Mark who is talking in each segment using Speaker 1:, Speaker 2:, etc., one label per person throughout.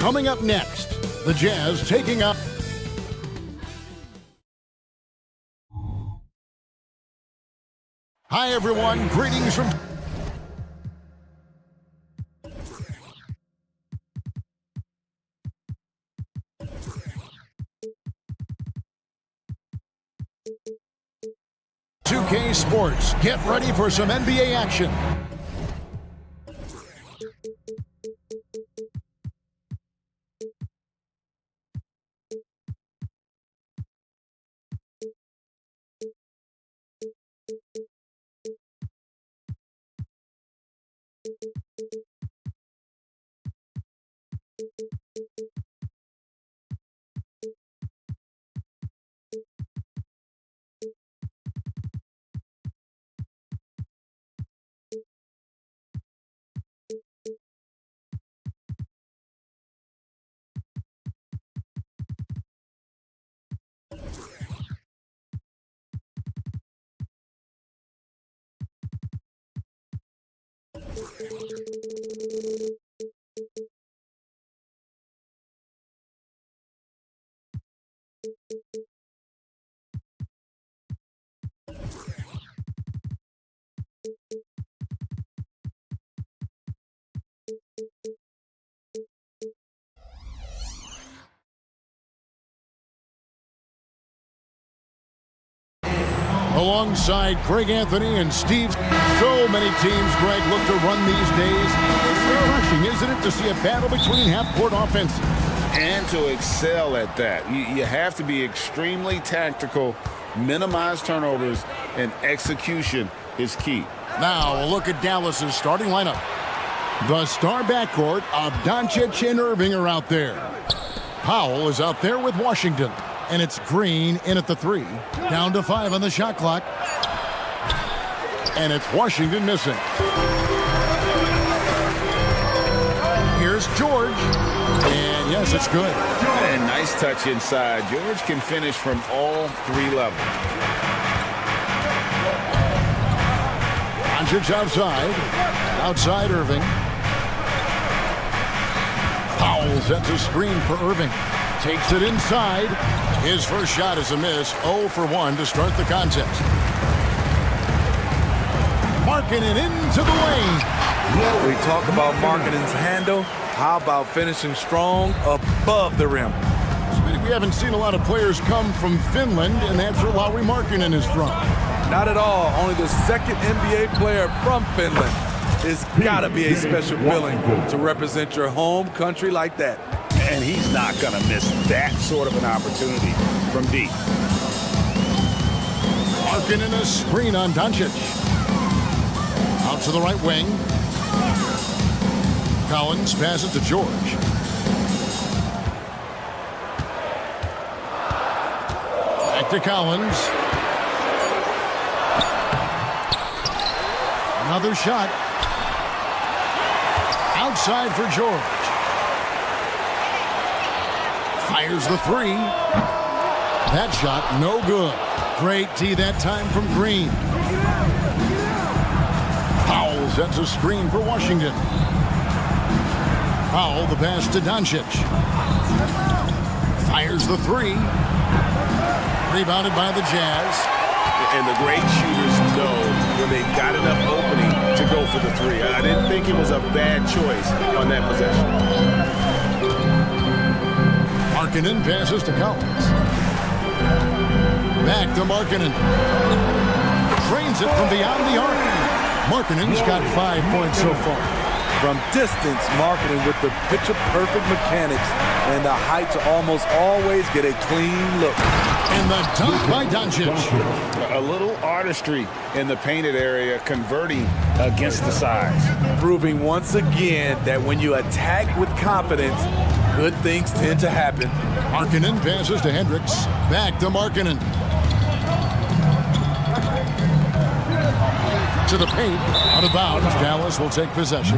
Speaker 1: Coming up next, the Jazz taking up. Hi, everyone. Greetings from. "2K Sports." Get ready for some NBA action. Alongside Greg Anthony and Steve. So many teams, Greg, look to run these days. It's refreshing, isn't it, to see a battle between half-court offenses?
Speaker 2: And to excel at that. You have to be extremely tactical, minimize turnovers, and execution is key.
Speaker 1: Now, a look at Dallas's starting lineup. The star backcourt of Doncic and Irving are out there. Powell is out there with Washington. And it's Green in at the 3. Down to 5 on the shot clock. And it's Washington missing. Here's George. And yes, it's good.
Speaker 2: And nice touch inside. George can finish from all 3 levels.
Speaker 1: Doncic outside. Outside Irving. Powell sets a screen for Irving. Takes it inside. His first shot is a miss. 0 for 1 to start the contest. Markkanen into the lane.
Speaker 3: We talk about Markkanen's handle. How about finishing strong above the rim?
Speaker 1: We haven't seen a lot of players come from Finland, and that's where Lauri Markkanen is from.
Speaker 3: Not at all. Only the second NBA player from Finland. It's got to be a special feeling to represent your home country like that.
Speaker 2: And he's not going to miss that sort of an opportunity from deep.
Speaker 1: Markkanen a screen on Doncic. Out to the right wing. Collins passes to George. Back to Collins. Another shot. Outside for George. Fires the 3. That shot, no good. Great D that time from Green. Powell sets a screen for Washington. Powell, the pass to Doncic. Fires the 3. Rebounded by the Jazz.
Speaker 2: And the great shooters know when they've got enough opening to go for the 3. I didn't think it was a bad choice on that possession.
Speaker 1: Markkanen passes to Collins. Back to Markkanen. Trains it from beyond the arc. Markkanen's got 5 points so far.
Speaker 3: From distance, Markkanen with the picture-perfect mechanics and the height to almost always get a clean look.
Speaker 1: And the dunk by Doncic.
Speaker 2: A little artistry in the painted area, converting against the size.
Speaker 3: Proving once again that when you attack with confidence, good things tend to happen.
Speaker 1: Markkanen passes to Hendricks. Back to Markkanen. To the paint. Out of bounds. Dallas will take possession.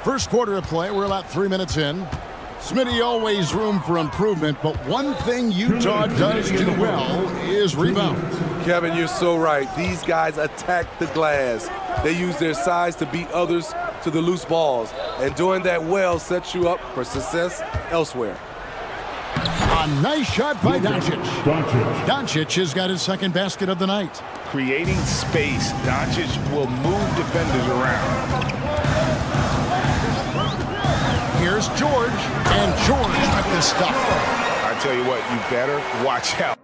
Speaker 1: First quarter of play, we're about 3 minutes in. Smitty, always room for improvement, but one thing Utah does do well is rebound.
Speaker 3: Kevin, you're so right. These guys attack the glass. They use their size to beat others to the loose balls, and doing that well sets you up for success elsewhere.
Speaker 1: A nice shot by Doncic. Doncic has got his second basket of the night.
Speaker 2: Creating space, Doncic will move defenders around.
Speaker 1: Here's George, and George with this stuff.
Speaker 2: I tell you what, you better watch out.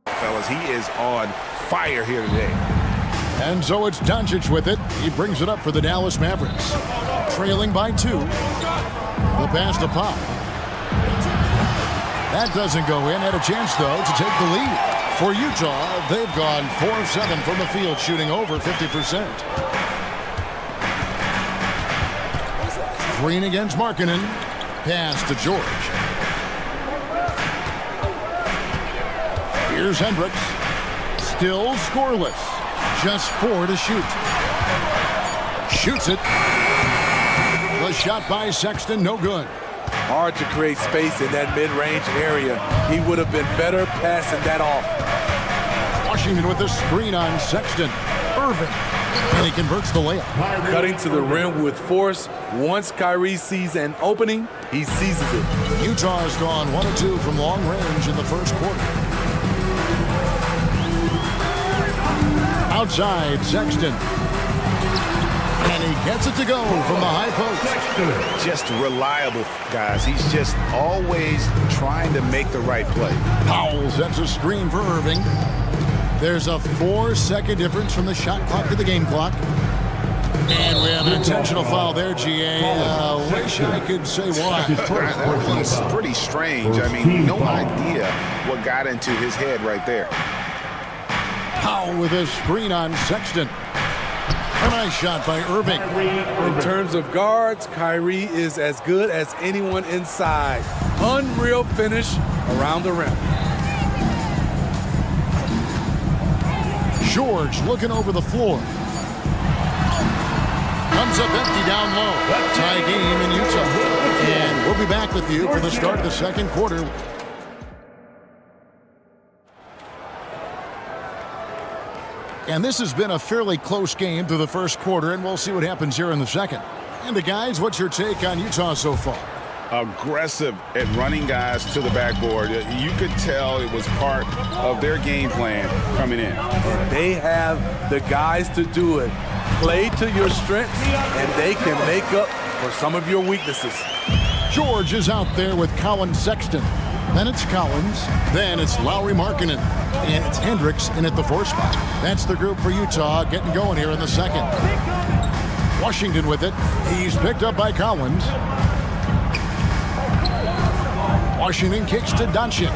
Speaker 2: Fellas, he is on fire here today.
Speaker 1: And so it's Doncic with it. He brings it up for the Dallas Mavericks. Trailing by 2. The pass to Pop. That doesn't go in. Had a chance, though, to take the lead. For Utah, they've gone 4 of 7 from the field, shooting over 50%. Green against Markkanen. Pass to George. Here's Hendricks. Still scoreless. Just 4 to shoot. Shoots it. The shot by Sexton, no good.
Speaker 3: Hard to create space in that mid-range area. He would have been better passing that off.
Speaker 1: Washington with a screen on Sexton. Irving. And he converts the layup.
Speaker 3: Cutting to the rim with force. Once Kyrie sees an opening, he seizes it.
Speaker 1: Utah has gone 1 of 2 from long range in the first quarter. Outside, Sexton. And he gets it to go from the high post.
Speaker 2: Just reliable, guys. He's just always trying to make the right play.
Speaker 1: Powell sets a screen for Irving. There's a 4-second difference from the shot clock to the game clock. And we have an intentional foul there, GA. Wish I could say why.
Speaker 2: That was pretty strange. I mean, no idea what got into his head right there.
Speaker 1: Powell with a screen on Sexton. A nice shot by Irving.
Speaker 3: In terms of guards, Kyrie is as good as anyone inside. Unreal finish around the rim.
Speaker 1: George looking over the floor. Comes up empty down low. Tie game in Utah. And we'll be back with you for the start of the second quarter. And this has been a fairly close game through the first quarter, and we'll see what happens here in the second. And guys, what's your take on Utah so far?
Speaker 2: Aggressive at running guys to the backboard. You could tell it was part of their game plan coming in.
Speaker 3: And they have the guys to do it. Play to your strengths, and they can make up for some of your weaknesses.
Speaker 1: George is out there with Colin Sexton. Then it's Collins. Then it's Lauri Markkanen. And it's Hendricks in at the 4 spot. That's the group for Utah getting going here in the second. Washington with it. He's picked up by Collins. Washington kicks to Doncic.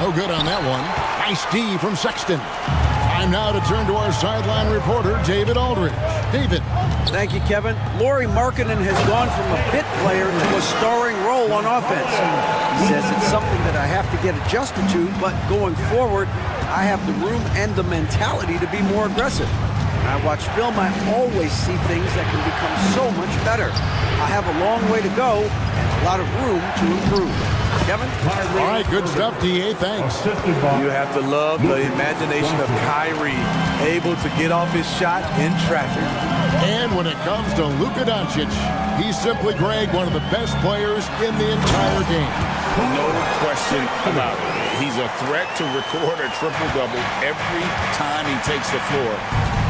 Speaker 1: No good on that one. Nice D from Sexton. Time now to turn to our sideline reporter, David Aldridge. David.
Speaker 4: Thank you, Kevin. Lauri Markkanen has gone from a bit player to a starring role on offense. He says it's something that I have to get adjusted to, but going forward, I have the room and the mentality to be more aggressive. When I watch film, I always see things that can become so much better. I have a long way to go and a lot of room to improve. Kevin?
Speaker 1: All right, good stuff, DA. Thanks.
Speaker 3: You have to love the imagination of Kyrie, able to get off his shot in traffic.
Speaker 1: And when it comes to Luka Doncic, he's simply, Greg, one of the best players in the entire game.
Speaker 2: No question about it. He's a threat to record a triple-double every time he takes the floor.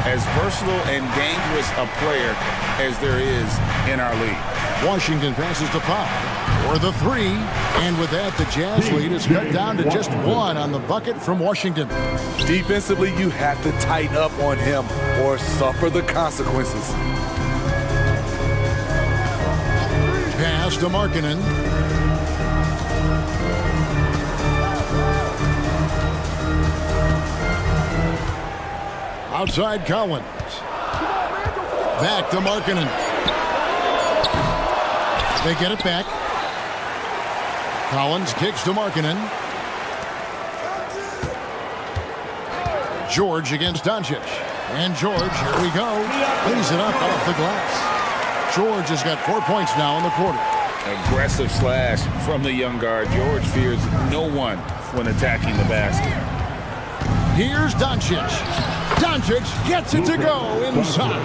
Speaker 2: As versatile and dangerous a player as there is in our league.
Speaker 1: Washington passes to Pop for the 3. And with that, the Jazz lead is cut down to just 1 on the bucket from Washington.
Speaker 3: Defensively, you have to tighten up on him or suffer the consequences.
Speaker 1: Pass to Markkanen. Outside Collins. Back to Markkanen. They get it back. Collins kicks to Markkanen. George against Doncic. And George, here we go. Cleans it up off the glass. George has got 4 points now in the quarter.
Speaker 2: Aggressive slash from the young guard. George fears no one when attacking the basket.
Speaker 1: Here's Doncic. Doncic gets it to go inside.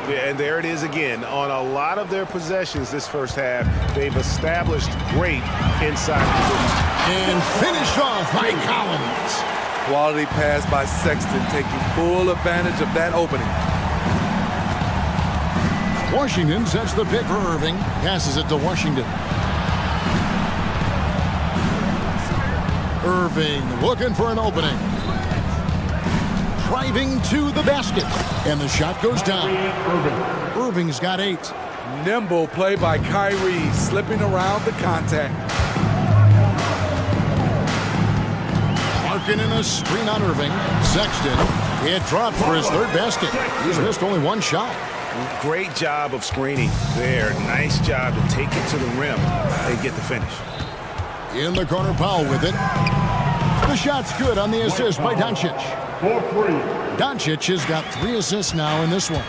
Speaker 5: Yeah, and there it is again. On a lot of their possessions this first half, they've established great inside position.
Speaker 1: And finished off by Collins.
Speaker 3: Quality pass by Sexton, taking full advantage of that opening.
Speaker 1: Washington sets the pick for Irving. Passes it to Washington. Irving looking for an opening. Driving to the basket. And the shot goes down. Irving's got 8.
Speaker 3: Nimble play by Kyrie, slipping around the contact.
Speaker 1: Marking in a screen on Irving. Sexton, it dropped for his 3rd basket. He's missed only 1 shot.
Speaker 5: Great job of screening there. Nice job to take it to the rim and get the finish.
Speaker 1: In the corner, Powell with it. The shot's good on the assist by Doncic. Doncic has got 3 assists now in this one.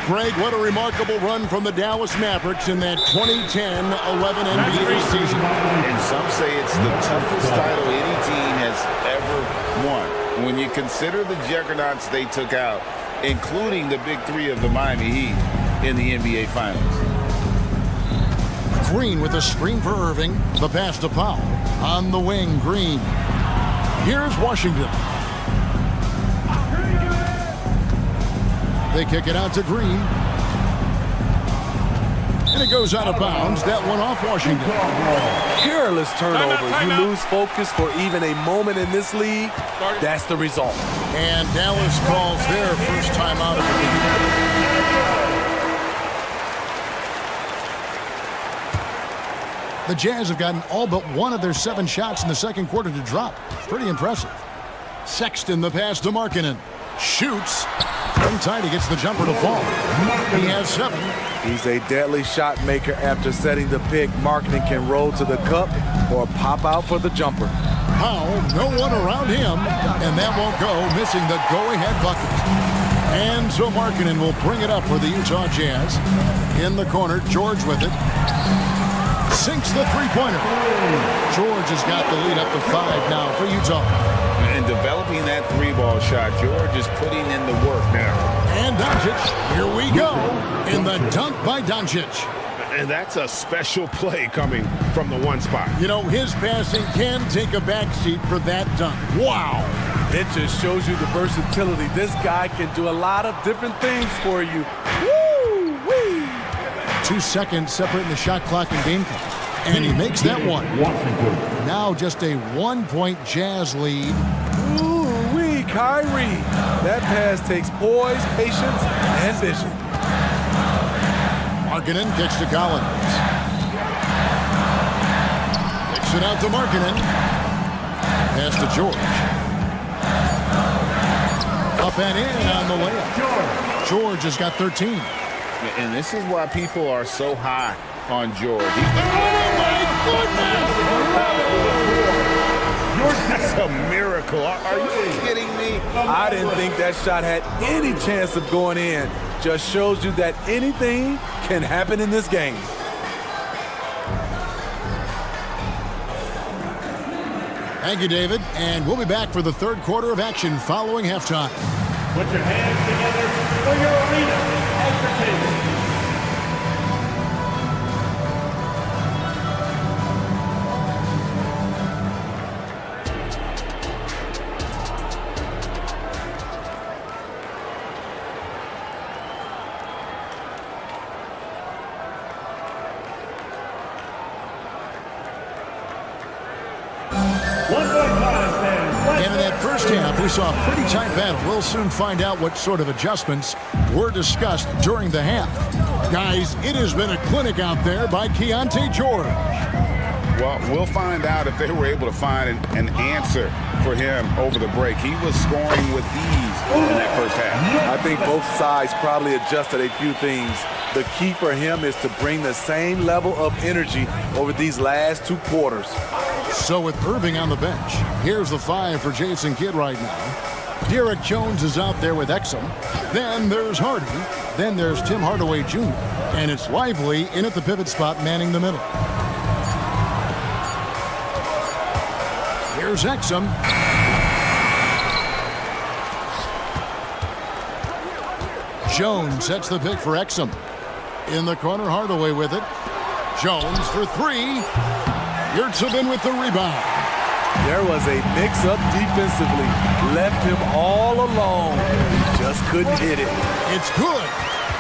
Speaker 1: Greg, what a remarkable run from the Dallas Mavericks in that 2010-11 NBA season.
Speaker 2: And some say it's the toughest title any team has ever won. When you consider the juggernauts they took out, including the big 3 of the Miami Heat in the NBA Finals.
Speaker 1: Green with a screen for Irving. The pass to Powell. On the wing, Green. Here's Washington. They kick it out to Green. And it goes out of bounds. That one off Washington.
Speaker 3: Careless turnover. You lose focus for even a moment in this league. That's the result.
Speaker 1: And Dallas calls their first timeout of the game. The Jazz have gotten all but 1 of their 7 shots in the second quarter to drop. Pretty impressive. Sexton, the pass to Markkanen. Shoots. Inside, he gets the jumper to fall. He has 7.
Speaker 3: He's a deadly shot maker after setting the pick. Markkanen can roll to the cup or pop out for the jumper.
Speaker 1: Powell, no one around him, and that won't go, missing the go-ahead bucket. And so Markkanen will bring it up for the Utah Jazz. In the corner, George with it. Sinks the three-pointer. George has got the lead up to 5 now for Utah.
Speaker 2: And developing that 3-ball shot, George is putting in the work now.
Speaker 1: And Doncic, here we go, in the dunk by Doncic.
Speaker 5: And that's a special play coming from the 1 spot.
Speaker 1: You know, his passing can take a backseat for that dunk. Wow.
Speaker 3: It just shows you the versatility. This guy can do a lot of different things for you. Woo-wee.
Speaker 1: 2 seconds separating the shot clock and game clock. And he makes that one. Now just a 1-point Jazz lead.
Speaker 3: Ooh-wee, Kyrie. That pass takes poise, patience, and vision.
Speaker 1: Markkanen kicks to Collins. Kicks it out to Markkanen. Pass to George. Up and in on the layup. George has got 13.
Speaker 2: And this is why people are so high on George.
Speaker 1: Oh, my goodness!
Speaker 5: That's a miracle. Are you kidding me?
Speaker 3: I didn't think that shot had any chance of going in. Just shows you that anything can happen in this game.
Speaker 1: Thank you, David. And we'll be back for the 3rd quarter of action following halftime.
Speaker 6: Put your hands together for your arena entertainment.
Speaker 1: And in that first half, we saw a pretty tight battle. We'll soon find out what sort of adjustments were discussed during the half. Guys, it has been a clinic out there by Keontae George.
Speaker 2: Well, we'll find out if they were able to find an answer for him over the break. He was scoring with ease in that first half.
Speaker 3: I think both sides probably adjusted a few things. The key for him is to bring the same level of energy over these last 2 quarters.
Speaker 1: So with Irving on the bench, here's the 5 for Jason Kidd right now. Derek Jones is out there with Exum. Then there's Hardy. Then there's Tim Hardaway Jr. And it's Lively in at the pivot spot, manning the middle. Here's Exum. Jones sets the pick for Exum. In the corner, Hardaway with it. Jones for three. Yurtsevin with the rebound.
Speaker 3: There was a mix-up defensively. Left him all alone. He just couldn't hit it.
Speaker 1: It's good.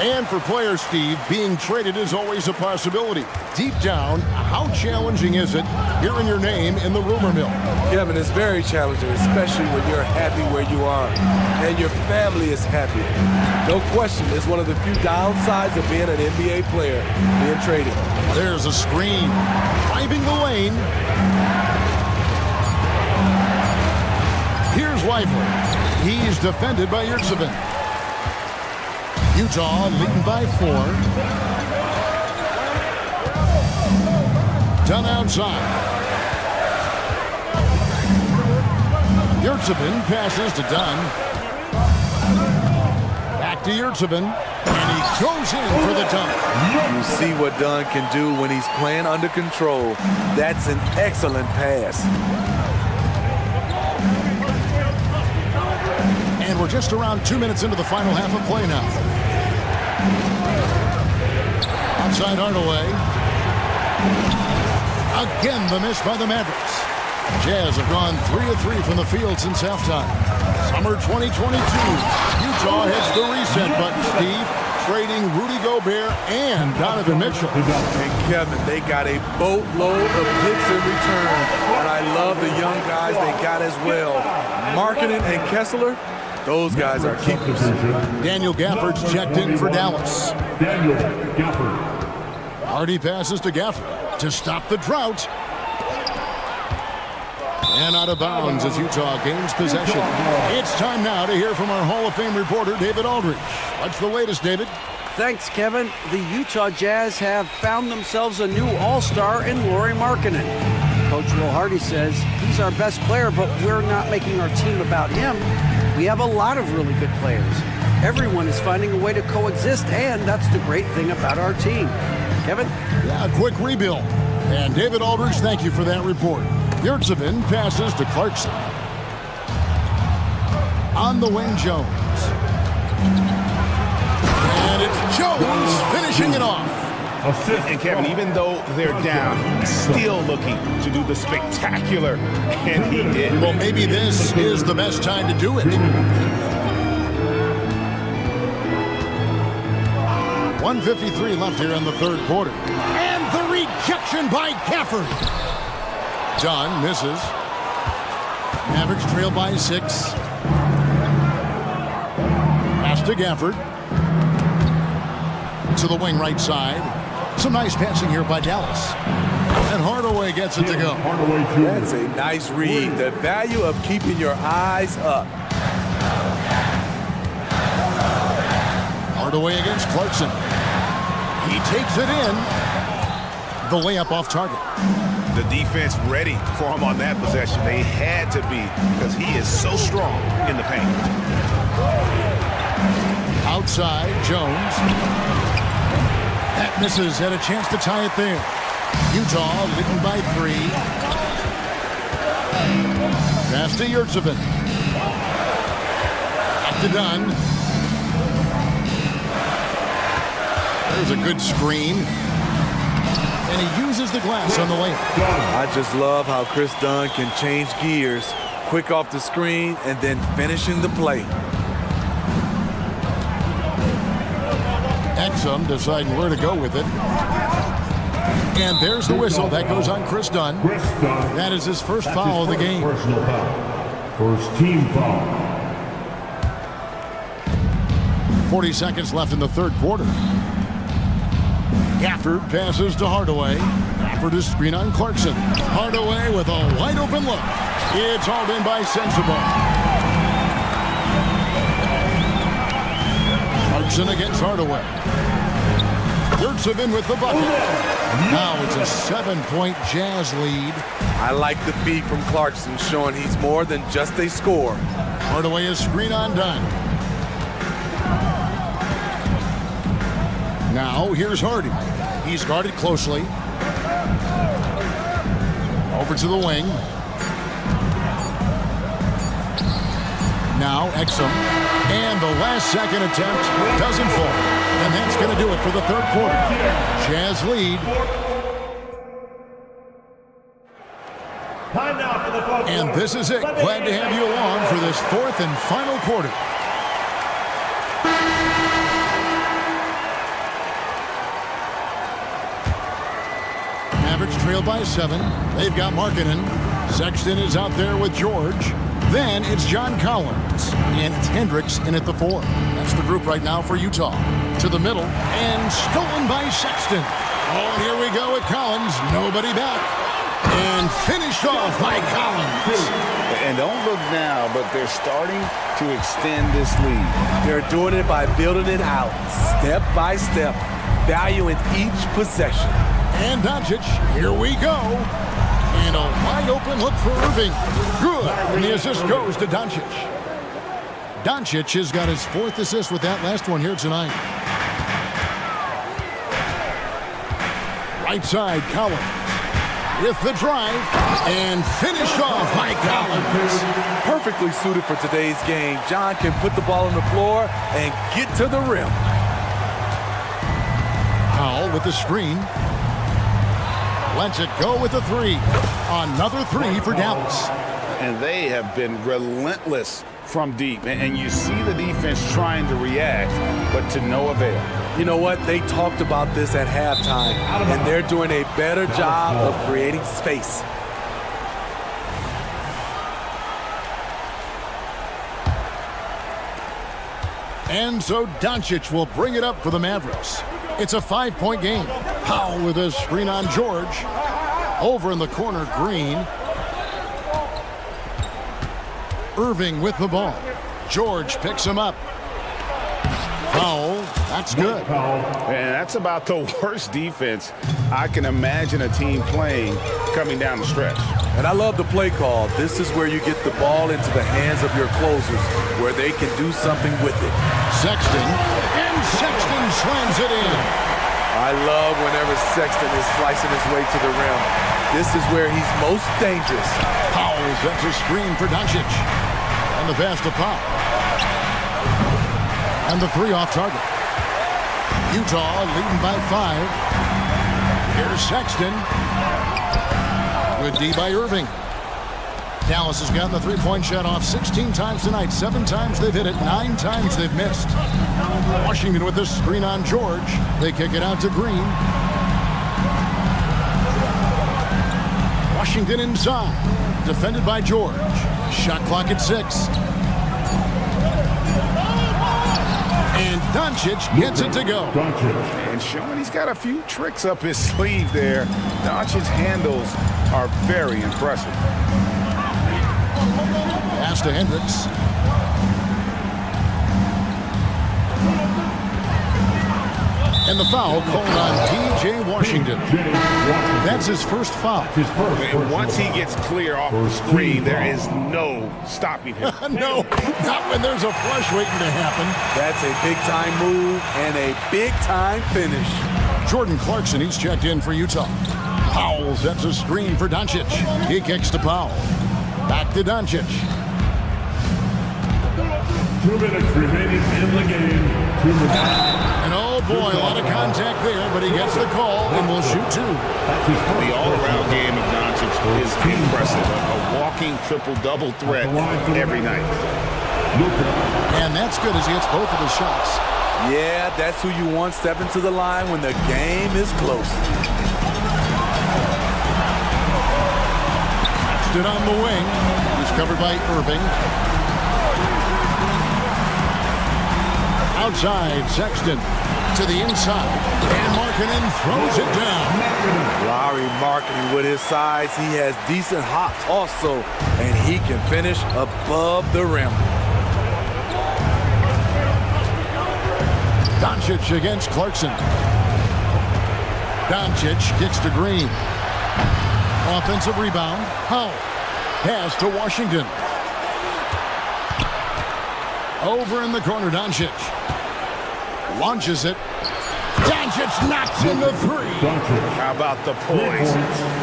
Speaker 1: And for players, Steve, being traded is always a possibility. Deep down, how challenging is it hearing your name in the rumor mill?
Speaker 3: Kevin, it's very challenging, especially when you're happy where you are and your family is happy. No question, it's one of the few downsides of being an NBA player, being traded.
Speaker 1: There's a screen. Driving the lane. Here's Lively. He's defended by Yurtsevin. Utah leading by 4. Dunn outside. Yurtsevin passes to Dunn. Back to Yurtsevin. And he goes in for the dunk.
Speaker 3: You see what Dunn can do when he's playing under control. That's an excellent pass.
Speaker 1: And we're just around 2 minutes into the final half of play now. Outside Hardaway. Again, the miss by the Mavericks. Jazz have gone 3 of 3 from the field since halftime. Summer 2022. Utah hits the reset button, Steve, trading Rudy Gobert and Donovan Mitchell.
Speaker 3: And Kevin, they got a boatload of picks in return. And I love the young guys they got as well. Markkanen and Kessler, those guys are keepers.
Speaker 1: Daniel Gafford's checked in for Dallas.
Speaker 6: Daniel Gafford.
Speaker 1: Hardy passes to Gafford to stop the drought. And out of bounds as Utah gains possession. It's time now to hear from our Hall of Fame reporter, David Aldridge. What's the latest, David?
Speaker 4: Thanks, Kevin. The Utah Jazz have found themselves a new all-star in Lauri Markkanen. Coach Will Hardy says he's our best player, but we're not making our team about him. We have a lot of really good players. Everyone is finding a way to coexist, and that's the great thing about our team. Kevin?
Speaker 1: Yeah, a quick rebuild. And David Aldridge, thank you for that report. Yurtsevin passes to Clarkson. On the wing, Jones. And it's Jones finishing it off.
Speaker 5: And Kevin, even though they're down, he's still looking to do the spectacular, and he did.
Speaker 1: Well, maybe this is the best time to do it. 1:53 left here in the third quarter. And the rejection by Gafford. Dunn misses. Mavericks trail by 6. Pass to Gafford. To the wing right side. Some nice passing here by Dallas. And Hardaway gets it to go.
Speaker 3: That's a nice read. The value of keeping your eyes up.
Speaker 1: Hardaway against Clarkson. He takes it in. The layup off target.
Speaker 5: The defense ready for him on that possession. They had to be, because he is so strong in the paint.
Speaker 1: Outside, Jones. That misses. Had a chance to tie it there. Utah leading by 3. Pass to Yurtsevin. Back to Dunn. There's a good screen. And he uses the glass on the layup.
Speaker 3: I just love how Chris Dunn can change gears, quick off the screen, and then finishing the play.
Speaker 1: Exum deciding where to go with it. And there's the whistle. That goes on Chris Dunn. That is his first foul of the game.
Speaker 6: Personal foul. First team foul.
Speaker 1: 40 seconds left in the third quarter. Gafford passes to Hardaway. Gafford is screen on Clarkson. Hardaway with a wide open look. It's hauled in by Sensible. Clarkson against Hardaway. Dirts him in with the bucket. Now it's a 7-point Jazz lead.
Speaker 3: I like the feed from Clarkson, showing he's more than just a scorer.
Speaker 1: Hardaway is screen on done. Now here's Hardy. He's guarded closely. Over to the wing. Now Exum. And the last second attempt doesn't fall. And that's going to do it for the third quarter. Jazz lead.
Speaker 6: Time now for the fourth
Speaker 1: And
Speaker 6: quarter.
Speaker 1: this is it. Glad to have you along for this fourth and final quarter. Mavericks trail by 7. They've got Markkanen. Sexton is out there with George. Then it's John Collins. And it's Hendricks in at the 4. That's the group right now for Utah. To the middle. And stolen by Sexton. Oh, here we go with Collins. Nobody back. And finished off by Collins.
Speaker 2: And don't look now, but they're starting to extend this lead.
Speaker 3: They're doing it by building it out, step by step, valuing each possession.
Speaker 1: And Doncic, here we go. And a wide open look for Irving. Good. And the assist goes to Doncic. Doncic has got his 4th assist with that last one here tonight. Right side, Collins. With the drive. And finished off by Collins.
Speaker 3: Perfectly suited for today's game. John can put the ball on the floor and get to the rim.
Speaker 1: Powell with the screen. Lets it go with the 3. Another 3 for Dallas.
Speaker 2: And they have been relentless from deep. And you see the defense trying to react, but to no avail.
Speaker 3: You know what? They talked about this at halftime, and they're doing a better job of creating space.
Speaker 1: And so Doncic will bring it up for the Mavericks. It's a 5-point game. Powell with a screen on George. Over in the corner, Green. Irving with the ball. George picks him up. Powell, that's good.
Speaker 2: And that's about the worst defense I can imagine a team playing coming down the stretch.
Speaker 3: And I love the play call. This is where you get the ball into the hands of your closers, where they can do something with it.
Speaker 1: Sexton, and Sexton slams it in.
Speaker 3: I love whenever Sexton is slicing his way to the rim. This is where he's most dangerous.
Speaker 1: Powell sets a screen for Doncic. And the pass to Powell. And the 3 off target. Utah leading by 5. Here's Sexton. Good D by Irving. Dallas has gotten the 3-point shot off 16 times tonight. 7 times they've hit it. 9 times they've missed. Washington with this screen on George. They kick it out to Green. Washington inside. Defended by George. Shot clock at 6. And Doncic gets it to go.
Speaker 2: And showing he's got a few tricks up his sleeve there. Doncic's handles are very impressive.
Speaker 1: Pass to Hendricks. And the foul called on P.J. Washington. That's his first foul.
Speaker 2: And once he gets clear off the screen, there is no stopping him.
Speaker 1: No, not when there's a flush waiting to happen.
Speaker 3: That's a big-time move and a big-time finish.
Speaker 1: Jordan Clarkson, he's checked in for Utah. Powell sets a screen for Doncic. He kicks to Powell. Back to Doncic.
Speaker 6: 2 minutes remaining in the game. 2 minutes.
Speaker 1: And oh boy, a lot of contact there, but he gets the call and will shoot 2.
Speaker 2: The all-around game of Doncic is impressive. A walking triple-double threat every night.
Speaker 1: And that's good as he hits both of his shots.
Speaker 3: Yeah, that's who you want stepping to the line when the game is close.
Speaker 1: Stood on the wing. He's covered by Irving. Outside, Sexton to the inside. And Markkanen throws it down.
Speaker 3: Larry Markkanen with his size. He has decent hops also, and he can finish above the rim.
Speaker 1: Doncic against Clarkson. Doncic gets to Green. Offensive rebound. Powell. Pass to Washington. Over in the corner, Doncic. Launches it. Doncic knocks in the three.
Speaker 2: How about the poise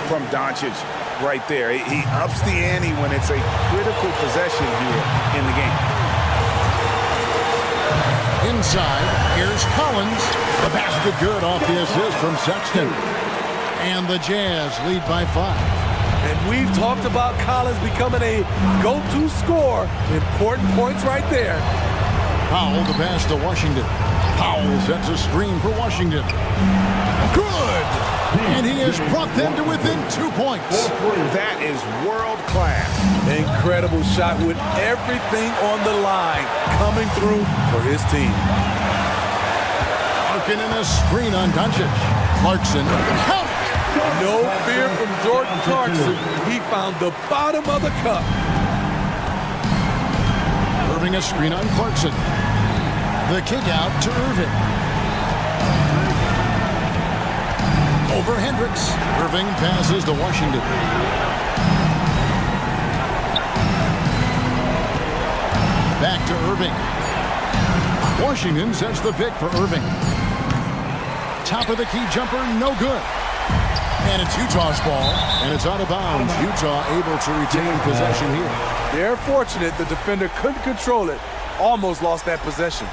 Speaker 2: from Doncic right there? He ups the ante when it's a critical possession here in the game.
Speaker 1: Inside, here's Collins. The basket good off the assist from Sexton. And the Jazz lead by 5.
Speaker 3: And we've talked about Collins becoming a go-to scorer. Important points right there.
Speaker 1: Powell the pass to Washington. Powell sets a screen for Washington. Good! And he has brought them to within 2 points.
Speaker 2: That is world class.
Speaker 3: Incredible shot with everything on the line coming through for his team.
Speaker 1: Larkin in a screen on Doncic. Clarkson. Count!
Speaker 3: No fear from Jordan Clarkson. He found the bottom of the cup.
Speaker 1: Irving a screen on Clarkson. The kick out to Irving. Over Hendricks. Irving passes to Washington. Back to Irving. Washington sets the pick for Irving. Top of the key jumper, no good. And it's Utah's ball, and it's out of bounds. Utah able to retain possession here.
Speaker 3: They're fortunate the defender couldn't control it. Almost lost that possession.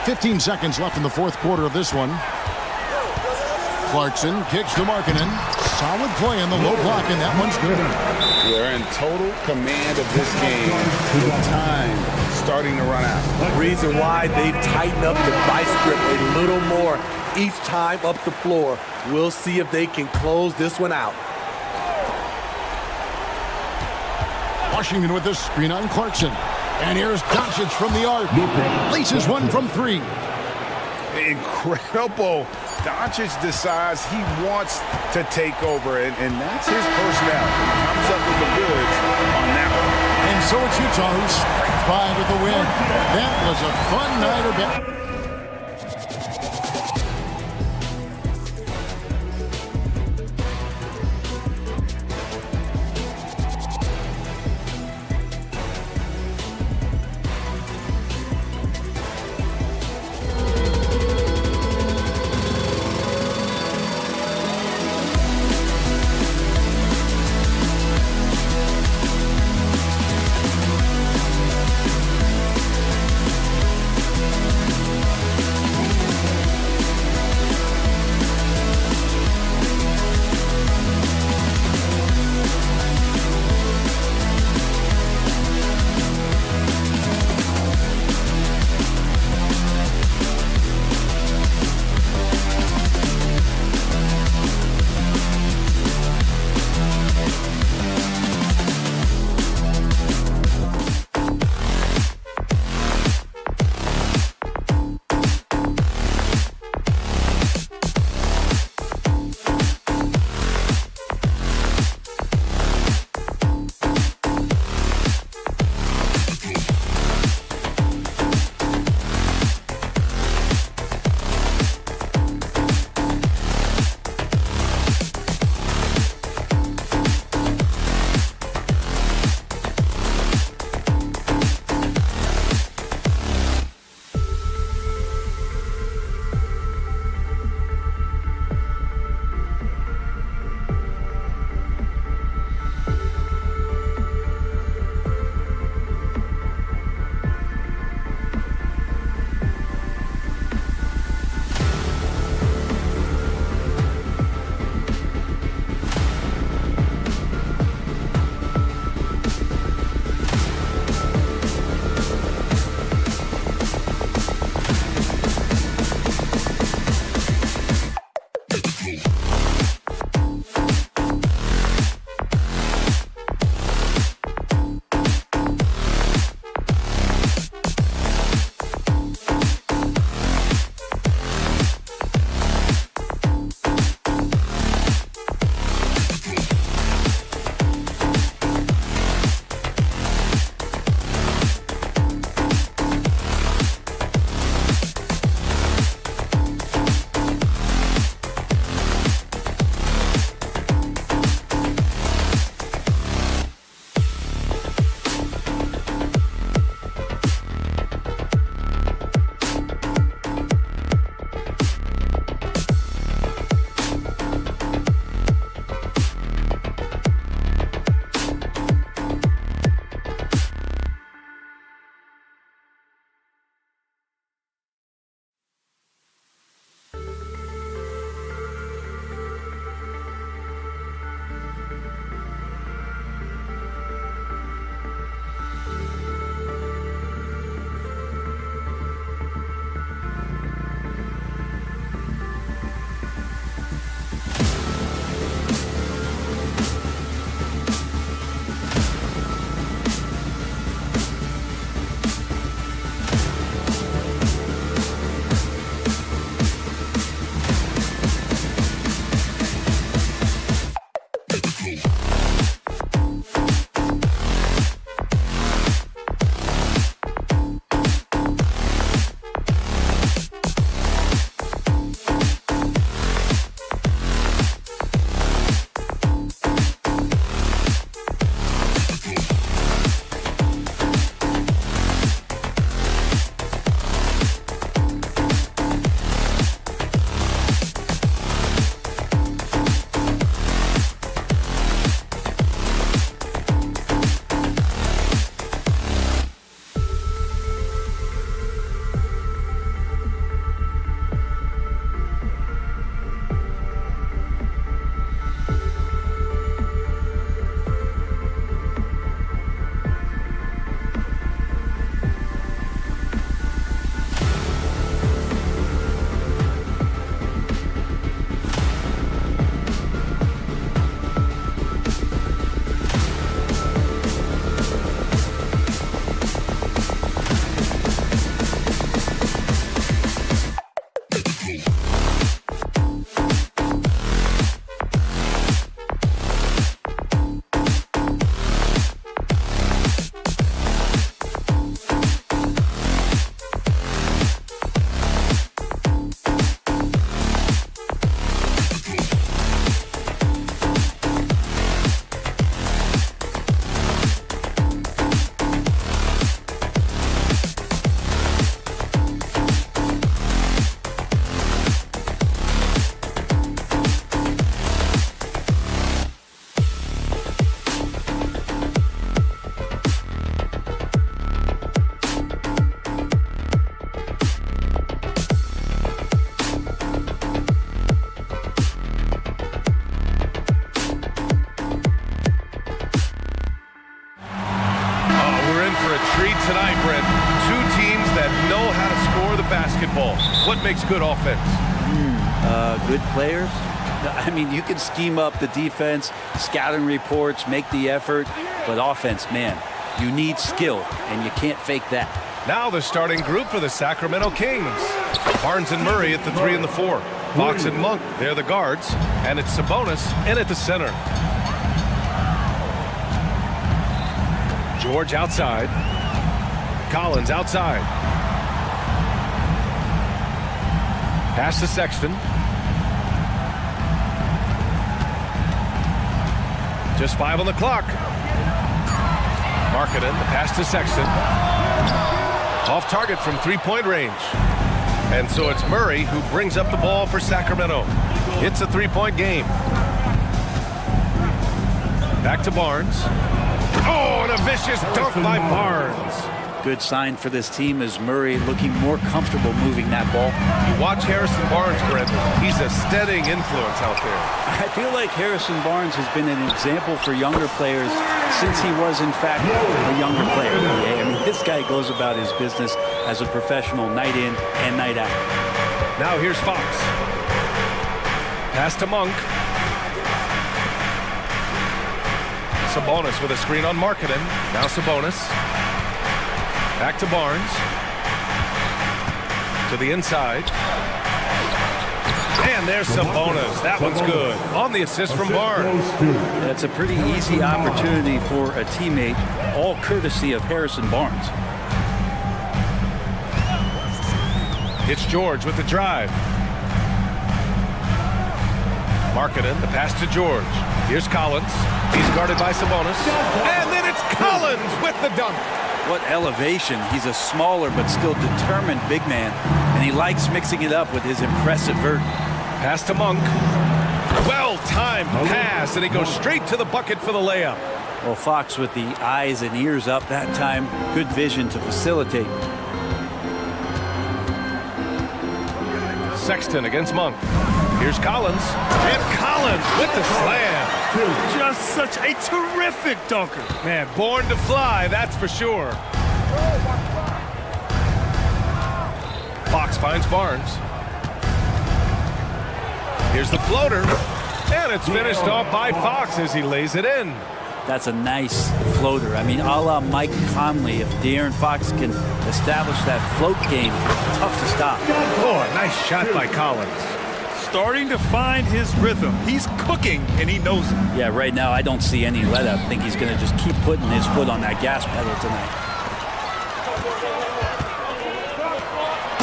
Speaker 1: 15 seconds left in the fourth quarter of this one. Clarkson kicks to Markkanen. Solid play on the low block, and that one's good.
Speaker 2: They're in total command of this game with time starting to run out.
Speaker 3: Reason why they've tightened up the vice grip a little more each time up the floor. We'll see if they can close this one out.
Speaker 1: Washington with this screen on Clarkson. And here's Doncic from the arc. Laces one from 3.
Speaker 2: Incredible. Doncic decides he wants to take over, and that's his personality. Comes up with the goods on that one.
Speaker 1: And so it's Utah who scraped by with the win. That was a fun night of basketball.
Speaker 7: good offense?
Speaker 4: Good players. I mean, you can scheme up the defense, scouting reports, make the effort, but offense, man, you need skill, and you can't fake that.
Speaker 7: Now the starting group for the Sacramento Kings. Barnes and Murray at the 3 and the 4. Fox and Monk, they're the guards. And it's Sabonis in at the center. George outside. Collins outside. Pass to Sexton. Just 5 on the clock. Markkanen, the pass to Sexton. Off target from three-point range. And so it's Murray who brings up the ball for Sacramento. It's a three-point game. Back to Barnes. Oh, and a vicious dunk by Barnes.
Speaker 4: Good sign for this team is Murray looking more comfortable moving that ball.
Speaker 7: You watch Harrison Barnes, Brent. He's a steadying influence out there.
Speaker 4: I feel like Harrison Barnes has been an example for younger players since he was, in fact, a younger player. I mean, this guy goes about his business as a professional night in and night out.
Speaker 7: Now here's Fox. Pass to Monk. Sabonis with a screen on Markkanen. Now Sabonis. Back to Barnes. To the inside. And there's Sabonis. That one's good. On the assist from Barnes.
Speaker 4: That's a pretty easy opportunity for a teammate, all courtesy of Harrison Barnes.
Speaker 7: It's George with the drive. Markkanen, the pass to George. Here's Collins. He's guarded by Sabonis. And then it's Collins with the dunk.
Speaker 4: What elevation. He's a smaller but still determined big man, and he likes mixing it up with his impressive vert.
Speaker 7: Pass to Monk. Well-timed pass, and he goes straight to the bucket for the layup.
Speaker 4: Well, Fox with the eyes and ears up that time. Good vision to facilitate.
Speaker 7: Sexton against Monk. Here's Collins. And Collins with the slam.
Speaker 5: Just such a terrific dunker.
Speaker 7: Man, born to fly, that's for sure. Fox finds Barnes. Here's the floater. And it's finished off by Fox as he lays it in.
Speaker 4: That's a nice floater. I mean, a la Mike Conley. If De'Aaron Fox can establish that float game, tough to stop.
Speaker 7: Oh, a nice shot by Collins.
Speaker 5: Starting to find his rhythm. He's cooking, and he knows it.
Speaker 4: Yeah, right now I don't see any let up. I think he's going to just keep putting his foot on that gas pedal tonight.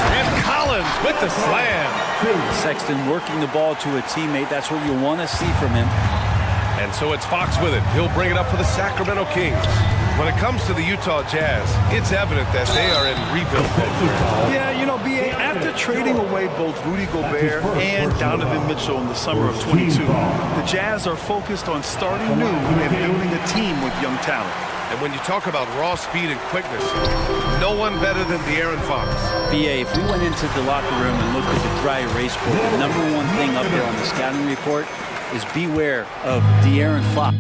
Speaker 7: And Collins with the slam.
Speaker 4: Sexton working the ball to a teammate. That's what you want to see from him.
Speaker 7: And so it's Fox with it. He'll bring it up for the Sacramento Kings. When it comes to the Utah Jazz, it's evident that they are in rebuild mode.
Speaker 8: Yeah, you know, B.A., after trading away both Rudy Gobert and Donovan Mitchell in the summer of 22, the Jazz are focused on starting new and building a team with young talent.
Speaker 7: And when you talk about raw speed and quickness, no one better than De'Aaron Fox.
Speaker 4: B.A., if we went into the locker room and looked at the dry erase board, the number one thing up there on the scouting report is beware of De'Aaron Fox.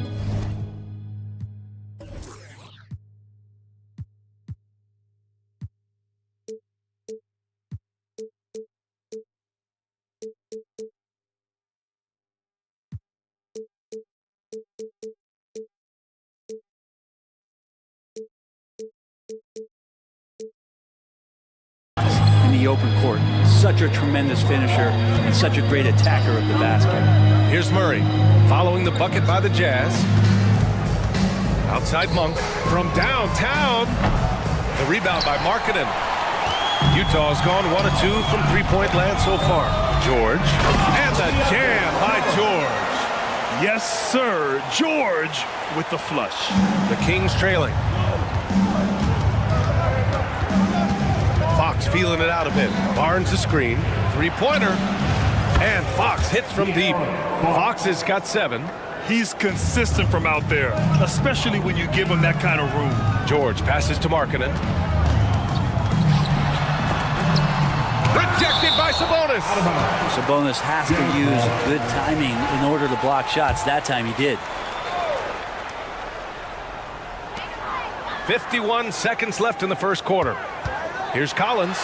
Speaker 4: In the open court, such a tremendous finisher and such a great attacker of the basket.
Speaker 7: Here's Murray, following the bucket by the Jazz. Outside Monk, from downtown. The rebound by Markkanen. Utah's gone 1 of 2 from three-point land so far. George, and the jam by George.
Speaker 8: Yes, sir. George with the flush.
Speaker 7: The Kings trailing. Fox feeling it out a bit. Barnes the screen. Three-pointer. And Fox hits from deep. Fox has got 7.
Speaker 8: He's consistent from out there, especially when you give him that kind of room.
Speaker 7: George passes to Markkanen. Rejected by Sabonis.
Speaker 4: Sabonis has to use good timing in order to block shots. That time he did.
Speaker 7: 51 seconds left in the first quarter. Here's Collins.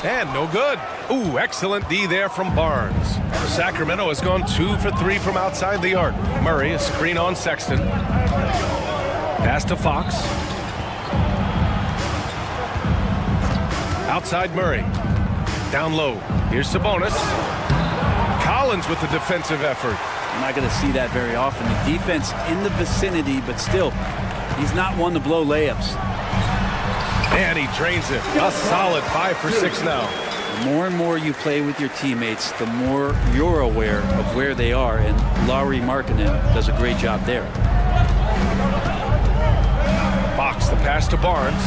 Speaker 7: And no good. Ooh, excellent D there from Barnes. Sacramento has gone 2 for 3 from outside the arc. Murray, a screen on Sexton. Pass to Fox. Outside Murray. Down low. Here's Sabonis. Collins with the defensive effort.
Speaker 4: I'm not going to see that very often. The defense in the vicinity, but still, he's not one to blow layups.
Speaker 7: And he drains it. A solid 5 for 6 now.
Speaker 4: The more and more you play with your teammates, the more you're aware of where they are, and Lauri Markkanen does a great job there.
Speaker 7: Fox, the pass to Barnes.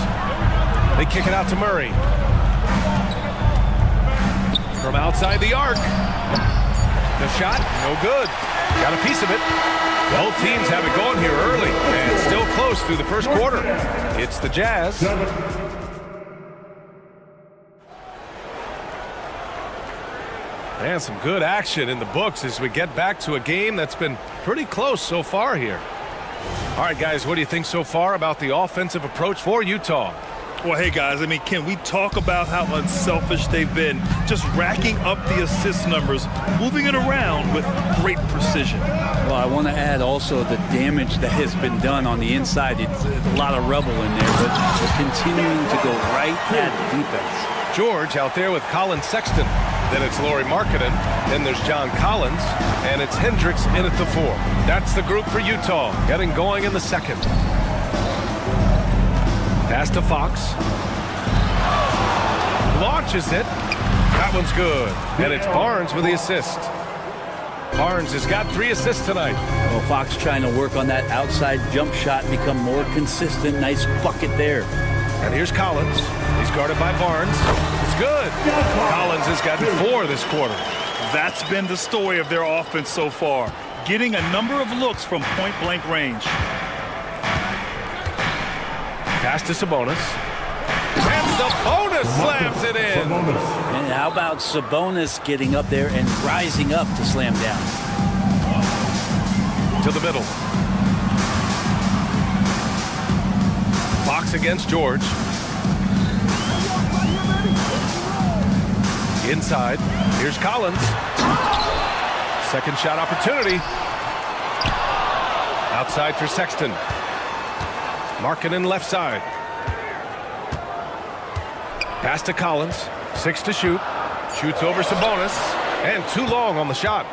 Speaker 7: They kick it out to Murray. From outside the arc. The shot, no good. Got a piece of it. Both teams have it going here early and still close through the first quarter. It's the Jazz. And some good action in the books as we get back to a game that's been pretty close so far here. All right, guys, what do you think so far about the offensive approach for Utah?
Speaker 8: Well, hey, guys, I mean, can we talk about how unselfish they've been? Just racking up the assist numbers, moving it around with great precision.
Speaker 4: Well, I want to add also the damage that has been done on the inside. It's a lot of rubble in there, but they're continuing to go right at the defense.
Speaker 7: George out there with Colin Sexton. Then it's Lauri Markkanen. Then there's John Collins. And it's Hendricks in at the 4. That's the group for Utah, getting going in the second. Pass to Fox. Launches it. That one's good. And it's Barnes with the assist. Barnes has got 3 assists tonight.
Speaker 4: Well, Fox trying to work on that outside jump shot, become more consistent. Nice bucket there.
Speaker 7: And here's Collins. He's guarded by Barnes. It's good. Collins has gotten 4 this quarter.
Speaker 8: That's been the story of their offense so far, getting a number of looks from point-blank range.
Speaker 7: Pass to Sabonis. And Sabonis slams it in.
Speaker 4: And how about Sabonis getting up there and rising up to slam down?
Speaker 7: To the middle. Fox against George. Inside. Here's Collins. Second shot opportunity. Outside for Sexton. Markkanen left side. Pass to Collins. 6 to shoot. Shoots over Sabonis. And too long on the shot.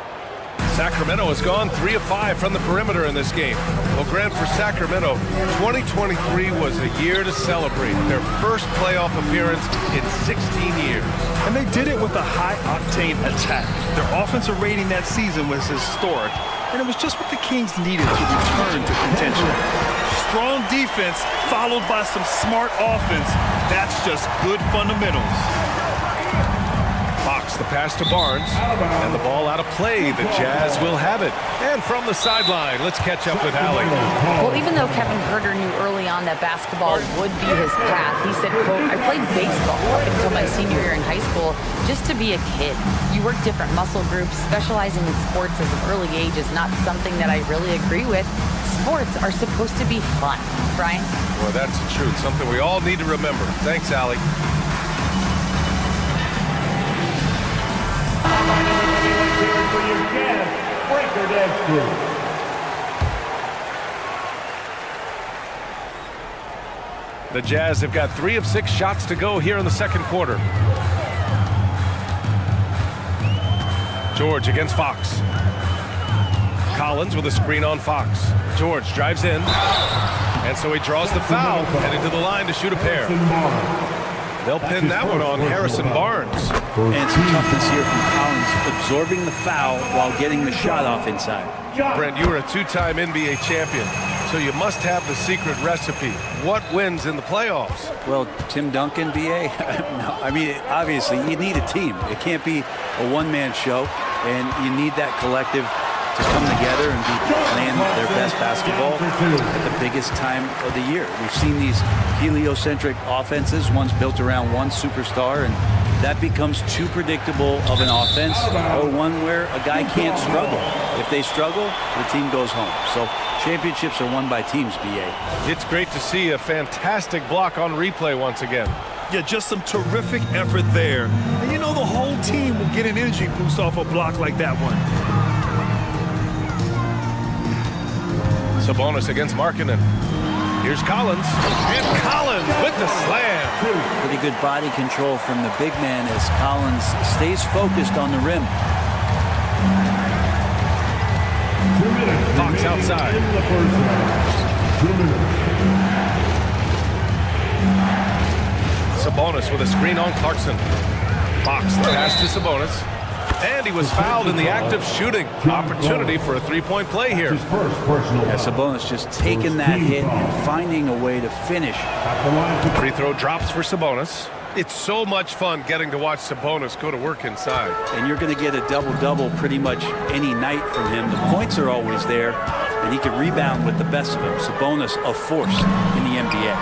Speaker 7: Sacramento has gone 3 of 5 from the perimeter in this game. Well, Grant, for Sacramento, 2023 was a year to celebrate. Their first playoff appearance in 16 years.
Speaker 8: And they did it with a high-octane attack. Their offensive rating that season was historic, and it was just what the Kings needed to return to contention. Strong defense followed by some smart offense. That's just good fundamentals.
Speaker 7: Fox, the pass to Barnes, and the ball out of play. The Jazz will have it. And from the sideline, let's catch up with Allie.
Speaker 9: Well, even though Kevin Herter knew early on that basketball would be his path, he said, quote, I played baseball up until my senior year in high school just to be a kid. You work different muscle groups. Specializing in sports as an early age is not something that I really agree with. Sports are supposed to be fun. Brian?
Speaker 7: Well, that's the truth. Something we all need to remember. Thanks, Allie. The Jazz have got 3 of 6 shots to go here in the second quarter. George against Fox. Collins with a screen on Fox. George drives in. And so he draws the foul, heading to the line to shoot a pair. They'll pin that one on Harrison Barnes.
Speaker 4: And some toughness here from Collins, absorbing the foul while getting the shot off inside.
Speaker 7: Brent, you were a 2-time NBA champion, so you must have the secret recipe. What wins in the playoffs?
Speaker 4: Well, Tim Duncan, B.A.? No, I mean, obviously, you need a team. It can't be a one-man show, and you need that collective to come together and be playing their best basketball at the biggest time of the year. We've seen these heliocentric offenses, one's built around one superstar, and that becomes too predictable of an offense, or one where a guy can't struggle. If they struggle, the team goes home. So championships are won by teams, B.A.
Speaker 7: It's great to see a fantastic block on replay once again.
Speaker 8: Yeah, just some terrific effort there. And you know the whole team will get an energy boost off a block like that one.
Speaker 7: Sabonis against Markkanen. Here's Collins. And Collins with the slam.
Speaker 4: Pretty good body control from the big man as Collins stays focused on the rim.
Speaker 7: Fox outside. Sabonis with a screen on Clarkson. Fox the pass to Sabonis. And he was fouled in the act of shooting. Opportunity for a three-point play here.
Speaker 4: Yeah, Sabonis just taking that hit and finding a way to finish.
Speaker 7: Free throw drops for Sabonis. It's so much fun getting to watch Sabonis go to work inside.
Speaker 4: And you're going to get a double-double pretty much any night from him. The points are always there, and he can rebound with the best of them. Sabonis, a force in the NBA.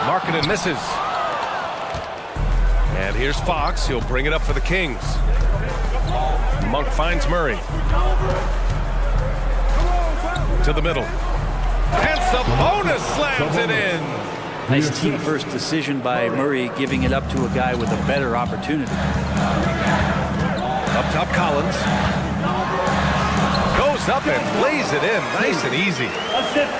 Speaker 7: Markkanen misses. And here's Fox. He'll bring it up for the Kings. Monk finds Murray. To the middle. And Sabonis slams it in.
Speaker 4: Nice team-first decision by Murray, giving it up to a guy with a better opportunity.
Speaker 7: Up top, Collins. Goes up and lays it in. Nice and easy.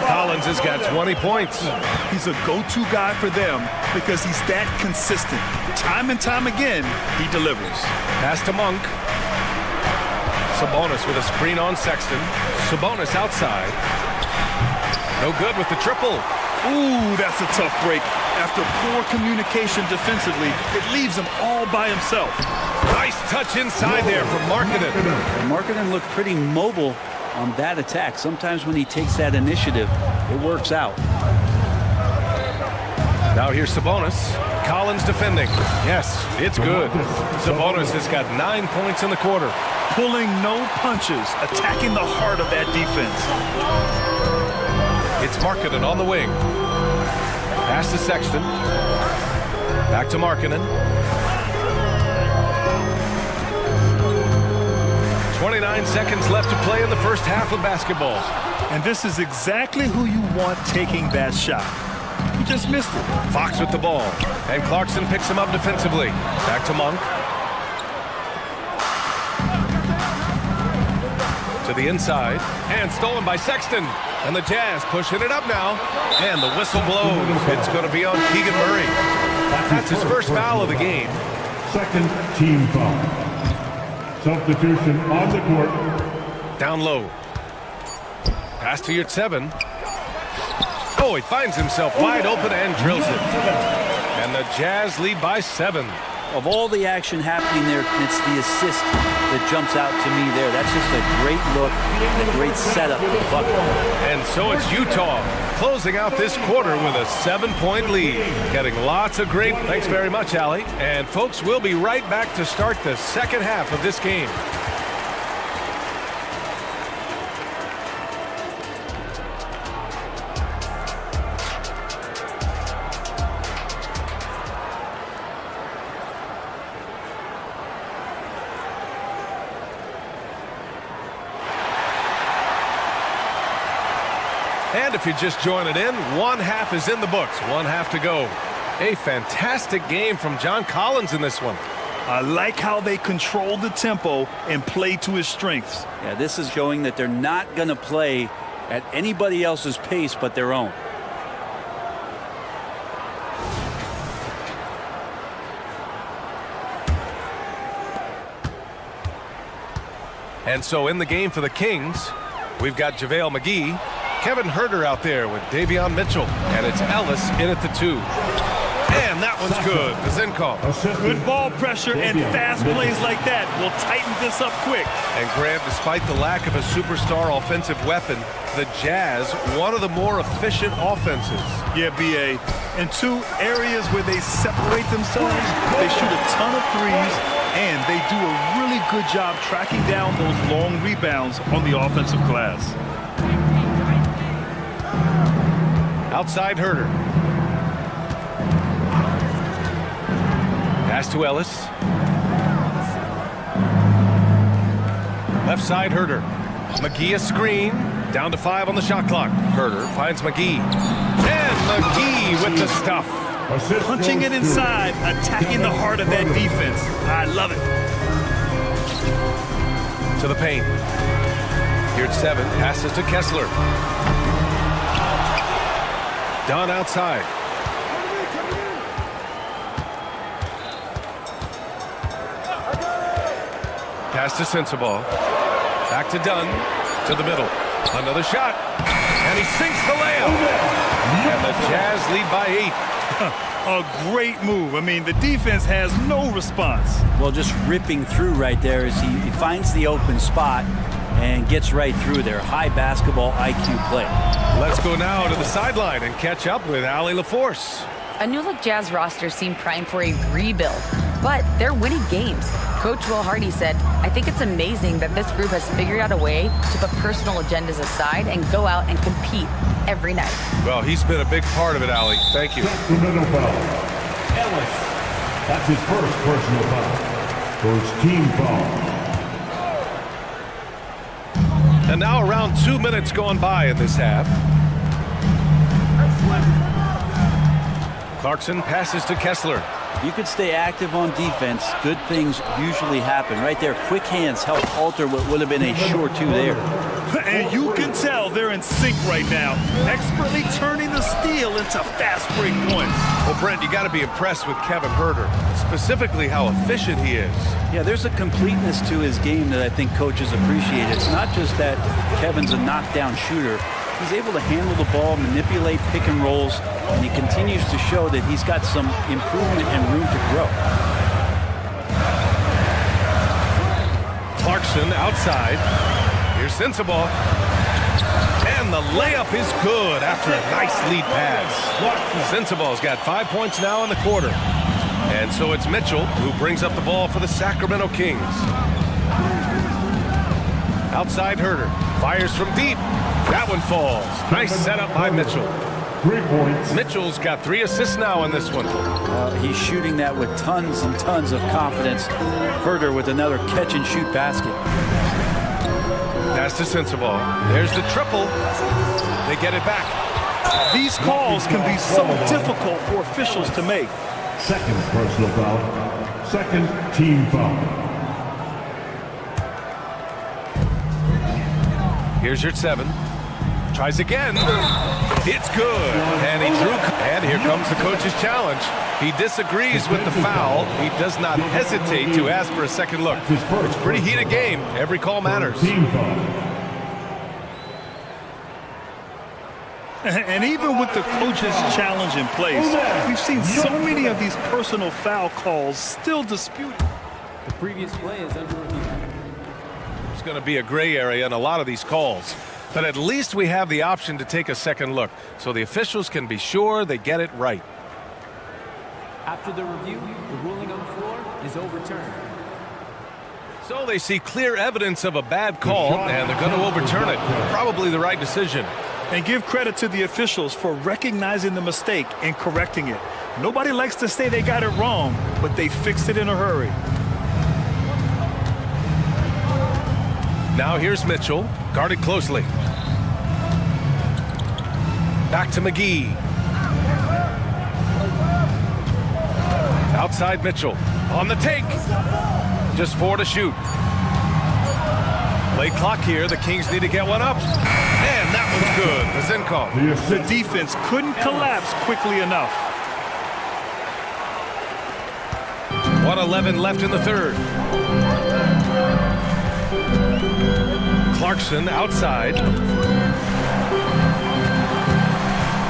Speaker 7: Collins has got 20 points.
Speaker 8: He's a go-to guy for them because he's that consistent. Time and time again, he delivers.
Speaker 7: Pass to Monk. Sabonis with a screen on Sexton. Sabonis outside. No good with the triple.
Speaker 8: Ooh, that's a tough break. After poor communication defensively, it leaves him all by himself.
Speaker 7: Nice touch inside there from Markkanen.
Speaker 4: Markkanen looked pretty mobile on that attack. Sometimes when he takes that initiative, it works out.
Speaker 7: Now here's Sabonis. Collins defending. Yes, it's good. Sabonis has got 9 points in the quarter.
Speaker 8: Pulling no punches, attacking the heart of that defense.
Speaker 7: It's Markkanen on the wing. Pass to Sexton. Back to Markkanen. 29 seconds left to play in the first half of basketball.
Speaker 8: And this is exactly who you want taking that shot. He just missed it.
Speaker 7: Fox with the ball. And Clarkson picks him up defensively. Back to Monk. To the inside. And stolen by Sexton. And the Jazz pushing it up now. And the whistle blows. It's going to be on Keegan Murray. That's his first foul of the game.
Speaker 6: Second team foul. Substitution on the court.
Speaker 7: Down low. Pass to Yurtseven. Oh, he finds himself wide open and drills it. And the Jazz lead by 7.
Speaker 4: Of all the action happening there, it's the assist that jumps out to me there. That's just a great look and a great setup for the bucket.
Speaker 7: And so it's Utah closing out this quarter with a 7-point lead. Getting lots of great... Thanks very much, Allie. And folks, we'll be right back to start the second half of this game. And if you're just joining in, one half is in the books. One half to go. A fantastic game from John Collins in this one.
Speaker 8: I like how they control the tempo and play to his strengths.
Speaker 4: Yeah, this is showing that they're not going to play at anybody else's pace but their own.
Speaker 7: And so in the game for the Kings, we've got JaVale McGee, Kevin Huerter out there with Davion Mitchell, and it's Ellis in at the 2. And that one's good. Zinkov.
Speaker 8: Good ball pressure and fast plays like that will tighten this up quick.
Speaker 7: And Graham, despite the lack of a superstar offensive weapon, the Jazz, one of the more efficient offenses.
Speaker 8: Yeah, B.A. In 2 areas where they separate themselves, they shoot a ton of threes, and they do a really good job tracking down those long rebounds on the offensive glass.
Speaker 7: Outside Huerter. Pass to Ellis. Left side Huerter. McGee a screen. Down to 5 on the shot clock. Huerter finds McGee. And McGee with the stuff.
Speaker 8: Punching it inside, attacking the heart of that defense. I love it.
Speaker 7: To the paint. Here at 7, passes to Kessler. Dunn outside. Pass to Sensabaugh. Back to Dunn. To the middle. Another shot. And he sinks the layup. And the Jazz lead by 8.
Speaker 8: A great move. I mean, the defense has no response.
Speaker 4: Well, just ripping through right there as he finds the open spot and gets right through there. High basketball IQ play.
Speaker 7: Let's go now to the sideline and catch up with Allie LaForce.
Speaker 9: A new-look Jazz roster seemed primed for a rebuild, but they're winning games. Coach Will Hardy said, "I think it's amazing that this group has figured out a way to put personal agendas aside and go out and compete every night."
Speaker 7: Well, he's been a big part of it, Allie. Thank you.
Speaker 6: Sacramento foul. Ellis. That's his first personal foul. First team foul.
Speaker 7: And now around 2 minutes gone by in this half. Clarkson passes to Kessler.
Speaker 4: You could stay active on defense. Good things usually happen. Right there, quick hands help alter what would have been a sure 2 there.
Speaker 8: And you can tell they're in sync right now, expertly turning the steal into fast break points.
Speaker 7: Well, Brent, you got to be impressed with Kevin Huerter, specifically how efficient he is.
Speaker 4: Yeah, there's a completeness to his game that I think coaches appreciate. It's not just that Kevin's a knockdown shooter. He's able to handle the ball, manipulate pick and rolls, and he continues to show that he's got some improvement and room to grow.
Speaker 7: Clarkson outside. Here's Sensabaugh. And the layup is good after a nice lead pass. Sensabaugh's got 5 points now in the quarter. And so it's Mitchell who brings up the ball for the Sacramento Kings. Outside Huerter. Fires from deep. That one falls. Nice setup by Mitchell.
Speaker 6: 3 points.
Speaker 7: Mitchell's got 3 assists now in this one.
Speaker 4: He's shooting that with tons and tons of confidence. Huerter with another catch-and-shoot basket.
Speaker 7: Pass to Sensabaugh. There's the triple. They get it back.
Speaker 8: These calls can be so difficult for officials to make.
Speaker 6: Second personal foul. Second team foul.
Speaker 7: Here's your 7. Tries again. It's good. And he drew. And here comes the coach's challenge. He disagrees with the foul. He does not hesitate to ask for a second look. It's a pretty heated game. Every call matters.
Speaker 6: Team foul.
Speaker 8: And even with the coach's challenge in place, we've seen so many of these personal foul calls still disputed.
Speaker 10: The previous play is under review.
Speaker 7: There's going to be a gray area in a lot of these calls. But at least we have the option to take a second look, so the officials can be sure they get it right.
Speaker 10: After the review, the ruling on the floor is overturned.
Speaker 7: So they see clear evidence of a bad call, and they're going to overturn it. Probably the right decision.
Speaker 8: And give credit to the officials for recognizing the mistake and correcting it. Nobody likes to say they got it wrong, but they fixed it in a hurry.
Speaker 7: Now here's Mitchell, guarded closely. Back to McGee. Outside Mitchell, on the take. Just 4 to shoot. Late clock here, the Kings need to get one up. And that one's good, Vezenkov.
Speaker 8: The defense couldn't collapse quickly enough.
Speaker 7: 1:11 left in the third. Clarkson outside.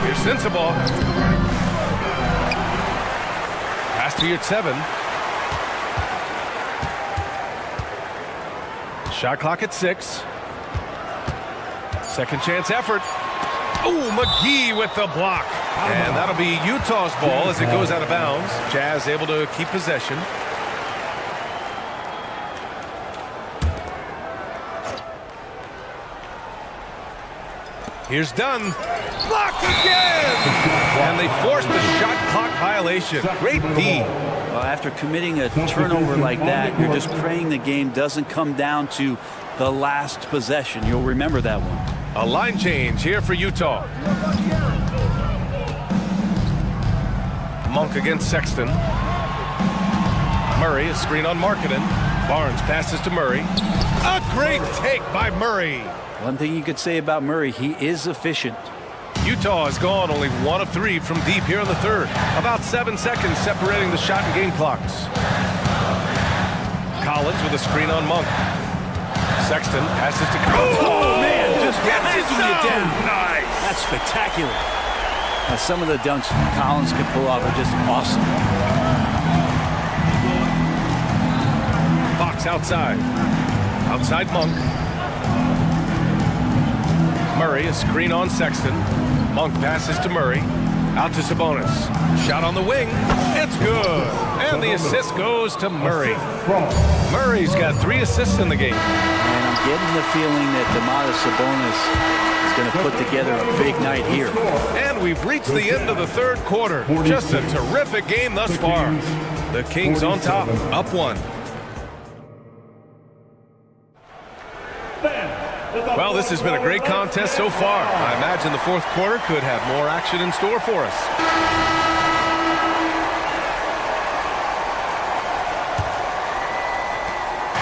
Speaker 7: Here's Sensabaugh. Pass to your 7. Shot clock at 6. Second chance effort. Oh, McGee with the block. And that'll be Utah's ball as it goes out of bounds. Jazz able to keep possession. Here's Dunn. Blocked again! And they forced the shot clock violation. Great D.
Speaker 4: Well, after committing a turnover like that, you're just praying the game doesn't come down to the last possession. You'll remember that one.
Speaker 7: A line change here for Utah. Monk against Sexton. Murray, a screen on Markkanen. Barnes passes to Murray. A great take by Murray.
Speaker 4: One thing you could say about Murray, he is efficient.
Speaker 7: Utah has gone only 1 of 3 from deep here in the third. About 7 seconds separating the shot and game clocks. Collins with a screen on Monk. Sexton passes to Collins.
Speaker 8: Oh, man, just
Speaker 4: Gets you down.
Speaker 8: Nice.
Speaker 4: That's spectacular. Now, some of the dunks Collins can pull off are just awesome.
Speaker 7: Fox outside. Outside Monk. Murray, a screen on Sexton. Monk passes to Murray. Out to Sabonis. Shot on the wing. It's good. And the assist goes to Murray. Murray's got 3 assists in the game.
Speaker 4: And I'm getting the feeling that Domantas Sabonis is going to put together a big night here.
Speaker 7: And we've reached the end of the third quarter. Just a terrific game thus far. The Kings on top, up 1. Well, this has been a great contest so far. I imagine the fourth quarter could have more action in store for us.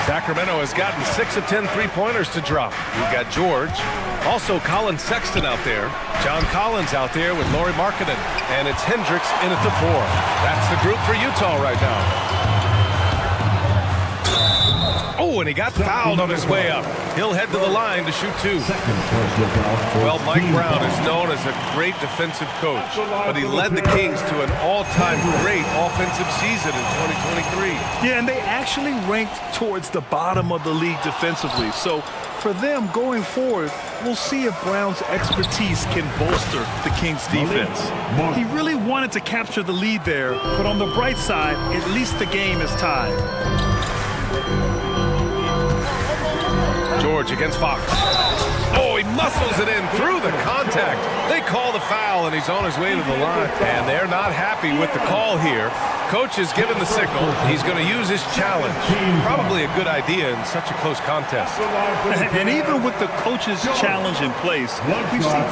Speaker 7: Sacramento has gotten 6 of 10 three-pointers to drop. We've got George, also Colin Sexton out there, John Collins out there with Lauri Markkanen, and it's Hendricks in at the 4. That's the group for Utah right now. Oh, and he got fouled on his way up. He'll head to the line to shoot 2. Well, Mike Brown is known as a great defensive coach, but he led the Kings to an all-time great offensive season in 2023.
Speaker 8: Yeah, and they actually ranked towards the bottom of the league defensively. So for them going forward, we'll see if Brown's expertise can bolster the Kings' defense. He really wanted to capture the lead there, but on the bright side, at least the game is tied.
Speaker 7: George against Fox. Oh, he muscles it in through the contact. They call the foul, and he's on his way to the line. And they're not happy with the call here. Coach has given the signal. He's going to use his challenge. Probably a good idea in such a close contest.
Speaker 8: And even with the coach's challenge in place, we've seen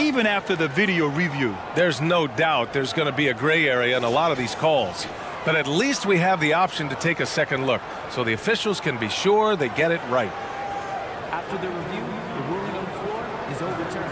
Speaker 8: even after the video review.
Speaker 7: There's no doubt there's going to be a gray area in a lot of these calls. But at least we have the option to take a second look, so the officials can be sure they get it right.
Speaker 10: After the review, the ruling on the floor is overturned.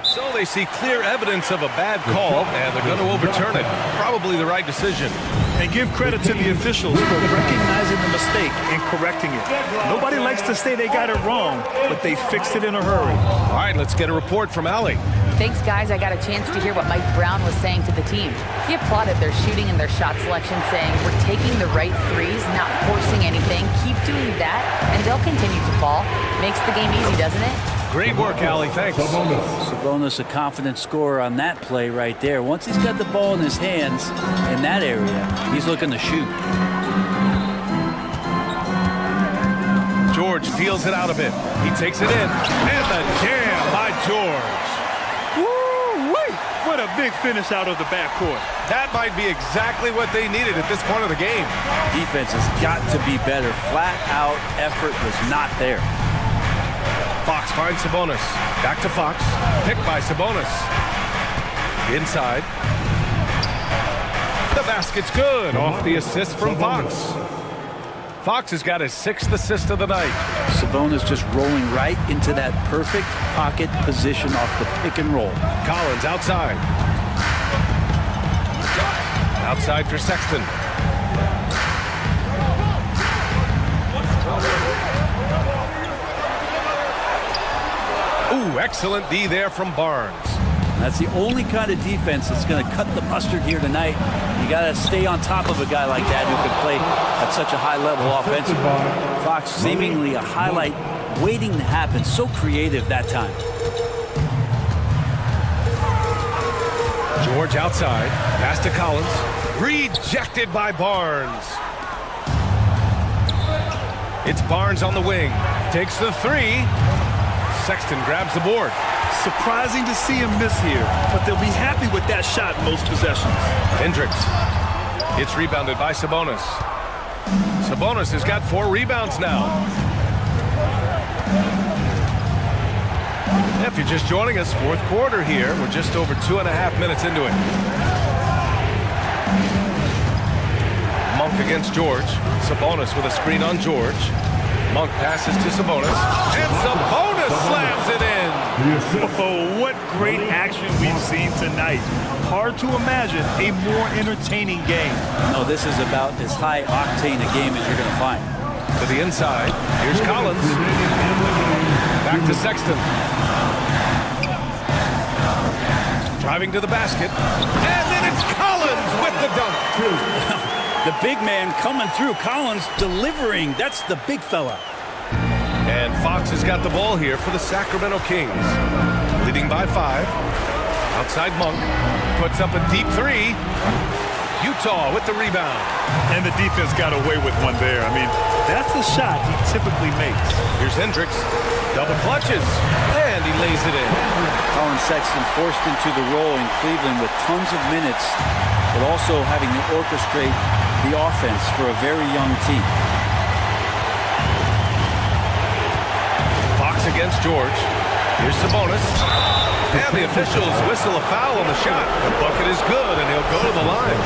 Speaker 7: So they see clear evidence of a bad call, and they're going to overturn it. Probably the right decision.
Speaker 8: And give credit to the officials for recognizing the mistake and correcting it. Nobody likes to say they got it wrong, but they fixed it in a hurry.
Speaker 7: All right, let's get a report from Allie.
Speaker 9: Thanks, guys. I got a chance to hear what Mike Brown was saying to the team. He applauded their shooting and their shot selection, saying, "We're taking the right threes, not forcing anything. Keep doing that, and they'll continue to fall." Makes the game easy, doesn't it?
Speaker 7: Great work, Allie. Thanks.
Speaker 4: Sabonis, a confident scorer on that play right there. Once he's got the ball in his hands in that area, he's looking to shoot.
Speaker 7: George feels it out a bit. He takes it in, and the jam by George.
Speaker 8: Woo-wee! What a big finish out of the backcourt.
Speaker 7: That might be exactly what they needed at this point of the game.
Speaker 4: Defense has got to be better. Flat out effort was not there.
Speaker 7: Fox finds Sabonis. Back to Fox. Picked by Sabonis. Inside. The basket's good. Off the assist from Fox. Fox has got his 6th assist of the night.
Speaker 4: Sabonis just rolling right into that perfect pocket position off the pick and roll.
Speaker 7: Collins outside. Outside for Sexton. Ooh, excellent D there from Barnes.
Speaker 4: That's the only kind of defense that's going to cut the mustard here tonight. You got to stay on top of a guy like that who can play at such a high level offensively. Fox seemingly a highlight waiting to happen. So creative that time.
Speaker 7: George outside. Pass to Collins. Rejected by Barnes. It's Barnes on the wing. Takes the 3. Sexton grabs the board.
Speaker 8: Surprising to see him miss here, but they'll be happy with that shot most possessions.
Speaker 7: Hendricks. It's rebounded by Sabonis. Sabonis has got 4 rebounds now. If you're just joining us, fourth quarter here. We're just over 2.5 minutes into it. Monk against George. Sabonis with a screen on George. Monk passes to Sabonis. And Sabonis slams it in.
Speaker 8: Oh, what great action we've seen tonight. Hard to imagine a more entertaining game.
Speaker 4: No, this is about as high-octane a game as you're going to find.
Speaker 7: To the inside. Here's Collins. Back to Sexton. Driving to the basket. And then it's Collins with the dunk.
Speaker 4: The big man coming through. Collins delivering. That's the big fella.
Speaker 7: And Fox has got the ball here for the Sacramento Kings. Leading by 5. Outside Monk. Puts up a deep 3. Utah with the rebound.
Speaker 8: And the defense got away with one there. I mean, that's the shot he typically makes.
Speaker 7: Here's Hendricks. Double clutches. And he lays it in.
Speaker 4: Colin Sexton forced into the role in Cleveland with tons of minutes, but also having to orchestrate the offense for a very young team.
Speaker 7: Fox against George. Here's Sabonis. And the officials whistle a foul on the shot. The bucket is good, and he'll go to the line.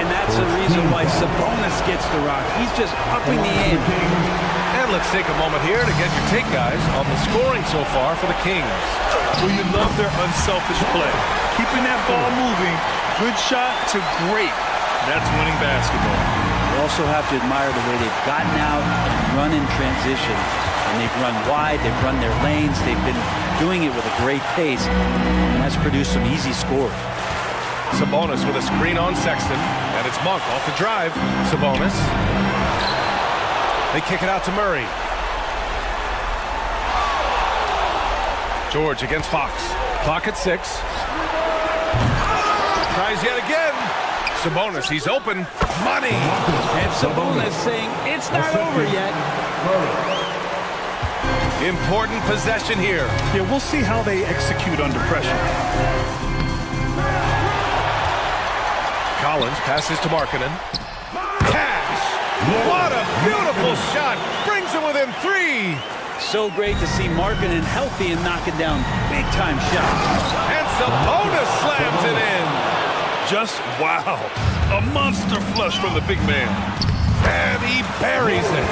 Speaker 4: And that's the reason why Sabonis gets the rock. He's just upping the ante.
Speaker 7: And let's take a moment here to get your take, guys, on the scoring so far for the Kings.
Speaker 8: Well, you love their unselfish play. Keeping that ball moving, good shot to great. That's winning basketball.
Speaker 4: You also have to admire the way they've gotten out and run in transition. And they've run wide, they've run their lanes, they've been doing it with a great pace, and that's produced some easy scores.
Speaker 7: Sabonis with a screen on Sexton, and it's Monk off the drive. Sabonis. They kick it out to Murray. George against Fox. Clock at 6. Tries yet again. Sabonis, he's open. Money.
Speaker 4: And Sabonis saying, it's not over yet.
Speaker 7: Important possession here.
Speaker 8: Yeah, we'll see how they execute under pressure.
Speaker 7: Collins passes to Markkanen. Cash! What a beautiful shot! Brings him within 3!
Speaker 4: So great to see Markkanen healthy and knocking down big-time shots.
Speaker 7: And Sabonis slams it in!
Speaker 8: Just wow. A monster flush from the big man.
Speaker 7: And he buries it.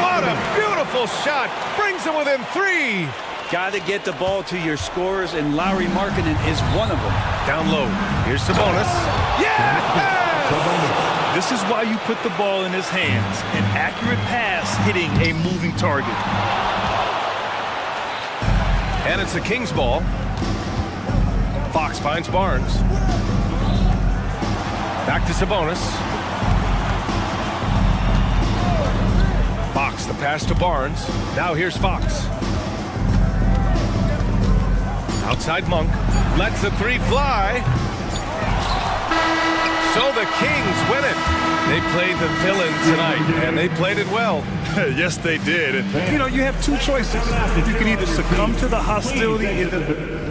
Speaker 7: What a beautiful shot. Brings him within 3.
Speaker 4: Got to get the ball to your scorers, and Lauri Markkanen is one of them.
Speaker 7: Down low. Here's Sabonis. Yeah!
Speaker 8: This is why you put the ball in his hands. An accurate pass hitting a moving target.
Speaker 7: And it's the Kings ball. Fox finds Barnes. Back to Sabonis. Fox, the pass to Barnes. Now here's Fox. Outside Monk. Lets the 3 fly. So the Kings win it. They played the villain tonight, and they played it well.
Speaker 8: Yes, they did. And, you know, you have 2 choices. You can either succumb to the hostility in the...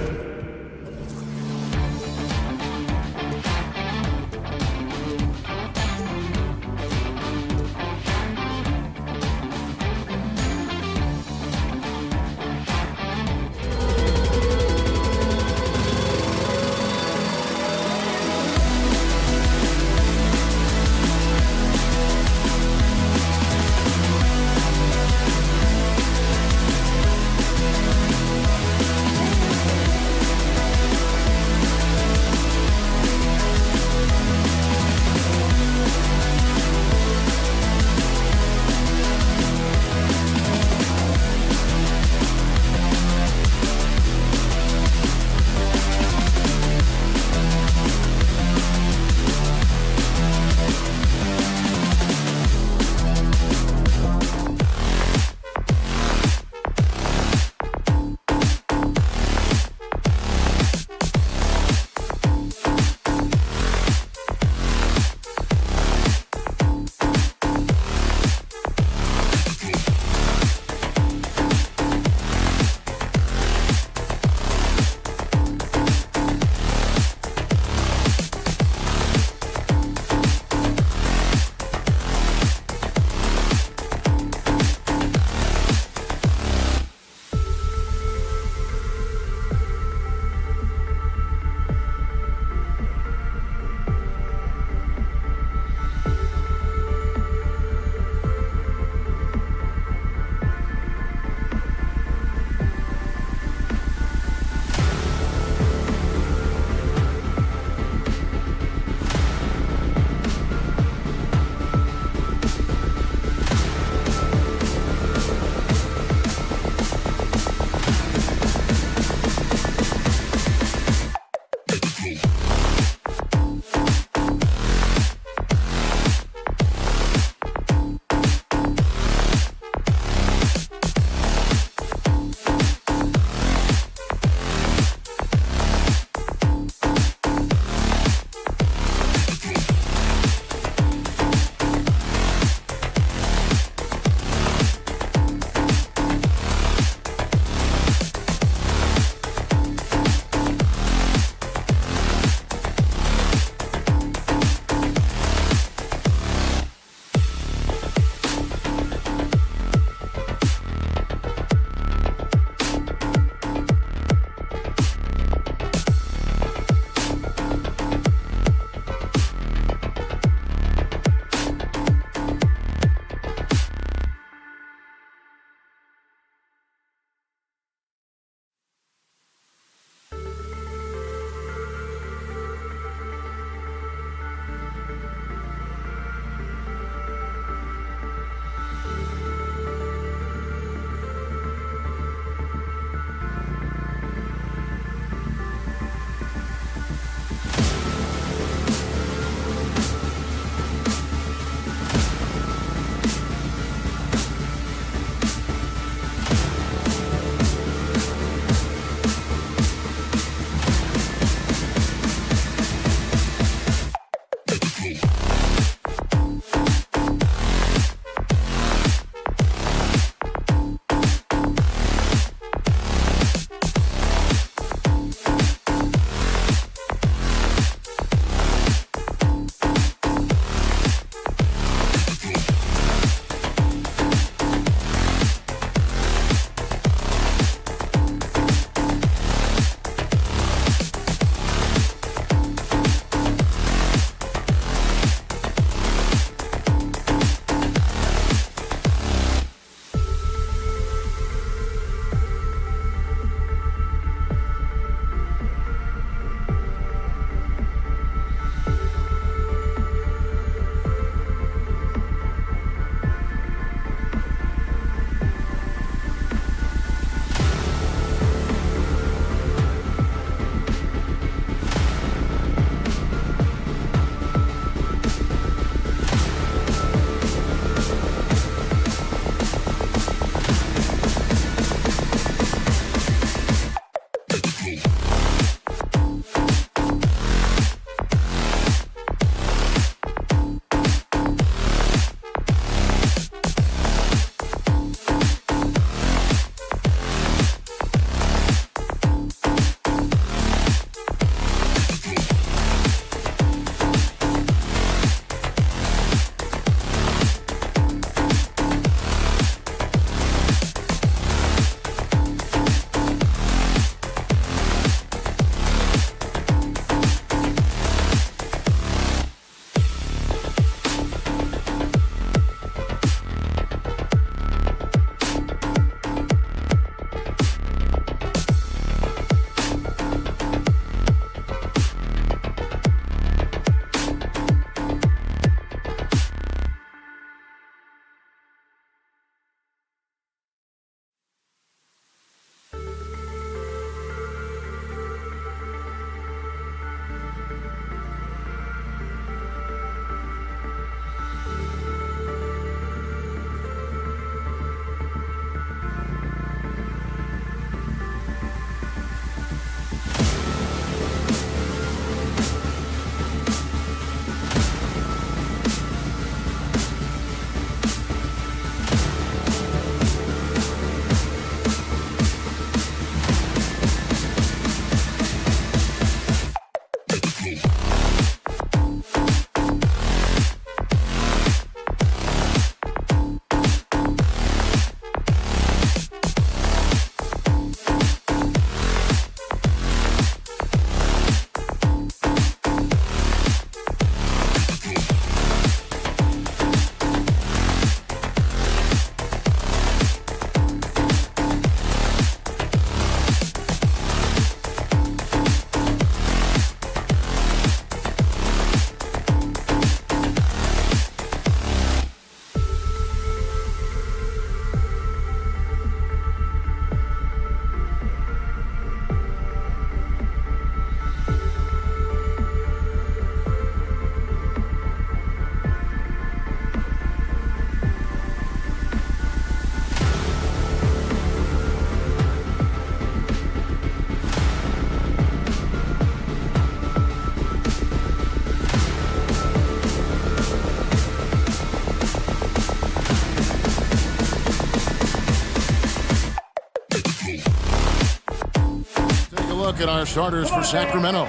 Speaker 1: look at our starters for Sacramento.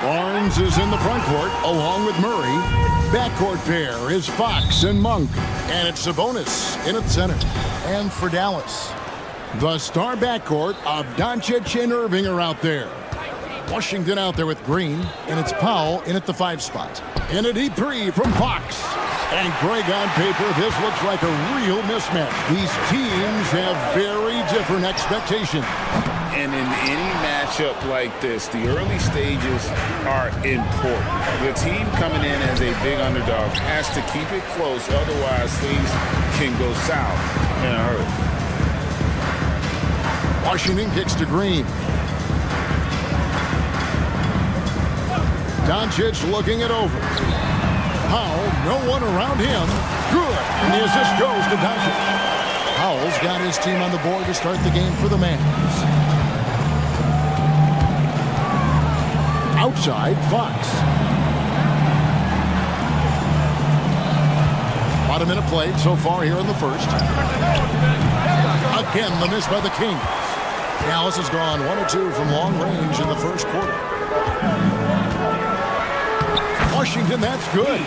Speaker 1: Barnes is in the front court along with Murray. Backcourt pair is Fox and Monk. And it's Sabonis in at center. And for Dallas, the star backcourt of Doncic and Irving are out there. Washington out there with Green, and it's Powell in at the 5 spot. In a deep three from Fox. And Greg, on paper, this looks like a real mismatch. These teams have very different expectations.
Speaker 2: And in any matchup like this, the early stages are important. The team coming in as a big underdog has to keep it close, otherwise things can go south in a hurry.
Speaker 1: Washington kicks to Green. Doncic looking it over. Powell, no one around him. Good. And the assist goes to Doncic. Powell's got his team on the board to start the game for the Mavs. Outside, Fox. About a minute played so far here in the first. Again, the miss by the Kings. Dallas has gone 1 of 2 from long range in the first quarter. Washington, that's good.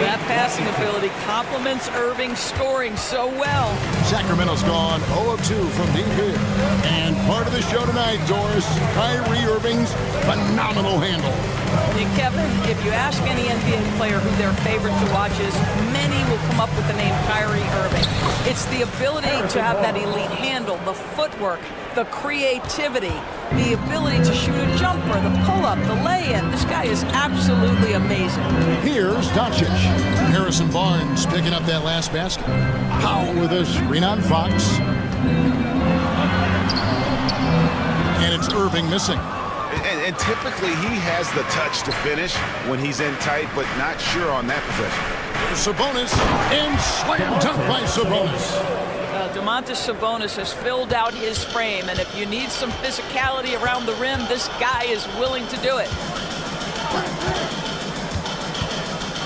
Speaker 11: That passing ability complements Irving's scoring so well.
Speaker 1: Sacramento's gone 0 of 2 from deep here. And part of the show tonight, Doris, Kyrie Irving's phenomenal handle.
Speaker 11: Hey, Kevin, if you ask any NBA player who their favorite to watch is, many will come up with the name Kyrie Irving. It's the ability to have that elite handle, the footwork, the creativity, the ability to shoot a jumper, the pull-up, the lay-in. This guy is absolutely amazing.
Speaker 1: Here's Doncic. Harrison Barnes picking up that last basket. Powell with a screen on Fox. And it's Irving missing.
Speaker 5: And typically he has the touch to finish when he's in tight, but not sure on that possession.
Speaker 1: Sabonis, and slam dunk by Sabonis.
Speaker 11: Domantas Sabonis has filled out his frame, and if you need some physicality around the rim, this guy is willing to do it.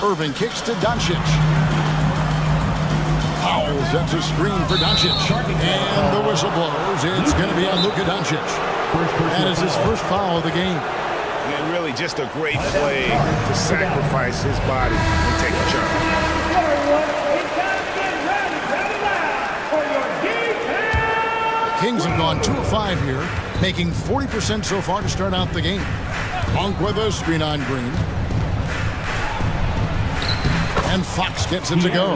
Speaker 1: Irving kicks to Doncic. Powell sets a screen for Doncic. And the whistle blows. It's going to be on Luka Doncic. That is his first foul of the game.
Speaker 5: And really just a great play to sacrifice his body and take the charge.
Speaker 1: Kings have gone 2 of 5 here, making 40% so far to start out the game. Monk with a screen on Green. And Fox gets it to go.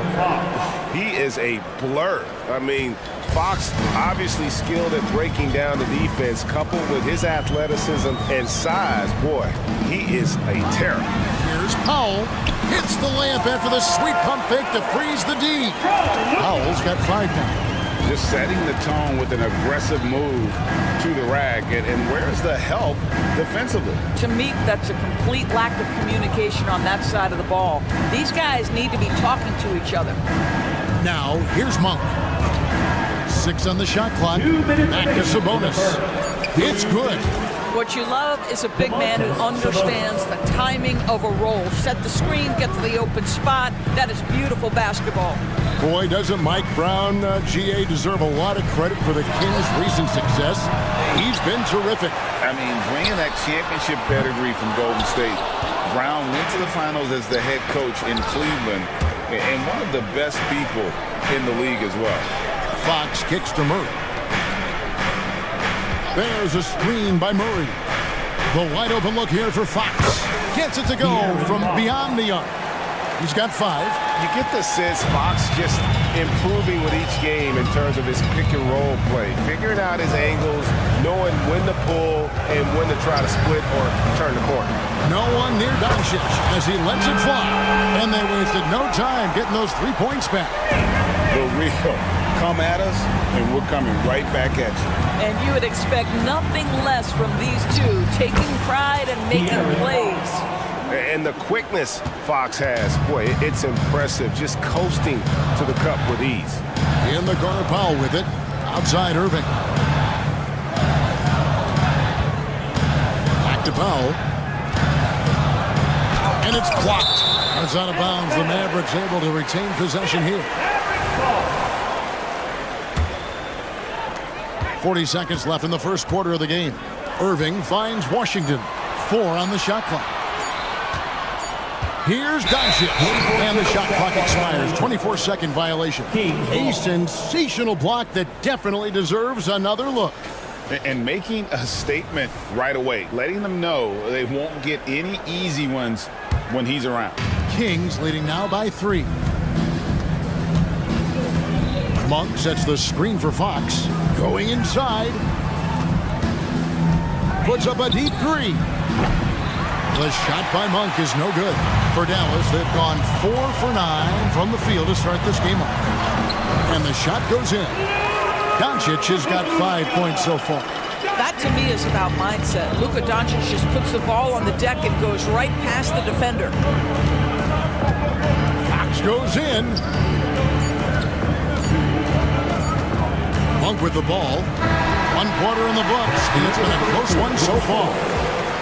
Speaker 5: He is a blur. I mean, Fox obviously skilled at breaking down the defense, coupled with his athleticism and size. Boy, he is a terror.
Speaker 1: Here's Powell. Hits the layup after the sweet pump fake to freeze the D. Powell's got 5 now.
Speaker 2: Just setting the tone with an aggressive move to the rack. And where's the help defensively?
Speaker 11: To me, that's a complete lack of communication on that side of the ball. These guys need to be talking to each other.
Speaker 1: Now, here's Monk. 6 on the shot clock. Back to Sabonis. It's good.
Speaker 11: What you love is a big man who understands the timing of a roll. Set the screen, get to the open spot. That is beautiful basketball.
Speaker 1: Boy, doesn't Mike Brown, GA, deserve a lot of credit for the Kings' recent success. He's been terrific.
Speaker 2: I mean, bringing that championship pedigree from Golden State. Brown went to the finals as the head coach in Cleveland, and one of the best people in the league as well.
Speaker 1: Fox kicks to Murray. There's a screen by Murray. The wide open look here for Fox. Gets it to go from beyond the arc. He's got 5.
Speaker 5: You get the sense Fox just improving with each game in terms of his pick and roll play, figuring out his angles, knowing when to pull and when to try to split or turn the corner.
Speaker 1: No one near Doncic as he lets it fly. And they wasted no time getting those 3 points back.
Speaker 2: The real come at us, and we're coming right back at you.
Speaker 11: And you would expect nothing less from these two, taking pride and making plays.
Speaker 5: And the quickness Fox has, boy, it's impressive. Just coasting to the cup with ease.
Speaker 1: In the corner, Powell with it. Outside, Irving. Back to Powell. And it's blocked. It's out of bounds. The Mavericks able to retain possession here. 40 seconds left in the first quarter of the game. Irving finds Washington. 4 on the shot clock. Here's Doncic, and the shot clock expires. 24-second violation. A sensational block that definitely deserves another look.
Speaker 2: And making a statement right away, letting them know they won't get any easy ones when he's around.
Speaker 1: Kings leading now by 3. Monk sets the screen for Fox. Going inside. Puts up a deep 3. The shot by Monk is no good. For Dallas, they've gone 4 for 9 from the field to start this game off. And the shot goes in. Doncic has got 5 points so far.
Speaker 11: That, to me, is about mindset. Luka Doncic just puts the ball on the deck and goes right past the defender.
Speaker 1: Fox goes in. Monk with the ball. 1 quarter in the books, and it's been a close one so far.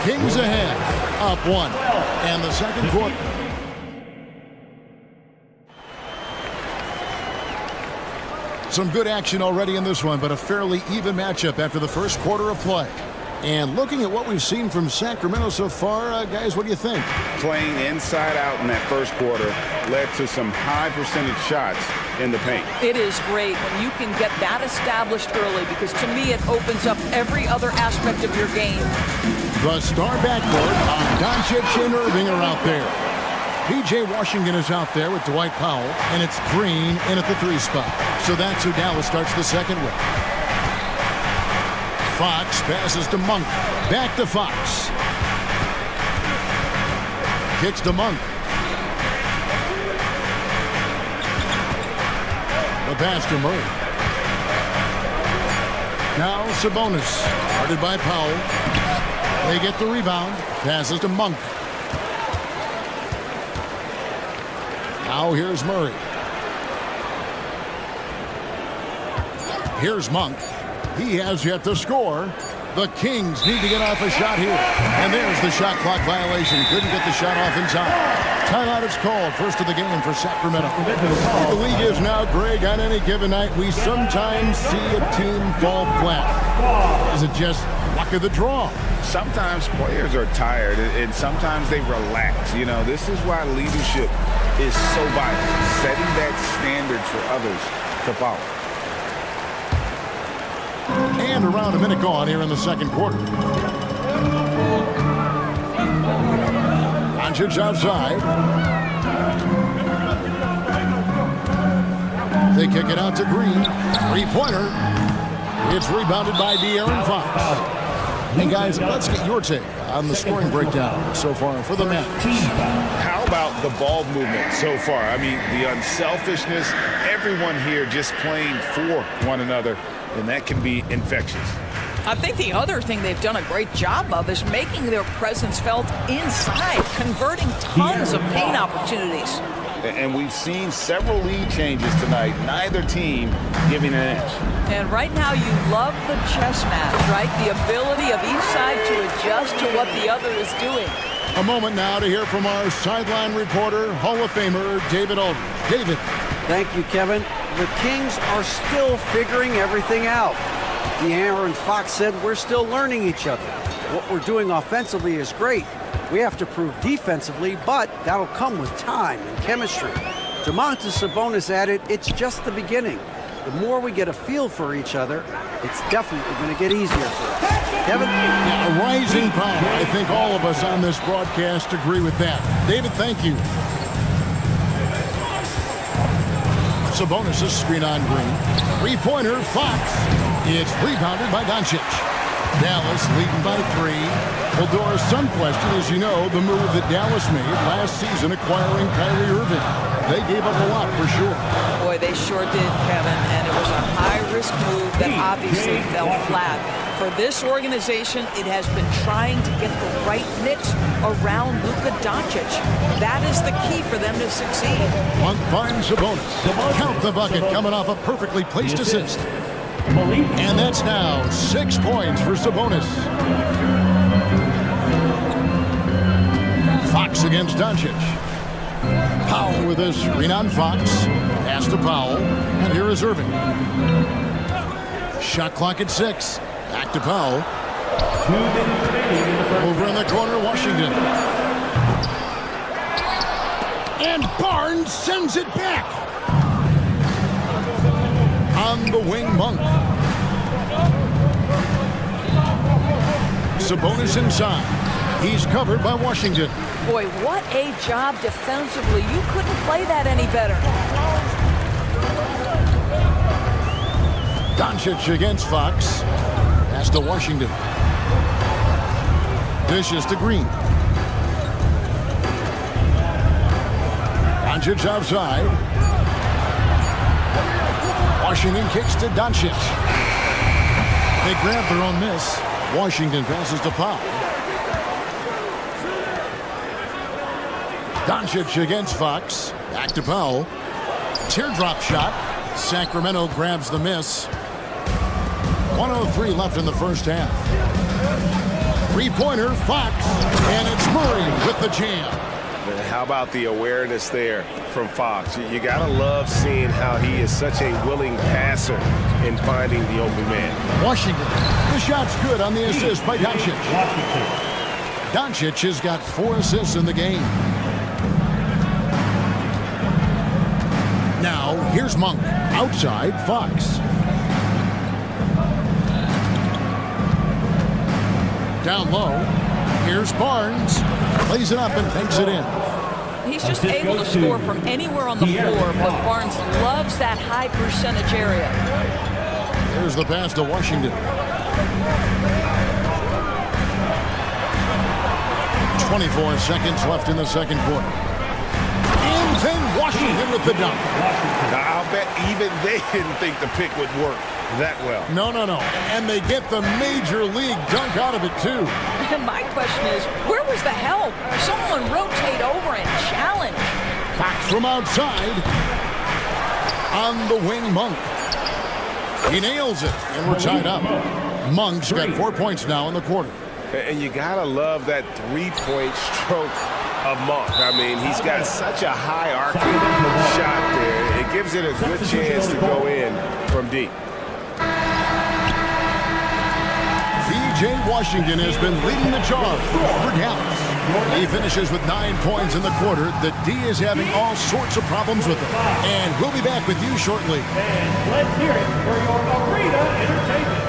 Speaker 1: Kings ahead, up 1, and the second quarter. Some good action already in this one, but a fairly even matchup after the first quarter of play. And looking at what we've seen from Sacramento so far, guys, what do you think?
Speaker 2: Playing inside out in that first quarter led to some high percentage shots in the paint.
Speaker 11: It is great when you can get that established early, because to me it opens up every other aspect of your game.
Speaker 1: The star backcourt of Doncic and Irving are out there. P.J. Washington is out there with Dwight Powell, and it's Green in at the 3 spot. So that's who Dallas starts the second with. Fox passes to Monk. Back to Fox. Kicks to Monk. The pass to Murray. Now Sabonis. Guarded by Powell. They get the rebound. Passes to Monk. Now here's Murray. Here's Monk. He has yet to score. The Kings need to get off a shot here. And there's the shot clock violation. Couldn't get the shot off in time. Timeout is called. First of the game for Sacramento. The league is now, Greg, on any given night, we sometimes see a team fall flat. Is it just luck of the draw?
Speaker 2: Sometimes players are tired, and sometimes they relax. You know, this is why leadership is so vital. Setting that standard for others to follow.
Speaker 1: And around a minute gone here in the second quarter. Doncic outside. They kick it out to Green. 3-pointer. It's rebounded by De'Aaron Fox. And guys, let's get your take on the scoring breakdown so far for the match.
Speaker 2: How about the ball movement so far? I mean, the unselfishness, everyone here just playing for one another, and that can be infectious.
Speaker 11: I think the other thing they've done a great job of is making their presence felt inside, converting tons of paint opportunities.
Speaker 2: And we've seen several lead changes tonight, neither team giving an inch.
Speaker 11: And right now you love the chess match, right? The ability of each side to adjust to what the other is doing.
Speaker 1: A moment now to hear from our sideline reporter, Hall of Famer David Aldridge. David.
Speaker 4: Thank you, Kevin. The Kings are still figuring everything out. De'Aaron Fox said we're still learning each other. What we're doing offensively is great. We have to prove defensively, but that'll come with time and chemistry. Domantas Sabonis added, it's just the beginning. The more we get a feel for each other, it's definitely going to get easier for us. Kevin?
Speaker 1: Yeah, a rising power. I think all of us on this broadcast agree with that. David, thank you. Sabonis' screen on Green. 3-pointer, Fox. It's rebounded by Doncic. Dallas leading by 3. Well, Doris, some question, as you know, the move that Dallas made last season acquiring Kyrie Irving. They gave up a lot for sure.
Speaker 11: Boy, they sure did, Kevin, and it was a high-risk move that obviously fell flat. For this organization, it has been trying to get the right mix around Luka Doncic. That is the key for them to succeed.
Speaker 1: Monk finds Sabonis. Count the bucket coming off a perfectly placed assist. And that's now 6 points for Sabonis. Fox against Doncic. Powell with a screen on Fox. Pass to Powell. And here is Irving. Shot clock at 6. Back to Powell. Over in the corner, Washington. And Barnes sends it back. On the wing, Monk. Sabonis inside. He's covered by Washington.
Speaker 11: Boy, what a job defensively. You couldn't play that any better.
Speaker 1: Doncic against Fox. Pass to Washington. Dishes to Green. Doncic outside. Washington kicks to Doncic. They grab their own miss. Washington passes to Powell. Doncic against Fox. Back to Powell. Teardrop shot. Sacramento grabs the miss. 1:03 left in the first half. Three-pointer, Fox. And it's Murray with the jam.
Speaker 5: How about the awareness there from Fox? You got to love seeing how he is such a willing passer in finding the open man.
Speaker 1: Washington. The shot's good on the assist by Doncic. Doncic has got 4 assists in the game. Now, here's Monk. Outside, Fox. Down low. Here's Barnes. Plays it up and takes it in.
Speaker 11: He's just able to score from anywhere on the floor, but Barnes loves that high percentage area.
Speaker 1: Here's the pass to Washington. 24 seconds left in the second quarter. And then Washington with the dunk.
Speaker 5: I'll bet even they didn't think the pick would work that well.
Speaker 1: No. And they get the major league dunk out of it, too.
Speaker 11: My question is, where was the help? Someone rotate over and challenge.
Speaker 1: Fox from outside. On the wing, Monk. He nails it, and we're tied up. Monk's got 4 points now in the quarter.
Speaker 5: And you got to love that three-point stroke of Monk. I mean, he's got such a high arcing shot there. It gives it a good chance to go in from deep.
Speaker 1: P.J. Washington has been leading the charge for Dallas. He finishes with 9 points in the quarter. The D is having all sorts of problems with him. And we'll be back with you shortly.
Speaker 6: And let's hear it for your arena entertainment.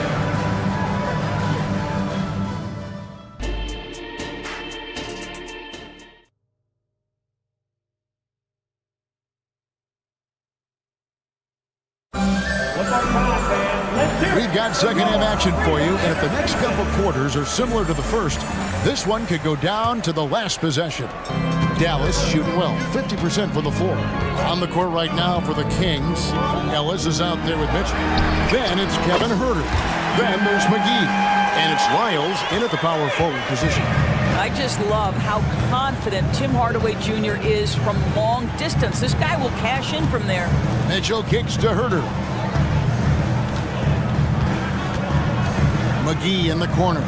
Speaker 1: We've got second half action for you, and if the next couple quarters are similar to the first, this one could go down to the last possession. Dallas shooting well, 50% from the floor. On the court right now for the Kings, Ellis is out there with Mitchell. Then it's Kevin Huerter. Then there's McGee. And it's Lyles in at the power forward position.
Speaker 11: I just love how confident Tim Hardaway Jr. is from long distance. This guy will cash in from there.
Speaker 1: Mitchell kicks to Huerter. McGee in the corner.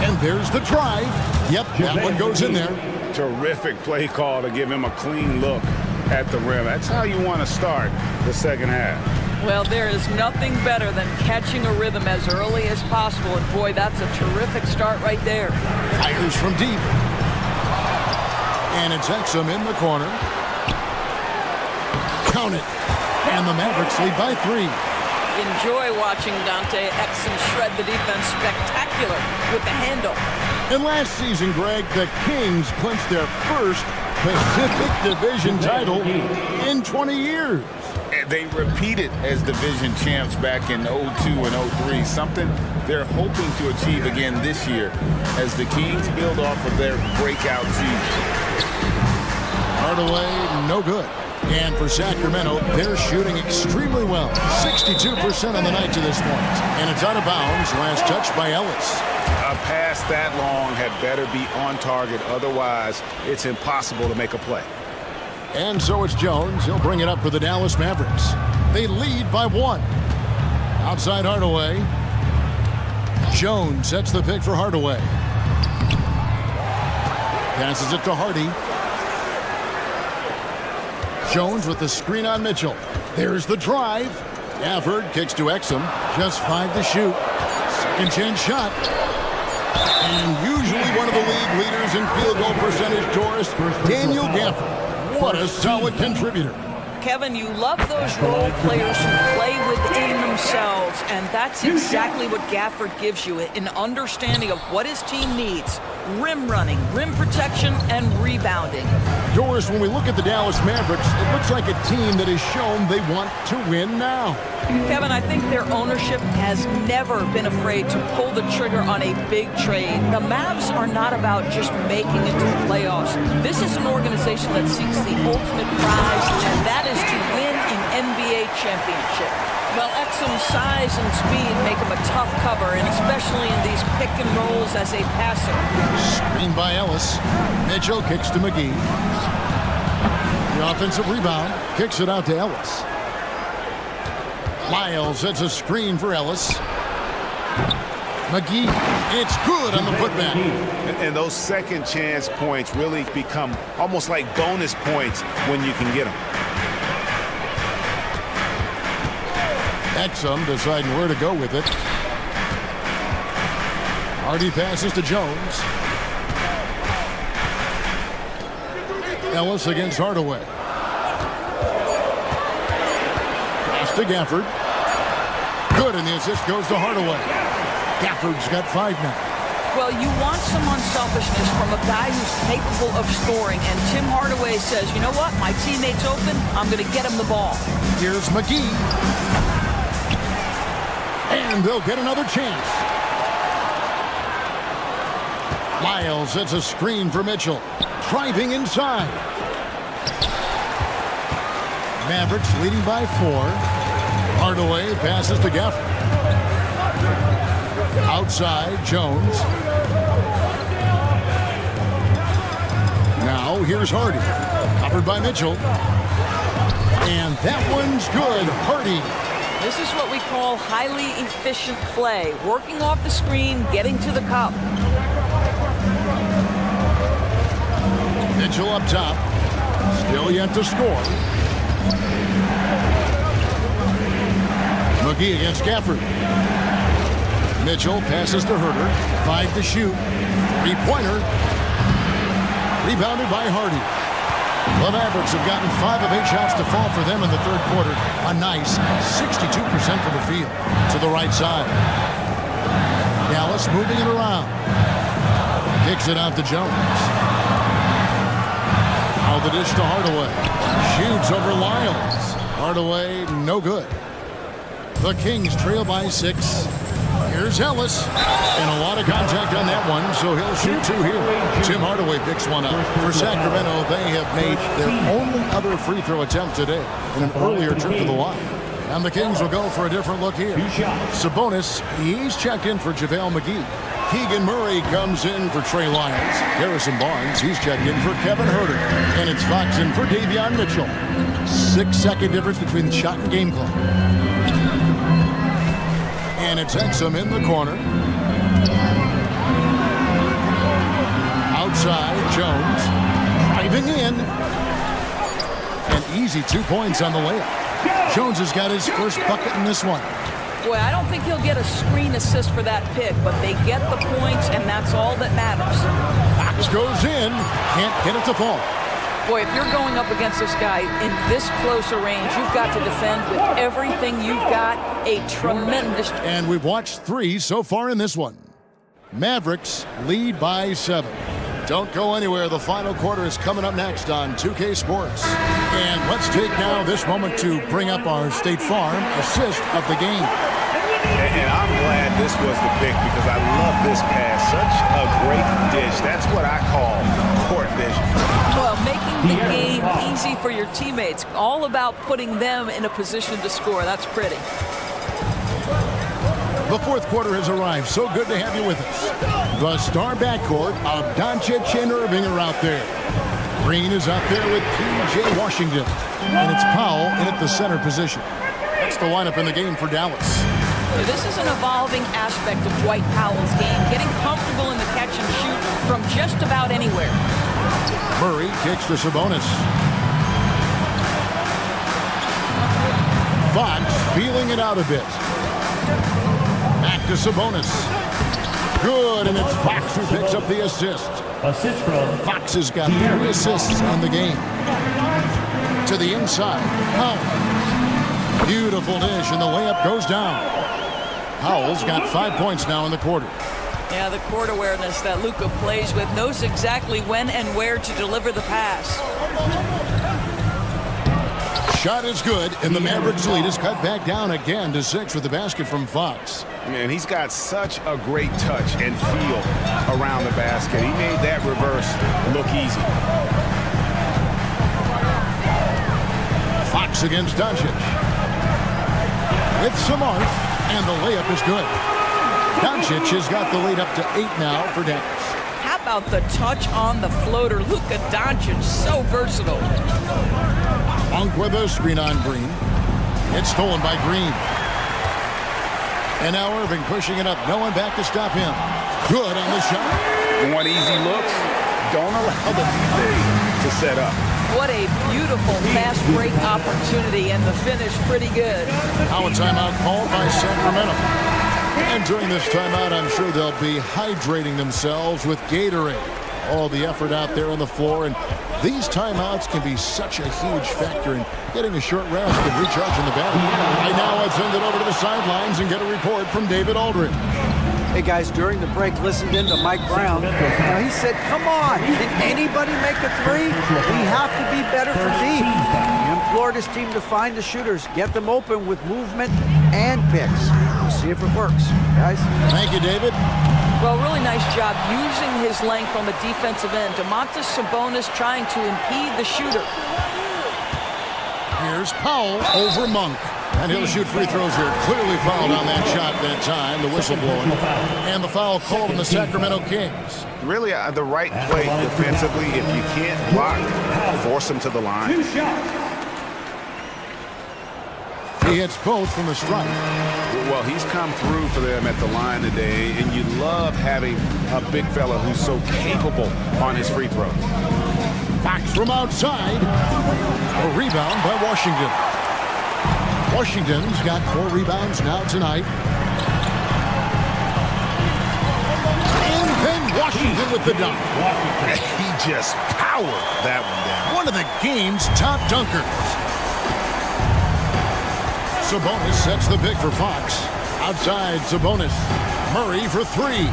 Speaker 1: And there's the drive. Yep, that one goes in there.
Speaker 2: Terrific play call to give him a clean look at the rim. That's how you want to start the second half.
Speaker 11: Well, there is nothing better than catching a rhythm as early as possible. And boy, that's a terrific start right there.
Speaker 1: Fires from deep. And it's Exum in the corner. Count it. And the Mavericks lead by 3.
Speaker 11: Enjoy watching Dante Exum shred the defense. Spectacular with the handle.
Speaker 1: And last season, Greg, the Kings clinched their first Pacific Division title in 20 years.
Speaker 2: And they repeated as division champs back in 02 and 03, something they're hoping to achieve again this year as the Kings build off of their breakout season.
Speaker 1: Hardaway, no good. And for Sacramento, they're shooting extremely well. 62% on the night to this point. And it's out of bounds. Last touch by Ellis.
Speaker 5: A pass that long had better be on target. Otherwise, it's impossible to make a play.
Speaker 1: And so it's Jones. He'll bring it up for the Dallas Mavericks. They lead by 1. Outside Hardaway. Jones sets the pick for Hardaway. Passes it to Hardy. Jones with the screen on Mitchell. There's the drive. Gafford kicks to Exum. Just 5 to shoot. Second chance shot. And usually one of the league leaders in field goal percentage, Doris, Daniel Gafford. What a solid contributor.
Speaker 11: Kevin, you love those role players who play within themselves, and that's exactly what Gafford gives you, an understanding of what his team needs. Rim running, rim protection, and rebounding.
Speaker 1: Doris, when we look at the Dallas Mavericks, it looks like a team that has shown they want to win now.
Speaker 11: Kevin, I think their ownership has never been afraid to pull the trigger on a big trade. The Mavs are not about just making it to the playoffs. This is an organization that seeks the ultimate prize, and that is to win an NBA championship. Well, Exum's size and speed make him a tough cover, and especially in these pick and rolls as a passer.
Speaker 1: Screen by Ellis. Mitchell kicks to McGee. The offensive rebound, kicks it out to Ellis. Miles sets a screen for Ellis. McGee, it's good on the putback.
Speaker 2: And those second chance points really become almost like bonus points when you can get them.
Speaker 1: Exum deciding where to go with it. Hardy passes to Jones. Ellis against Hardaway. Pass to Gafford. Good, and the assist goes to Hardaway. Gafford's got 5 now.
Speaker 11: Well, you want some unselfishness from a guy who's capable of scoring, and Tim Hardaway says, you know what, my teammate's open, I'm going to get him the ball.
Speaker 1: Here's McGee. And they'll get another chance. Miles sets a screen for Mitchell. Driving inside. Mavericks leading by 4. Hardaway passes to Gafford. Outside, Jones. Now here's Hardy. Covered by Mitchell. And that one's good. Hardy.
Speaker 11: This is what we call highly efficient play. Working off the screen, getting to the cup.
Speaker 1: Mitchell up top. Still yet to score. McGee against Gafford. Mitchell passes to Herter. 5 to shoot. 3-pointer. Rebounded by Hardy. The Mavericks have gotten 5 of 8 shots to fall for them in the third quarter. A nice 62% from the field. To the right side. Dallas moving it around. Kicks it out to Jones. Now the dish to Hardaway. Shoots over Lyles. Hardaway, no good. The Kings trail by 6. Here's Ellis. And a lot of contact on that one, so he'll shoot 2 here. Tim Hardaway picks one up. For Sacramento, they have made their only other free throw attempt today in an earlier trip to the line. And the Kings will go for a different look here. Sabonis, he's checked in for JaVale McGee. Keegan Murray comes in for Trey Lyles. Harrison Barnes, he's checked in for Kevin Herter. And it's Fox in for Davion Mitchell. 6-second difference between the shot and game clock. And it's Exum in the corner. Outside, Jones. Driving in. An easy 2 points on the layup. Jones has got his first bucket in this one.
Speaker 11: Boy, I don't think he'll get a screen assist for that pick, but they get the points, and that's all that matters.
Speaker 1: Fox goes in. Can't get it to fall.
Speaker 11: Boy, if you're going up against this guy in this close a range, you've got to defend with everything you've got. A tremendous...
Speaker 1: And we've watched 3 so far in this one. Mavericks lead by 7. Don't go anywhere. The final quarter is coming up next on 2K Sports. And let's take now this moment to bring up our State Farm assist of the game.
Speaker 5: And I'm glad this was the pick because I love this pass. Such a great dish. That's what I call court vision.
Speaker 11: Well, making the game easy for your teammates. All about putting them in a position to score. That's pretty.
Speaker 1: The fourth quarter has arrived. So good to have you with us. The star backcourt of Doncic and Irving are out there. Green is out there with P.J. Washington. And it's Powell in at the center position. That's the lineup in the game for Dallas.
Speaker 11: This is an evolving aspect of Dwight Powell's game, getting comfortable in the catch and shoot from just about anywhere.
Speaker 1: Murray kicks to Sabonis. Fox feeling it out a bit. Back to Sabonis. Good, and it's Fox who picks up the assist.
Speaker 6: Assist from
Speaker 1: Fox has got 3 assists in the game. To the inside. Powell. Beautiful dish, and the layup goes down. Powell's got 5 points now in the quarter.
Speaker 11: Yeah, the court awareness that Luka plays with, knows exactly when and where to deliver the pass.
Speaker 1: Shot is good, and the Mavericks lead is cut back down again to 6 with the basket from Fox.
Speaker 2: Man, he's got such a great touch and feel around the basket. He made that reverse look easy.
Speaker 1: Fox against Doncic. With Samart, and the layup is good. Doncic has got the lead up to 8 now for Dallas.
Speaker 11: How about the touch on the floater? Luka Doncic, so versatile.
Speaker 1: Monk with a screen on Green. It's stolen by Green. And now Irving pushing it up. No one back to stop him. Good on the shot.
Speaker 2: Want easy looks? Don't allow the defense to set up.
Speaker 11: What a beautiful fast break opportunity, and the finish pretty good.
Speaker 1: Now a timeout called by Sacramento. And during this timeout, I'm sure they'll be hydrating themselves with Gatorade. All the effort out there on the floor, and these timeouts can be such a huge factor in getting a short rest and recharging the battery. Right now, let's send it over to the sidelines and get a report from David Aldridge.
Speaker 4: Hey guys, during the break, listened in to Mike Brown. Now he said, come on, can anybody make a three? We have to be better from deep. He implored his team to find the shooters, get them open with movement and picks. We'll see if it works, guys.
Speaker 1: Thank you, David.
Speaker 11: Well, really nice job using his length on the defensive end. Domantas Sabonis trying to impede the shooter.
Speaker 1: Here's Powell over Monk. And he'll shoot free throws here. Clearly fouled on that shot that time, the whistle blowing. And the foul called on the Sacramento Kings.
Speaker 2: Really, the right play defensively. If you can't block, force him to the line.
Speaker 1: He hits both from the strike.
Speaker 2: Well, he's come through for them at the line today, and you love having a big fella who's so capable on his free throw.
Speaker 1: Fox from outside. A rebound by Washington. Washington's got 4 rebounds now tonight. And then Washington with the dunk.
Speaker 2: He just powered that one down.
Speaker 1: One of the game's top dunkers. Sabonis sets the pick for Fox. Outside, Sabonis. Murray for 3.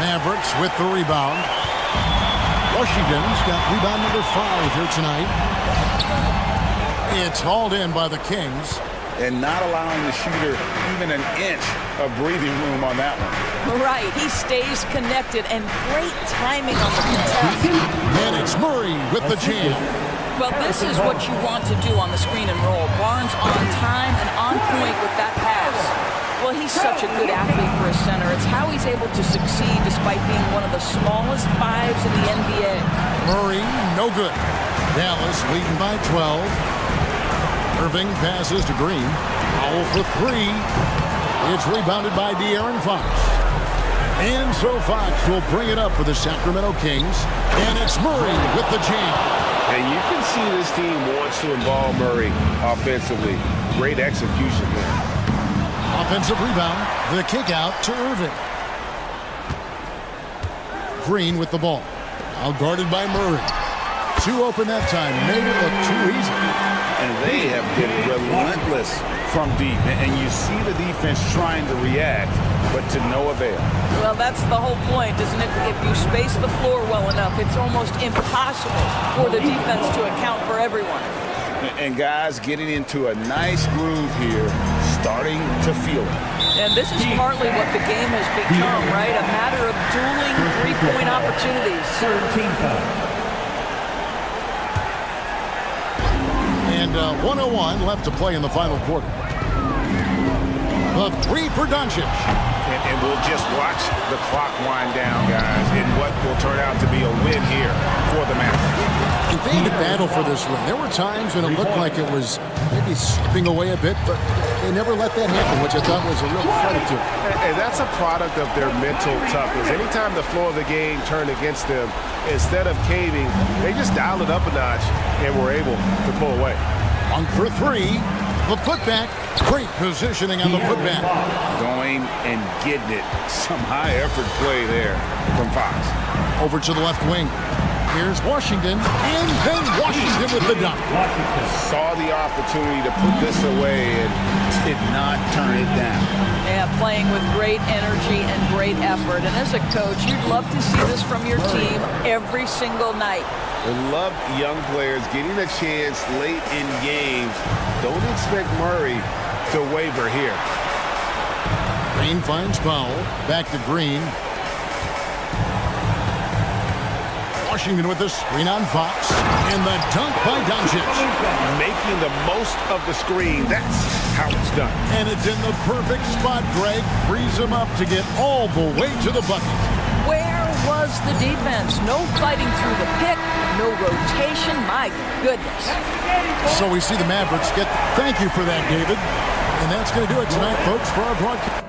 Speaker 1: Mavericks with the rebound. Washington's got rebound number 5 here tonight. It's hauled in by the Kings.
Speaker 2: And not allowing the shooter even an inch of breathing room on that one.
Speaker 11: Right, he stays connected, and great timing on the contest.
Speaker 1: And it's Murray with the jam.
Speaker 11: Well, this is what you want to do on the screen and roll. Barnes on time and on point with that pass. Well, he's such a good athlete for a center. It's how he's able to succeed despite being one of the smallest 5s in the NBA.
Speaker 1: Murray, no good. Dallas leading by 12. Irving passes to Green. Powell for 3. It's rebounded by De'Aaron Fox. And so Fox will bring it up for the Sacramento Kings. And it's Murray with the jam.
Speaker 5: And you can see this team wants to involve Murray offensively. Great execution there.
Speaker 1: Offensive rebound. The kick out to Irving. Green with the ball. Now guarded by Murray. 2 open that time. Made it look too easy.
Speaker 2: And they have been relentless from deep. And you see the defense trying to react, but to no avail.
Speaker 11: Well, that's the whole point, isn't it? If you space the floor well enough, it's almost impossible for the defense to account for everyone.
Speaker 2: And guys getting into a nice groove here, starting to feel it.
Speaker 11: And this is partly what the game has become, right? A matter of dueling three-point opportunities.
Speaker 6: 13
Speaker 1: And 1:01 left to play in the final quarter. The 3 for Doncic.
Speaker 2: And we'll just watch the clock wind down, guys, in what will turn out to be a win here for the Mavericks.
Speaker 1: And they had to battle for this win. There were times when it looked like it was maybe slipping away a bit, but they never let that happen, which I thought was a real credit to them.
Speaker 5: And that's a product of their mental toughness. Anytime the flow of the game turned against them, instead of caving, they just dialed it up a notch and were able to pull away.
Speaker 1: Monk for 3. The putback. Great positioning on the putback.
Speaker 2: Going and getting it. Some high-effort play there from Fox.
Speaker 1: Over to the left wing. Here's Washington, and then Washington with the dunk.
Speaker 2: Saw the opportunity to put this away and did not turn it down.
Speaker 11: Yeah, playing with great energy and great effort. And as a coach, you'd love to see this from your team every single night.
Speaker 5: We love young players getting a chance late in games. Don't expect Murray to waver here.
Speaker 1: Green finds Powell. Back to Green. Washington with the screen on Fox. And the dunk by Doncic.
Speaker 5: Making the most of the screen. That's how it's done.
Speaker 1: And it's in the perfect spot, Greg. Frees him up to get all the way to the bucket.
Speaker 11: Where was the defense? No fighting through the pick, no rotation. My goodness.
Speaker 1: So we see the Mavericks get... Thank you for that, David. And that's going to do it tonight, folks, for our broadcast.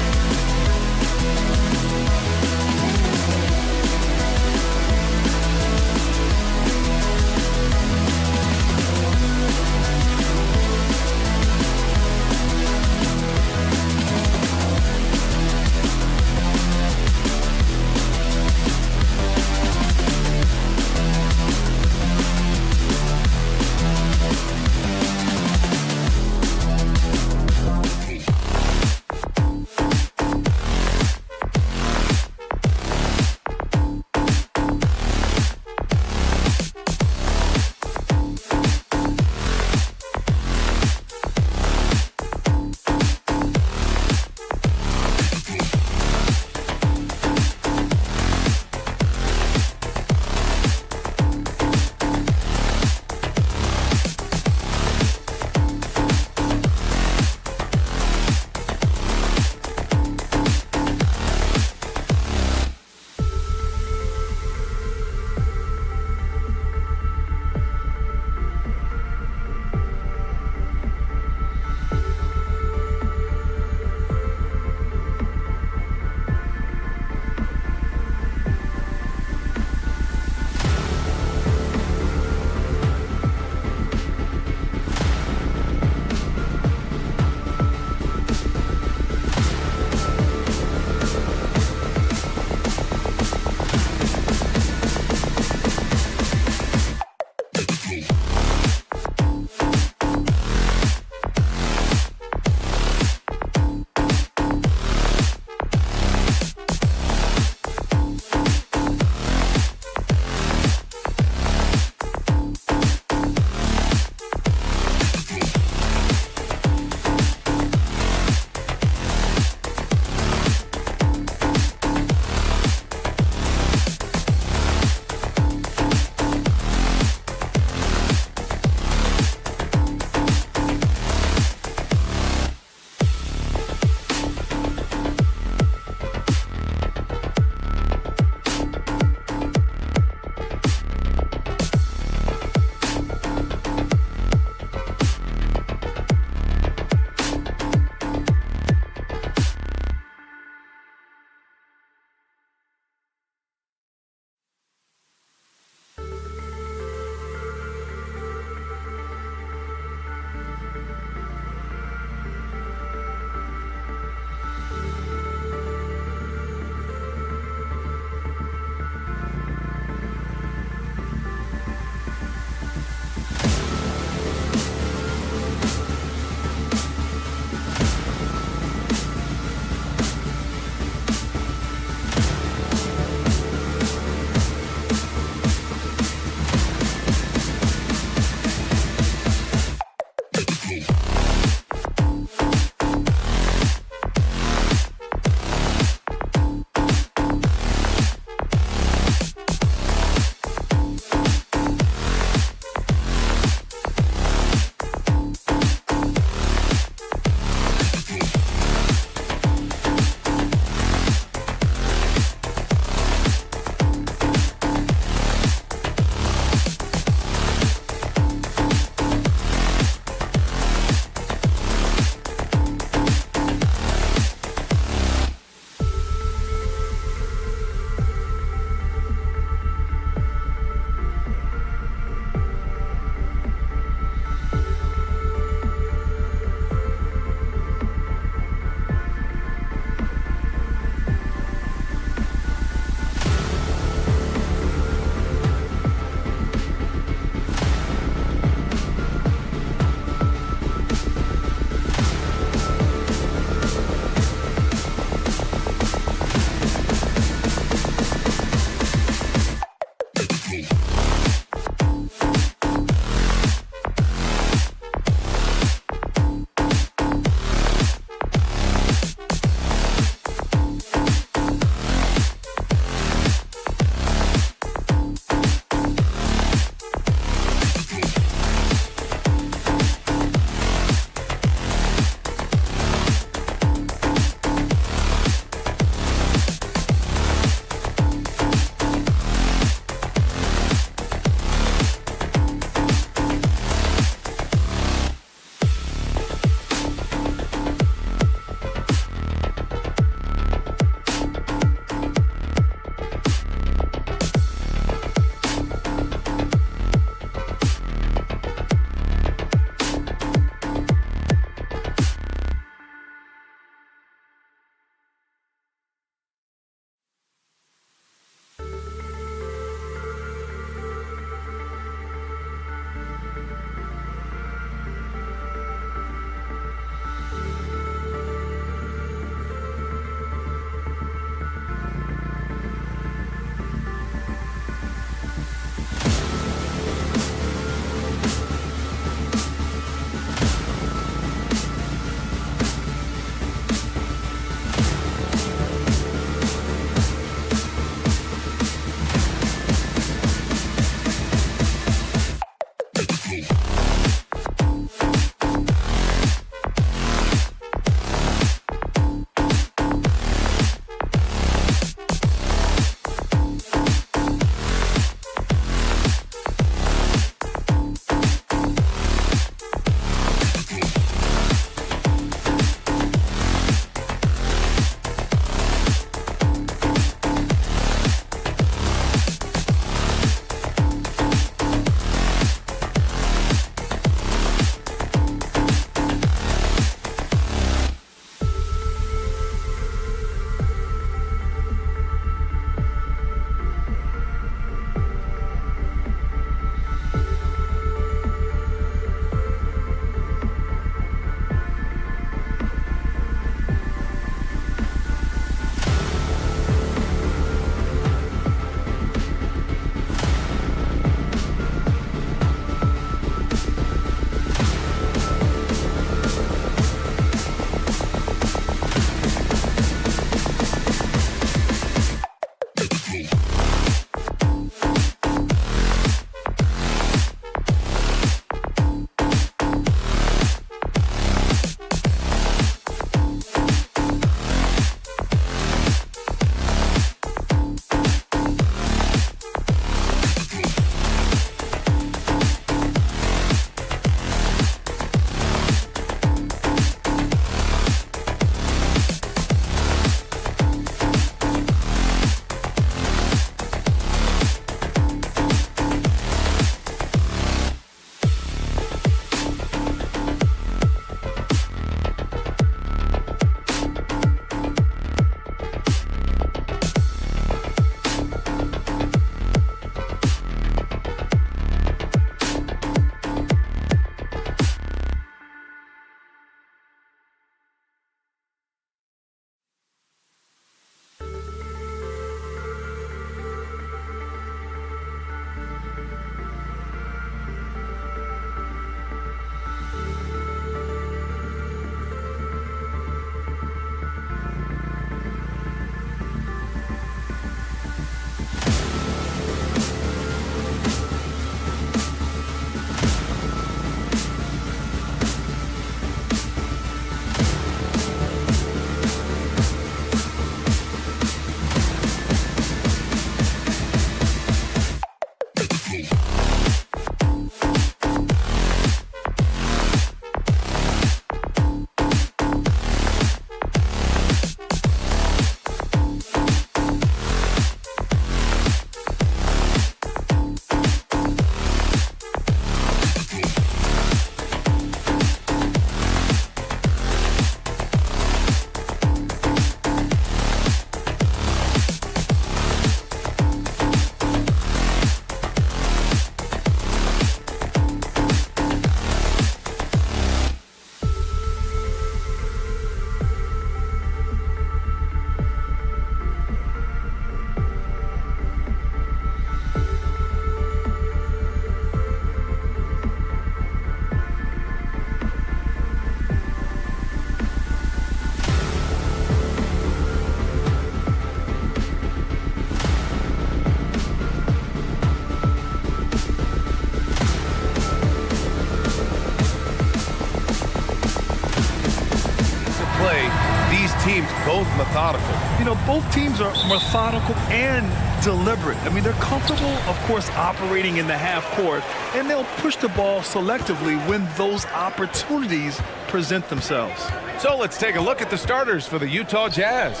Speaker 7: methodical.
Speaker 8: You know, both teams are methodical and deliberate. I mean, they're comfortable, of course, operating in the half court, and they'll push the ball selectively when those opportunities present themselves.
Speaker 7: So let's take a look at the starters for the Utah Jazz.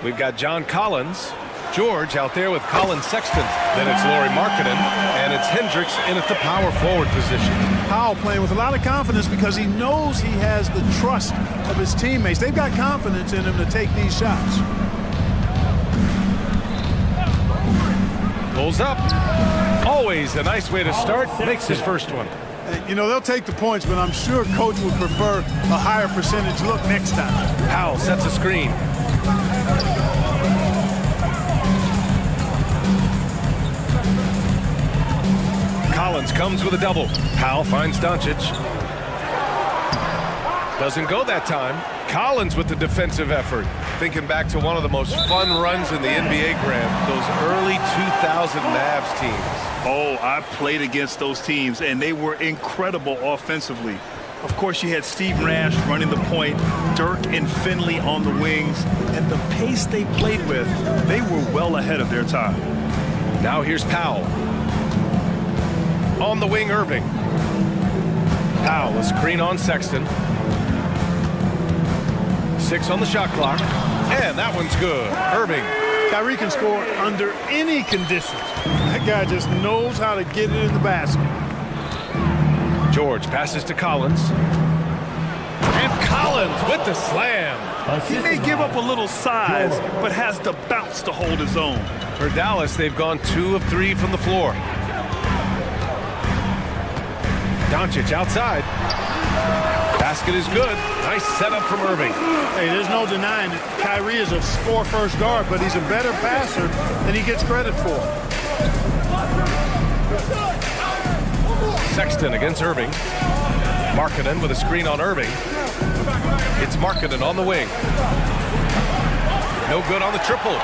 Speaker 7: We've got John Collins, George out there with Colin Sexton. Then it's Lauri Markkanen, and it's Hendricks in at the power forward position.
Speaker 12: Powell playing with a lot of confidence because he knows he has the trust of his teammates. They've got confidence in him to take these shots.
Speaker 7: Pulls up. Always a nice way to start. Makes his first one.
Speaker 12: You know, they'll take the points, but I'm sure coach would prefer a higher percentage look next time.
Speaker 7: Powell sets a screen. Collins comes with a double. Powell finds Doncic. Doesn't go that time. Collins with the defensive effort. Thinking back to one of the most fun runs in the NBA, Graham, those early 2000 Mavs teams.
Speaker 8: Oh, I played against those teams, and they were incredible offensively. Of course, you had Steve Nash running the point, Dirk and Finley on the wings, and the pace they played with, they were well ahead of their time.
Speaker 7: Now here's Powell. On the wing, Irving. Powell, a screen on Sexton. 6 on the shot clock, and that one's good. Irving.
Speaker 12: Kyrie can score under any conditions. That guy just knows how to get it in the basket.
Speaker 7: George passes to Collins. And Collins with the slam.
Speaker 8: He may give up a little size, but has the bounce to hold his own.
Speaker 7: For Dallas, they've gone 2 of 3 from the floor. Doncic outside. Basket is good. Nice setup from Irving.
Speaker 12: Hey, there's no denying it. Kyrie is a score-first guard, but he's a better passer than he gets credit for.
Speaker 7: Sexton against Irving. Markkanen with a screen on Irving. It's Markkanen on the wing. No good on the triple.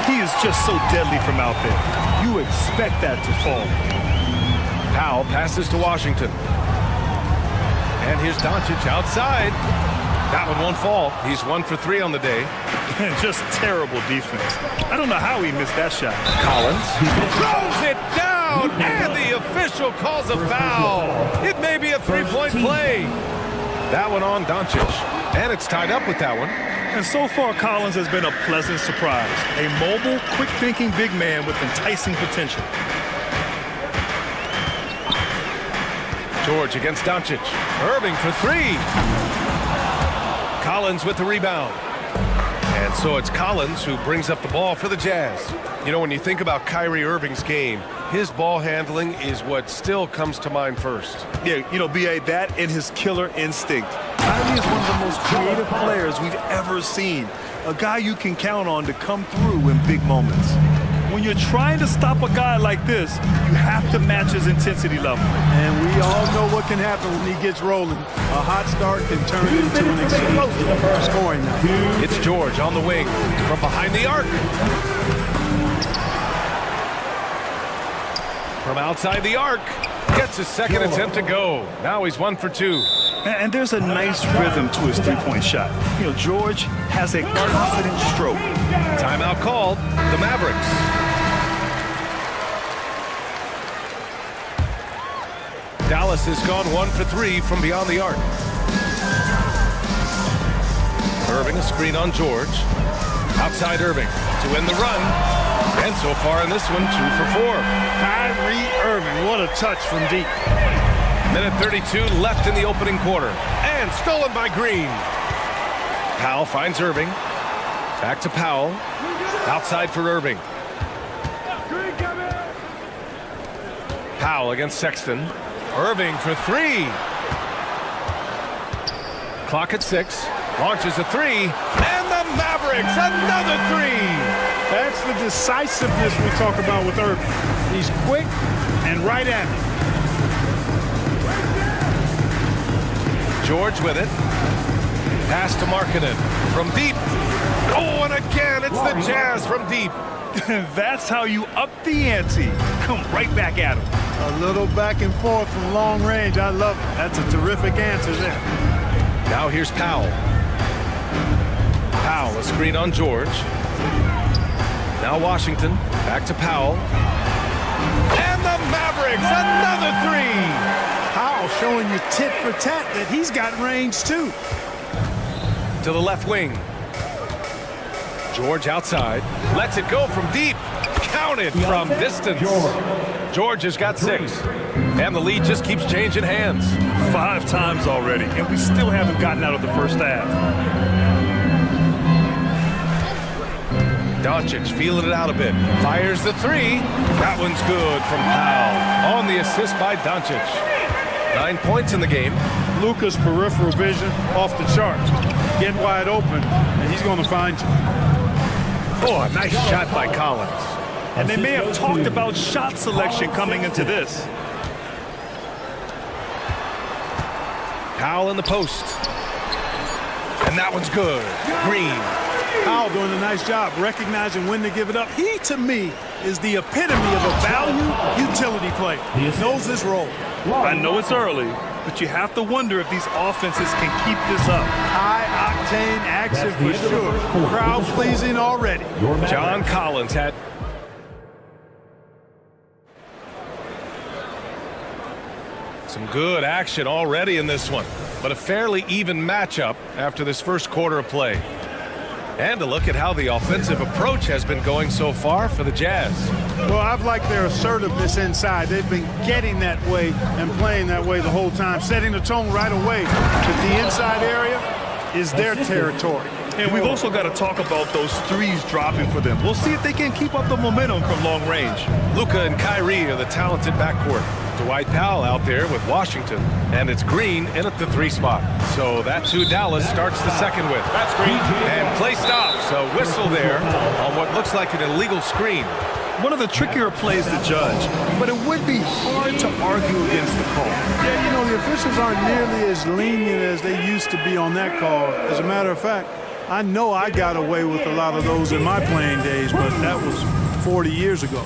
Speaker 8: He is just so deadly from out there. You expect that to fall.
Speaker 7: Powell passes to Washington. And here's Doncic outside. That one won't fall. He's 1 for 3 on the day.
Speaker 8: Just terrible defense. I don't know how he missed that shot.
Speaker 7: Collins throws it down, and the official calls a foul. It may be a 3-point play. That one on Doncic, and it's tied up with that one.
Speaker 8: And so far, Collins has been a pleasant surprise. A mobile, quick-thinking big man with enticing potential.
Speaker 7: George against Doncic. Irving for 3. Collins with the rebound. And so it's Collins who brings up the ball for the Jazz. You know, when you think about Kyrie Irving's game, his ball handling is what still comes to mind first.
Speaker 8: Yeah, you know, B.A., that and his killer instinct. Kyrie is one of the most creative players we've ever seen. A guy you can count on to come through in big moments. When you're trying to stop a guy like this, you have to match his intensity level.
Speaker 12: And we all know what can happen when he gets rolling. A hot start can turn into an explosive scoring night.
Speaker 7: It's George on the wing from behind the arc. From outside the arc. Gets his second attempt to go. Now he's 1 for 2.
Speaker 8: And there's a nice rhythm to his three-point shot. You know, George has a confident stroke.
Speaker 7: Timeout called. The Mavericks. Dallas has gone 1 for 3 from beyond the arc. Irving, a screen on George. Outside Irving to win the run. And so far in this one, 2 for 4.
Speaker 12: Kyrie Irving, what a touch from deep.
Speaker 7: Minute 32 left in the opening quarter. And stolen by Green. Powell finds Irving. Back to Powell. Outside for Irving. Powell against Sexton. Irving for 3. Clock at 6. Launches a 3. And the Mavericks, another 3.
Speaker 12: That's the decisiveness we talk about with Irving. He's quick and right at it.
Speaker 7: George with it. Pass to Markkanen from deep. Oh, and again, it's the Jazz from deep.
Speaker 8: That's how you up the ante. Come right back at him.
Speaker 12: A little back and forth from long range. I love it. That's a terrific answer there.
Speaker 7: Now here's Powell. Powell, a screen on George. Now Washington, back to Powell. And the Mavericks, another three!
Speaker 12: Powell showing you tit for tat that he's got range too.
Speaker 7: To the left wing. George outside, lets it go from deep. Counted from distance. George has got 6. And the lead just keeps changing hands.
Speaker 8: 5 times already, and we still haven't gotten out of the first half.
Speaker 7: Doncic feeling it out a bit. Fires the 3. That one's good from Powell. On the assist by Doncic. 9 points in the game.
Speaker 12: Luka's peripheral vision off the charts. Get wide open, and he's going to find you.
Speaker 7: Oh, a nice shot by Collins.
Speaker 8: And they may have talked about shot selection coming into this.
Speaker 7: Powell in the post. And that one's good. Green.
Speaker 12: Powell doing a nice job recognizing when to give it up. He, to me, is the epitome of a value utility player. He knows his role.
Speaker 8: I know it's early, but you have to wonder if these offenses can keep this up.
Speaker 12: High-octane action for sure. Crowd-pleasing already.
Speaker 7: John Collins had... some good action already in this one, but a fairly even matchup after this first quarter of play. And a look at how the offensive approach has been going so far for the Jazz.
Speaker 12: Well, I've liked their assertiveness inside. They've been getting that way and playing that way the whole time, setting the tone right away. But the inside area is their territory.
Speaker 8: And we've also got to talk about those threes dropping for them. We'll see if they can keep up the momentum from long range.
Speaker 7: Luka and Kyrie are the talented backcourt. Dwight Powell out there with Washington, and it's Green in at the 3 spot. So that's who Dallas starts the second with. That's Green. And play stops. A whistle there on what looks like an illegal screen.
Speaker 8: One of the trickier plays to judge, but it would be hard to argue against the call.
Speaker 12: Yeah, you know, the officials aren't nearly as lenient as they used to be on that call. As a matter of fact, I know I got away with a lot of those in my playing days, but that was 40 years ago.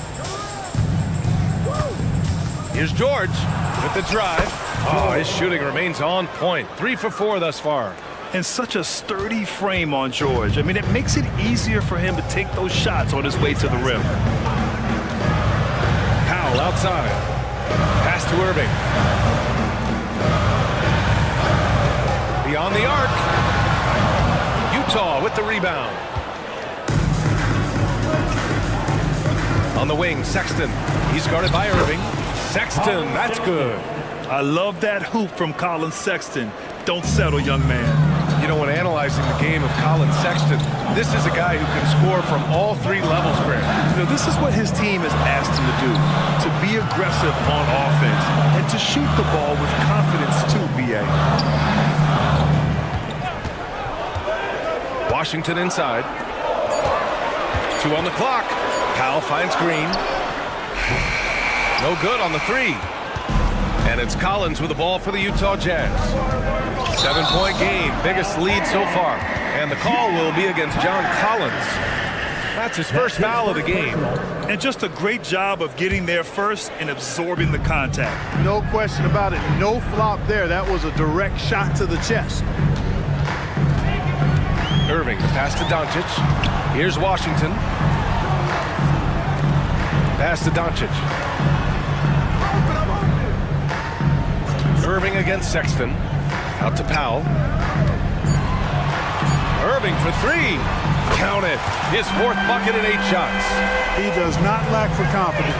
Speaker 7: Here's George with the drive. Oh, his shooting remains on point. 3 for 4 thus far.
Speaker 8: And such a sturdy frame on George. I mean, it makes it easier for him to take those shots on his way to the rim.
Speaker 7: Powell outside. Pass to Irving. Beyond the arc. Utah with the rebound. On the wing, Sexton. He's guarded by Irving. Sexton, that's good.
Speaker 8: I love that hoop from Colin Sexton. Don't settle, young man.
Speaker 7: You know, when analyzing the game of Colin Sexton, this is a guy who can score from all 3 levels, Grant.
Speaker 8: You know, this is what his team has asked him to do, to be aggressive on offense and to shoot the ball with confidence too, B.A.
Speaker 7: Washington inside. 2 on the clock. Powell finds Green. No good on the 3. And it's Collins with the ball for the Utah Jazz. 7-point game, biggest lead so far. And the call will be against John Collins. That's his first foul of the game.
Speaker 8: And just a great job of getting there first and absorbing the contact.
Speaker 12: No question about it. No flop there. That was a direct shot to the chest.
Speaker 7: Irving, the pass to Doncic. Here's Washington. Pass to Doncic. Irving against Sexton. Out to Powell. Irving for 3. Count it. His 4th bucket in 8 shots.
Speaker 12: He does not lack for confidence.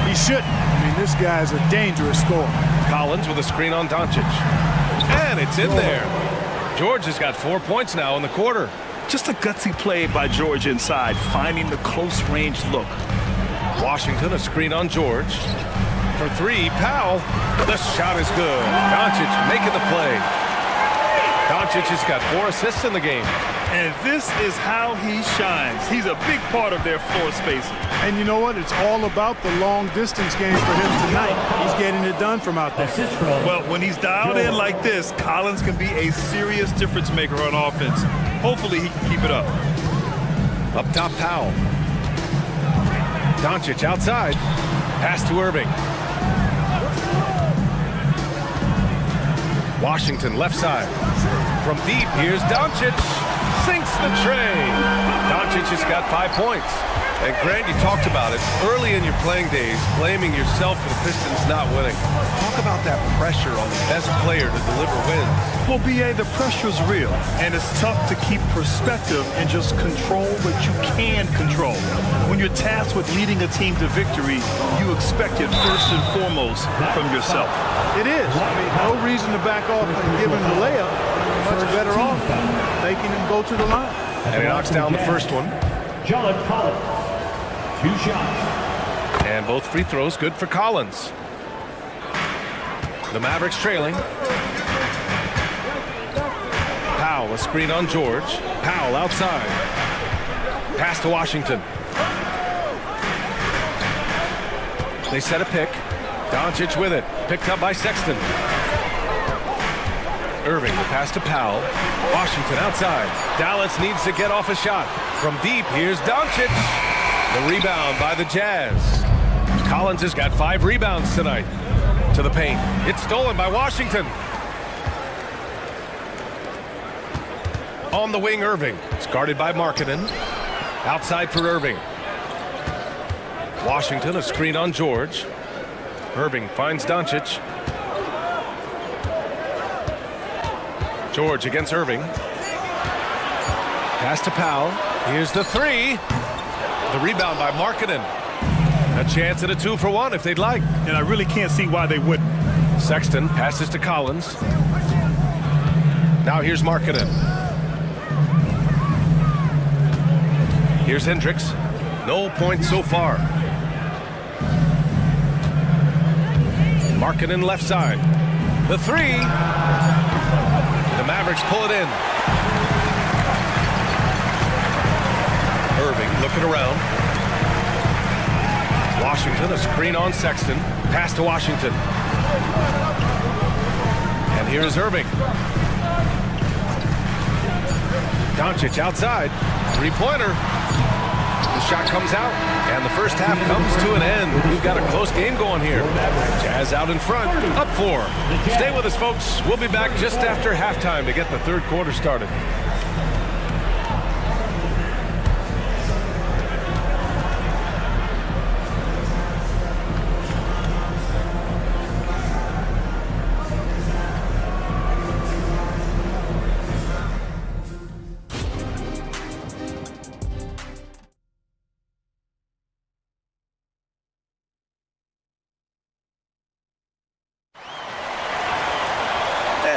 Speaker 12: He shouldn't. I mean, this guy's a dangerous scorer.
Speaker 7: Collins with a screen on Doncic. And it's in there. George has got 4 points now in the quarter.
Speaker 8: Just a gutsy play by George inside, finding the close range look.
Speaker 7: Washington, a screen on George. For 3, Powell. The shot is good. Doncic making the play. Doncic has got 4 assists in the game.
Speaker 8: And this is how he shines. He's a big part of their floor spacing.
Speaker 12: And you know what? It's all about the long distance game for him tonight. He's getting it done from out there.
Speaker 8: Well, when he's dialed in like this, Collins can be a serious difference maker on offense. Hopefully he can keep it up.
Speaker 7: Up top, Powell. Doncic outside. Pass to Irving. Washington left side. From deep, here's Doncic. sinks the tray. Doncic has got 5 points. And Grant, you talked about it early in your playing days, blaming yourself for the Pistons not winning. Talk about that pressure on the best player to deliver wins.
Speaker 8: Well, B.A., the pressure's real, and it's tough to keep perspective and just control what you can control. When you're tasked with leading a team to victory, you expect it first and foremost from yourself.
Speaker 12: It is. I mean, no reason to back off and give him the layup. Much better off making him go to the line.
Speaker 7: And he knocks down the first one.
Speaker 6: John Collins. 2 shots.
Speaker 7: And both free throws good for Collins. The Mavericks trailing. Powell, a screen on George. Powell outside. Pass to Washington. They set a pick. Doncic with it. Picked up by Sexton. Irving, the pass to Powell. Washington outside. Dallas needs to get off a shot. From deep, here's Doncic. The rebound by the Jazz. Collins has got 5 rebounds tonight. To the paint. It's stolen by Washington. On the wing, Irving. It's guarded by Markkanen. Outside for Irving. Washington, a screen on George. Irving finds Doncic. George against Irving. Pass to Powell. Here's the 3. The rebound by Markkanen. A chance at a 2-for-1 if they'd like.
Speaker 8: And I really can't see why they wouldn't.
Speaker 7: Sexton passes to Collins. Now here's Markkanen. Here's Hendricks. No points so far. Markkanen left side. The 3. The Mavericks pull it in. Irving looking around. Washington, a screen on Sexton. Pass to Washington. And here is Irving. Doncic outside. 3-pointer. The shot comes out. And the first half comes to an end. We've got a close game going here. Jazz out in front. Up 4. Stay with us, folks. We'll be back just after halftime to get the third quarter started.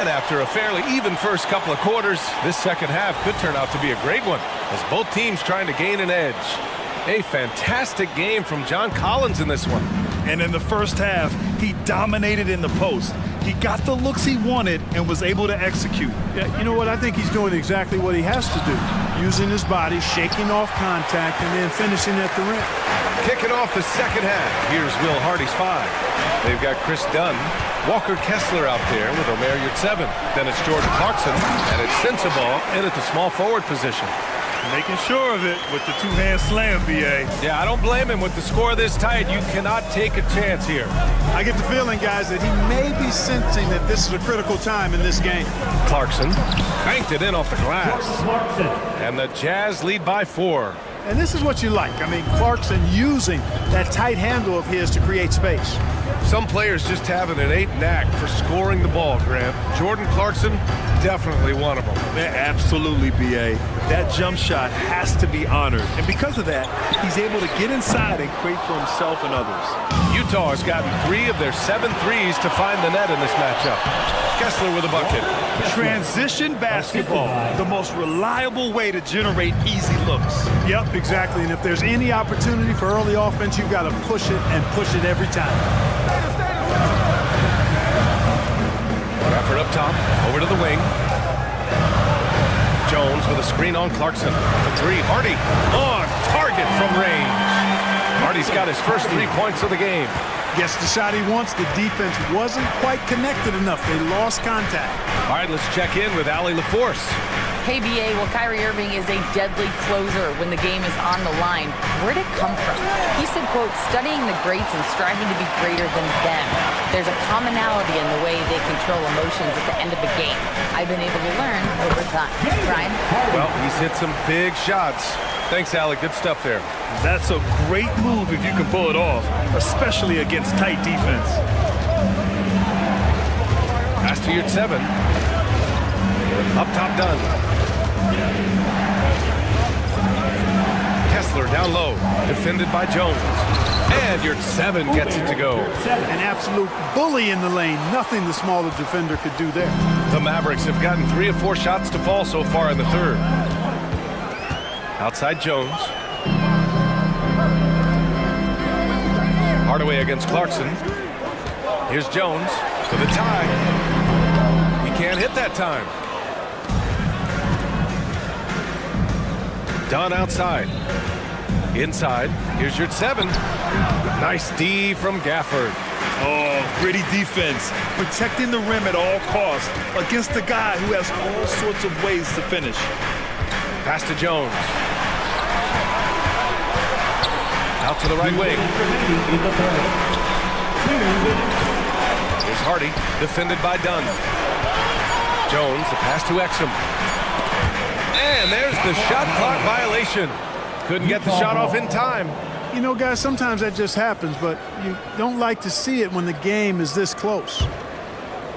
Speaker 7: After a fairly even first couple of quarters, this second half could turn out to be a great one as both teams trying to gain an edge. A fantastic game from John Collins in this one.
Speaker 8: And in the first half, he dominated in the post. He got the looks he wanted and was able to execute.
Speaker 12: Yeah, you know what? I think he's doing exactly what he has to do. Using his body, shaking off contact, and then finishing at the rim.
Speaker 7: Kicking off the second half. Here's Will Hardy's 5. They've got Chris Dunn, Walker Kessler out there with Omer Yurtseven. Then it's Jordan Clarkson, and it's Sensabaugh in at the small forward position.
Speaker 8: Making sure of it with the 2-hand slam, B.A.
Speaker 7: Yeah, I don't blame him. With the score this tight, you cannot take a chance here.
Speaker 12: I get the feeling, guys, that he may be sensing that this is a critical time in this game.
Speaker 7: Clarkson banked it in off the glass. And the Jazz lead by 4.
Speaker 12: And this is what you like. I mean, Clarkson using that tight handle of his to create space.
Speaker 7: Some players just have an innate knack for scoring the ball, Grant. Jordan Clarkson, definitely one of them.
Speaker 8: Yeah, absolutely, B.A. That jump shot has to be honored. And because of that, he's able to get inside and create for himself and others.
Speaker 7: Utah has gotten 3 of their 7 threes to find the net in this matchup. Kessler with a bucket.
Speaker 8: Transition basketball, the most reliable way to generate easy looks.
Speaker 12: Yep, exactly. And if there's any opportunity for early offense, you've got to push it and push it every time.
Speaker 7: Effort up top, over to the wing. Jones with a screen on Clarkson. The 3, Hardy on target from range. Hardy's got his first 3 points of the game.
Speaker 12: Gets the shot he wants. The defense wasn't quite connected enough. They lost contact.
Speaker 7: All right, let's check in with Allie LaForce.
Speaker 9: Hey, BA, well, Kyrie Irving is a deadly closer when the game is on the line. Where'd it come from? He said, quote, studying the greats and striving to be greater than them. There's a commonality in the way they control emotions at the end of the game. I've been able to learn over time. Ryan?
Speaker 7: Well, he's hit some big shots. Thanks, Alec. Good stuff there.
Speaker 8: That's a great move if you can pull it off, especially against tight defense.
Speaker 7: Pass to your 7. Up top, done. Kessler down low, defended by Jones. And your 7 gets it to go.
Speaker 12: An absolute bully in the lane. Nothing the smaller defender could do there.
Speaker 7: The Mavericks have gotten 3 of 4 shots to fall so far in the third. Outside Jones. Hardaway against Clarkson. Here's Jones for the tie. He can't hit that time. Dunn outside. Inside. Here's your 7. Nice D from Gafford.
Speaker 8: Oh, gritty defense. Protecting the rim at all costs against a guy who has all sorts of ways to finish.
Speaker 7: Pass to Jones. Out to the right wing. Here's Hardy, defended by Dunn. Jones, the pass to Exum. And there's the shot clock violation. Couldn't get the shot off in time.
Speaker 12: You know, guys, sometimes that just happens, but you don't like to see it when the game is this close.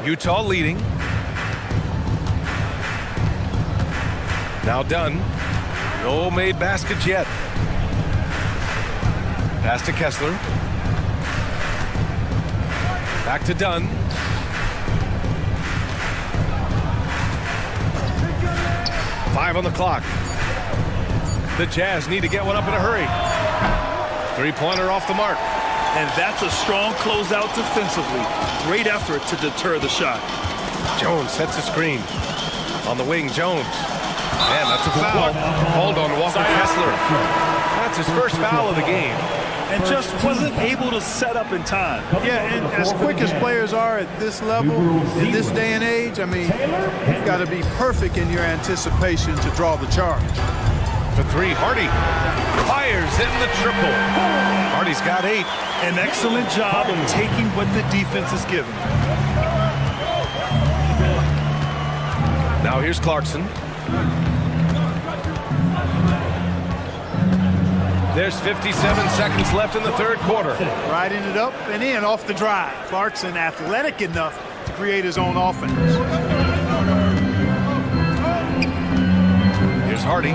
Speaker 7: Utah leading. Now Dunn. No made baskets yet. Pass to Kessler. Back to Dunn. Five on the clock. The Jazz need to get one up in a hurry. Three-pointer off the mark.
Speaker 8: And that's a strong closeout defensively. Great effort to deter the shot.
Speaker 7: Jones sets a screen. On the wing, Jones. And that's a foul. Called on Walker Kessler. That's his first foul of the game.
Speaker 8: And just wasn't able to set up in time.
Speaker 12: Yeah, and as quick as players are at this level, in this day and age, I mean, you've got to be perfect in your anticipation to draw the charge.
Speaker 7: For 3, Hardy fires in the triple. Hardy's got 8.
Speaker 8: An excellent job of taking what the defense is given.
Speaker 7: Now here's Clarkson. There's 57 seconds left in the third quarter.
Speaker 12: Riding it up and in off the drive. Clarkson athletic enough to create his own offense.
Speaker 7: Here's Hardy.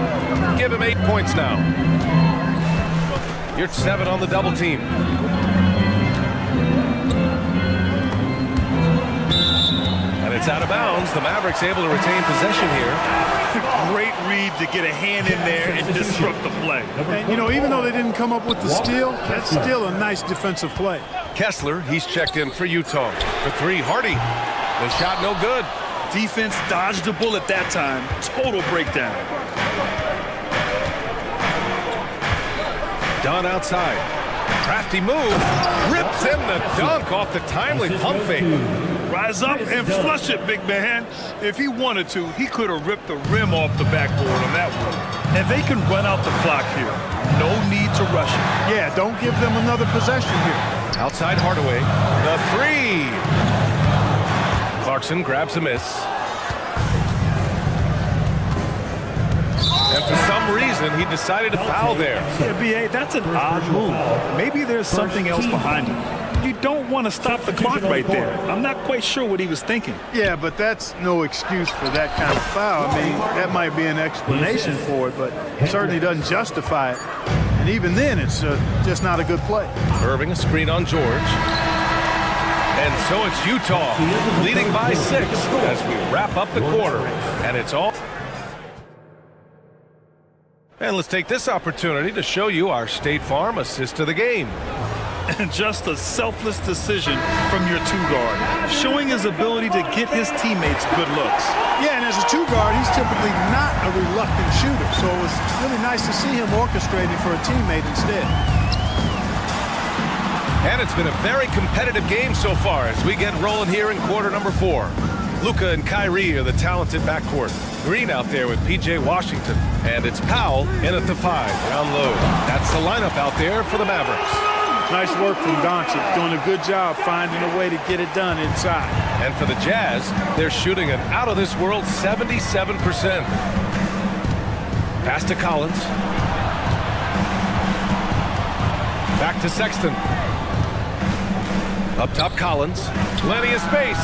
Speaker 7: Give him 8 points now. You're 7 on the double team. And it's out of bounds. The Mavericks able to retain possession here.
Speaker 8: Great read to get a hand in there and disrupt the play.
Speaker 12: And, you know, even though they didn't come up with the steal, that's still a nice defensive play.
Speaker 7: Kessler, he's checked in for Utah. For 3, Hardy. The shot no good.
Speaker 8: Defense dodged a bullet that time. Total breakdown.
Speaker 7: Dunn outside. Crafty move. Rips in the dunk off the timely pump fake.
Speaker 8: Rise up and flush it, big man. If he wanted to, he could have ripped the rim off the backboard on that one. And they can run out the clock here. No need to rush it.
Speaker 12: Yeah, don't give them another possession here.
Speaker 7: Outside Hardaway. The 3. Clarkson grabs a miss. And for some reason, he decided to foul there.
Speaker 8: Yeah, B.A., that's an odd move. Maybe there's something else behind it. You don't want to stop the clock right there. I'm not quite sure what he was thinking.
Speaker 12: Yeah, but that's no excuse for that kind of foul. I mean, that might be an explanation for it, but it certainly doesn't justify it. And even then, it's just not a good play.
Speaker 7: Irving a screen on George. And so it's Utah leading by 6 as we wrap up the quarter. And it's all. And let's take this opportunity to show you our State Farm assist of the game.
Speaker 8: And just a selfless decision from your 2-guard, showing his ability to get his teammates good looks.
Speaker 12: Yeah, and as a 2-guard, he's typically not a reluctant shooter, so it was really nice to see him orchestrating for a teammate instead.
Speaker 7: And it's been a very competitive game so far as we get rolling here in quarter number 4. Luka and Kyrie are the talented backcourt. Green out there with P.J. Washington. And it's Powell in at the 5, down low. That's the lineup out there for the Mavericks.
Speaker 12: Nice work from Doncic, doing a good job finding a way to get it done inside.
Speaker 7: And for the Jazz, they're shooting an out-of-this-world 77%. Pass to Collins. Back to Sexton. Up top, Collins. Plenty of space.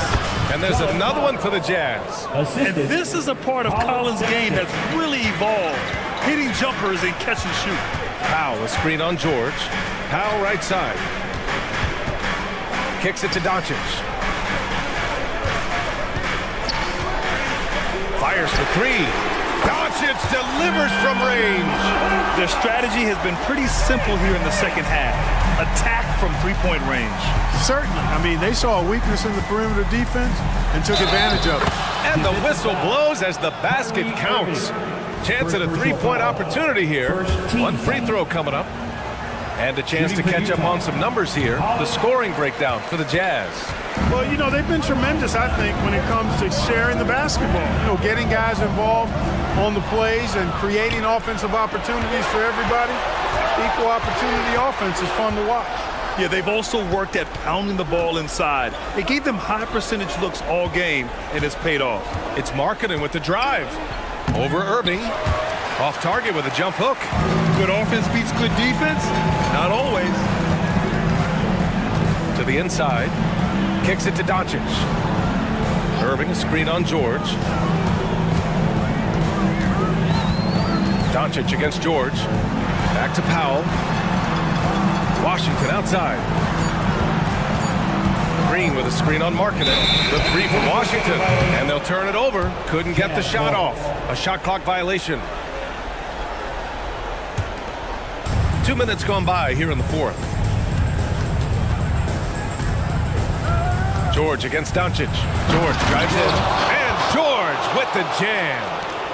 Speaker 7: And there's another one for the Jazz.
Speaker 8: And this is a part of Collins' game that's really evolved. Hitting jumpers and catch and shoot.
Speaker 7: Powell, a screen on George. Powell right side. Kicks it to Doncic. Fires for 3. Doncic delivers from range.
Speaker 8: Their strategy has been pretty simple here in the second half. Attack from three-point range.
Speaker 12: Certainly. I mean, they saw a weakness in the perimeter defense and took advantage of it.
Speaker 7: And the whistle blows as the basket counts. Chance at a three-point opportunity here. One free throw coming up. And a chance to catch up on some numbers here. The scoring breakdown for the Jazz.
Speaker 12: Well, you know, they've been tremendous, I think, when it comes to sharing the basketball. You know, getting guys involved on the plays and creating offensive opportunities for everybody. Equal opportunity offense is fun to watch.
Speaker 8: Yeah, they've also worked at pounding the ball inside. It gave them high percentage looks all game, and it's paid off.
Speaker 7: It's Markkanen with the drive. Over Irving. Off target with a jump hook.
Speaker 8: Good offense beats good defense? Not always.
Speaker 7: To the inside. Kicks it to Doncic. Irving, a screen on George. Doncic against George. Back to Powell. Washington outside. Green with a screen on Markkanen. The 3 from Washington. And they'll turn it over. Couldn't get the shot off. A shot clock violation. 2 minutes gone by here in the 4th. George against Doncic. George drives in. And George with the jam.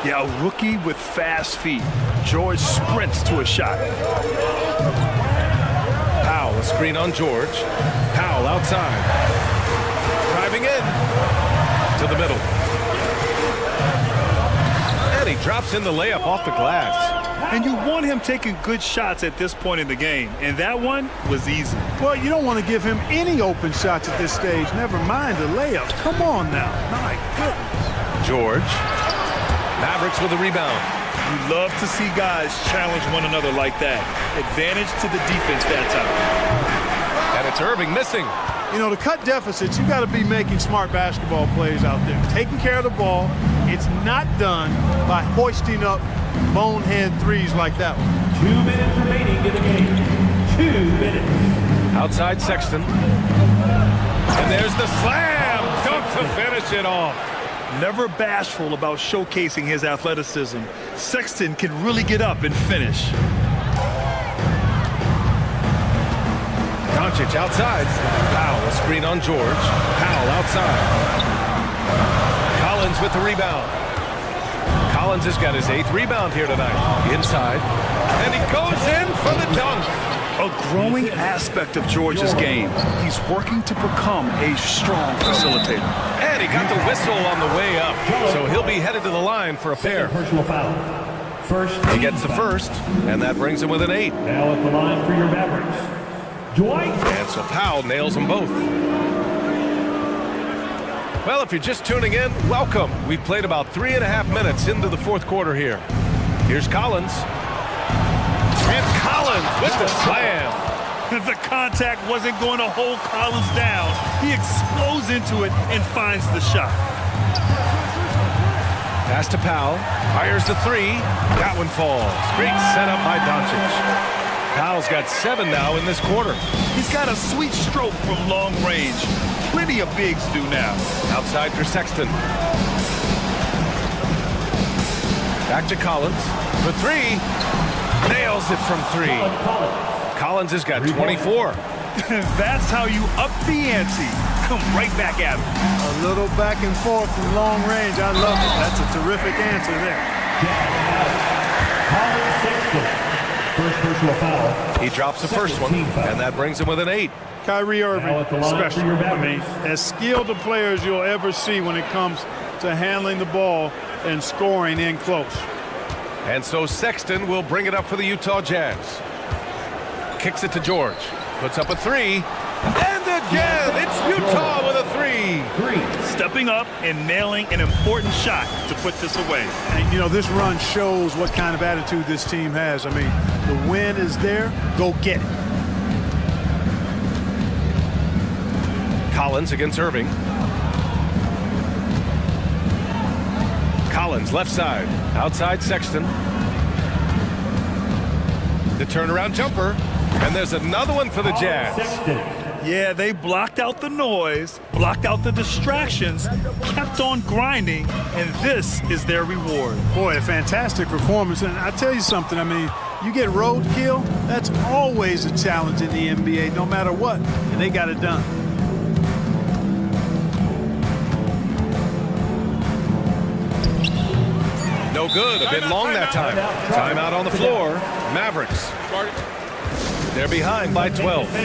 Speaker 8: Yeah, a rookie with fast feet. George sprints to a shot.
Speaker 7: Powell, a screen on George. Powell outside. Driving in. To the middle. And he drops in the layup off the glass.
Speaker 8: And you want him taking good shots at this point in the game. And that one was easy.
Speaker 12: Well, you don't want to give him any open shots at this stage. Never mind the layup. Come on now. My goodness.
Speaker 7: George. Mavericks with a rebound.
Speaker 8: You love to see guys challenge one another like that. Advantage to the defense that time.
Speaker 7: And it's Irving missing.
Speaker 12: You know, to cut deficits, you got to be making smart basketball plays out there. Taking care of the ball. It's not done by hoisting up bonehead threes like that one.
Speaker 6: 2 minutes remaining in the game. 2 minutes.
Speaker 7: Outside Sexton. And there's the slam. Dunk to finish it off.
Speaker 8: Never bashful about showcasing his athleticism. Sexton can really get up and finish.
Speaker 7: Doncic outside. Powell, a screen on George. Powell outside. Collins with the rebound. Collins has got his 8th rebound here tonight. Inside. And he goes in for the dunk.
Speaker 8: A growing aspect of George's game. He's working to become a strong facilitator.
Speaker 7: And he got the whistle on the way up. So he'll be headed to the line for a pair.
Speaker 6: Personal foul. First.
Speaker 7: He gets the first, and that brings him with an 8.
Speaker 6: Now at the line for your Mavericks. Dwight.
Speaker 7: And so Powell nails them both. Well, if you're just tuning in, welcome. We've played about 3.5 minutes into the 4th quarter here. Here's Collins. And Collins with the slam.
Speaker 8: The contact wasn't going to hold Collins down. He explodes into it and finds the shot.
Speaker 7: Pass to Powell. Fires the 3. That one falls. Great setup by Doncic. Powell's got 7 now in this quarter.
Speaker 8: He's got a sweet stroke from long range. Plenty of bigs do now.
Speaker 7: Outside for Sexton. Back to Collins for 3. Nails it from 3. Collins has got 24.
Speaker 8: That's how you up the ante. Come right back at him.
Speaker 12: A little back and forth from long range. I love it. That's a terrific answer there.
Speaker 6: Collins Sexton. First personal foul.
Speaker 7: He drops the first one, and that brings him with an 8.
Speaker 12: Kyrie Irving, special. I mean, as skilled a player as you'll ever see when it comes to handling the ball and scoring in close.
Speaker 7: And so Sexton will bring it up for the Utah Jazz. Kicks it to George. Puts up a three. And again, it's Utah with a three.
Speaker 8: Stepping up and nailing an important shot to put this away.
Speaker 12: And, you know, this run shows what kind of attitude this team has. I mean, the win is there. Go get it.
Speaker 7: Collins against Irving. Collins left side. Outside Sexton. The turnaround jumper. And there's another one for the Jazz.
Speaker 8: Yeah, they blocked out the noise, blocked out the distractions, kept on grinding, and this is their reward.
Speaker 12: Boy, a fantastic performance. And I tell you something, I mean, you get roadkill, that's always a challenge in the NBA, no matter what. And they got it done.
Speaker 7: No good. A bit long that time. Timeout on the floor. Mavericks. They're behind by 12. 3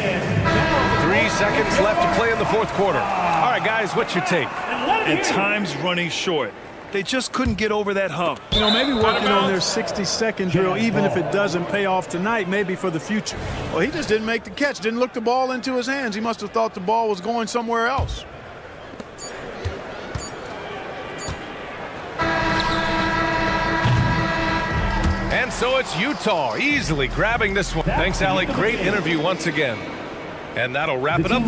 Speaker 7: seconds left to play in the fourth quarter. All right, guys, what's your take?
Speaker 8: And time's running short. They just couldn't get over that hump.
Speaker 12: You know, maybe working on their 60-second drill, even if it doesn't pay off tonight, maybe for the future. Well, he just didn't make the catch, didn't look the ball into his hands. He must have thought the ball was going somewhere else.
Speaker 7: And so it's Utah easily grabbing this one. Thanks, Allie. Great interview once again. And that'll wrap it up.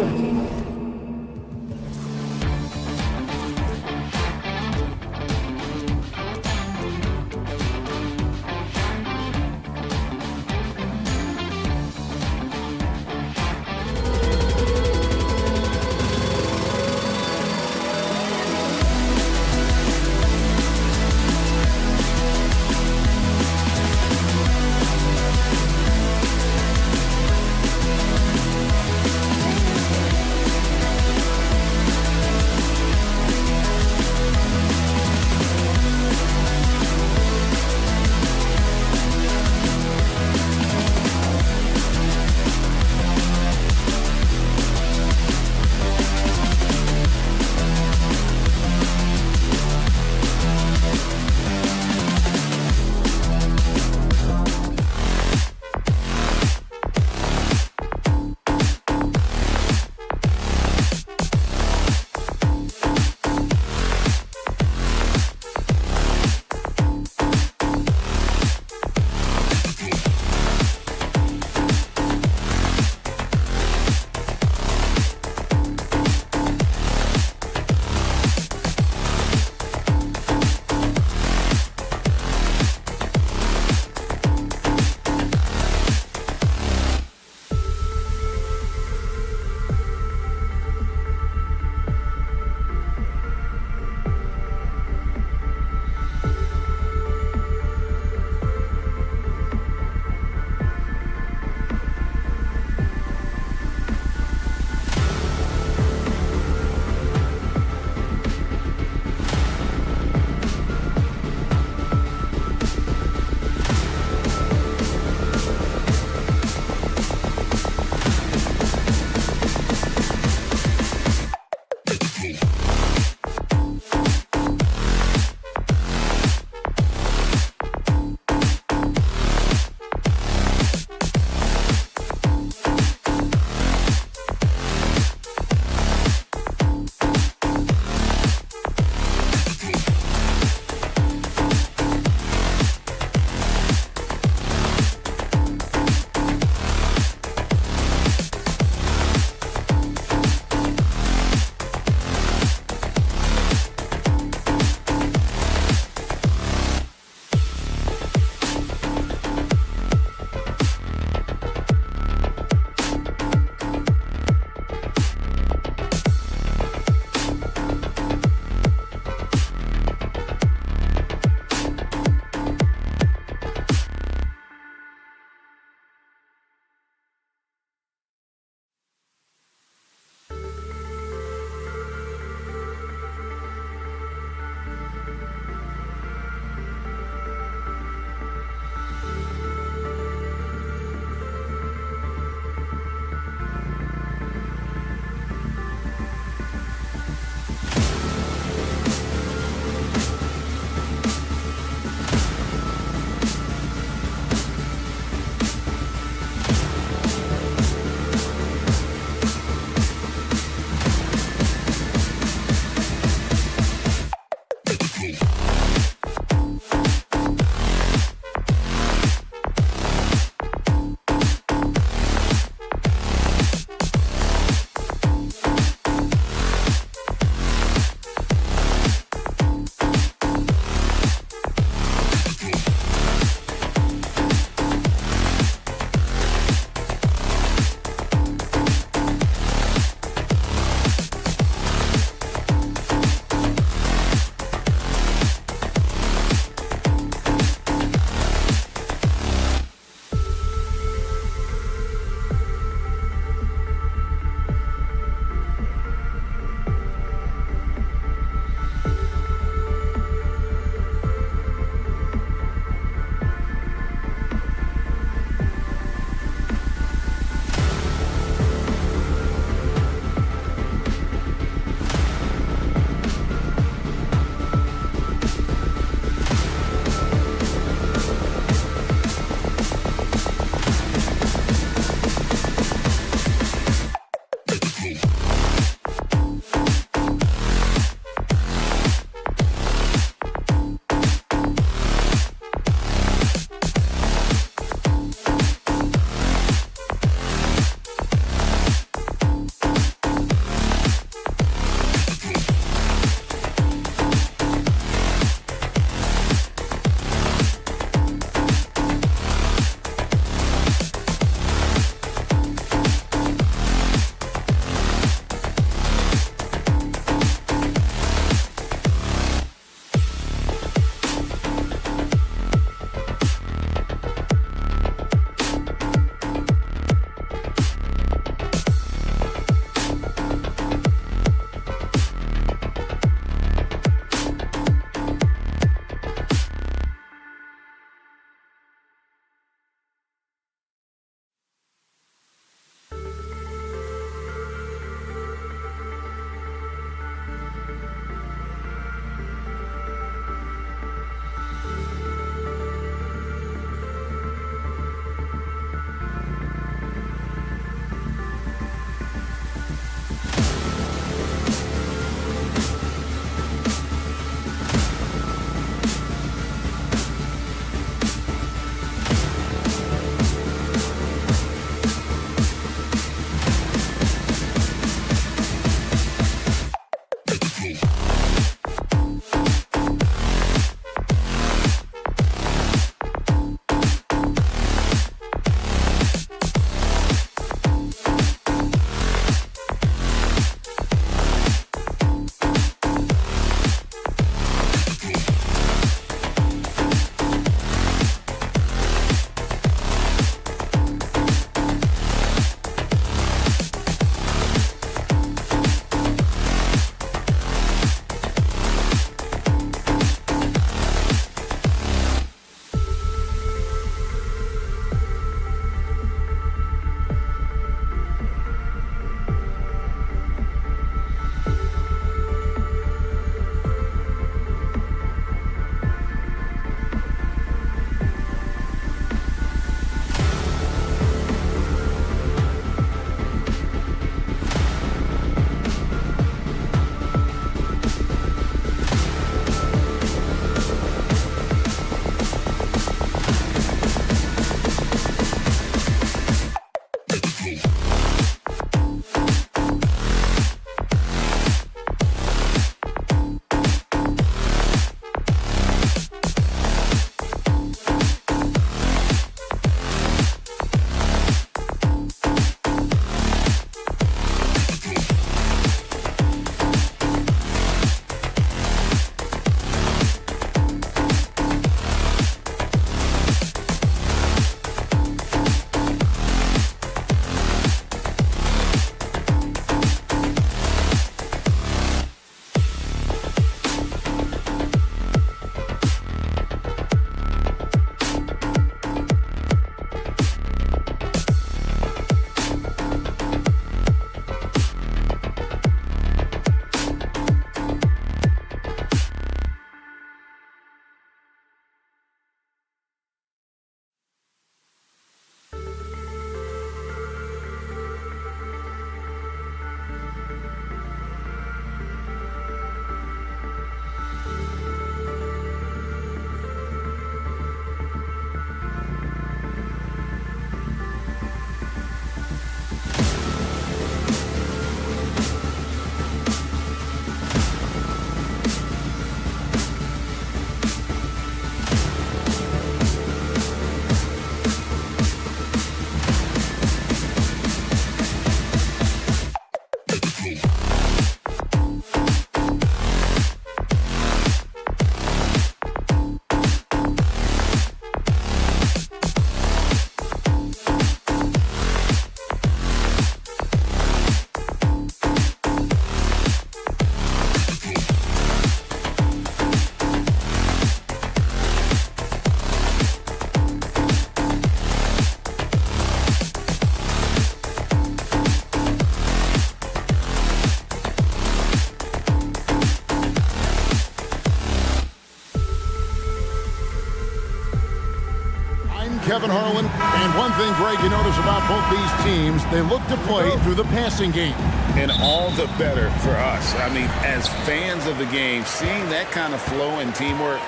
Speaker 1: Kevin Harlan. And one thing, Greg, you notice about both these teams, they look to play through the passing game.
Speaker 2: And all the better for us. I mean, as fans of the game, seeing that kind of flow and teamwork,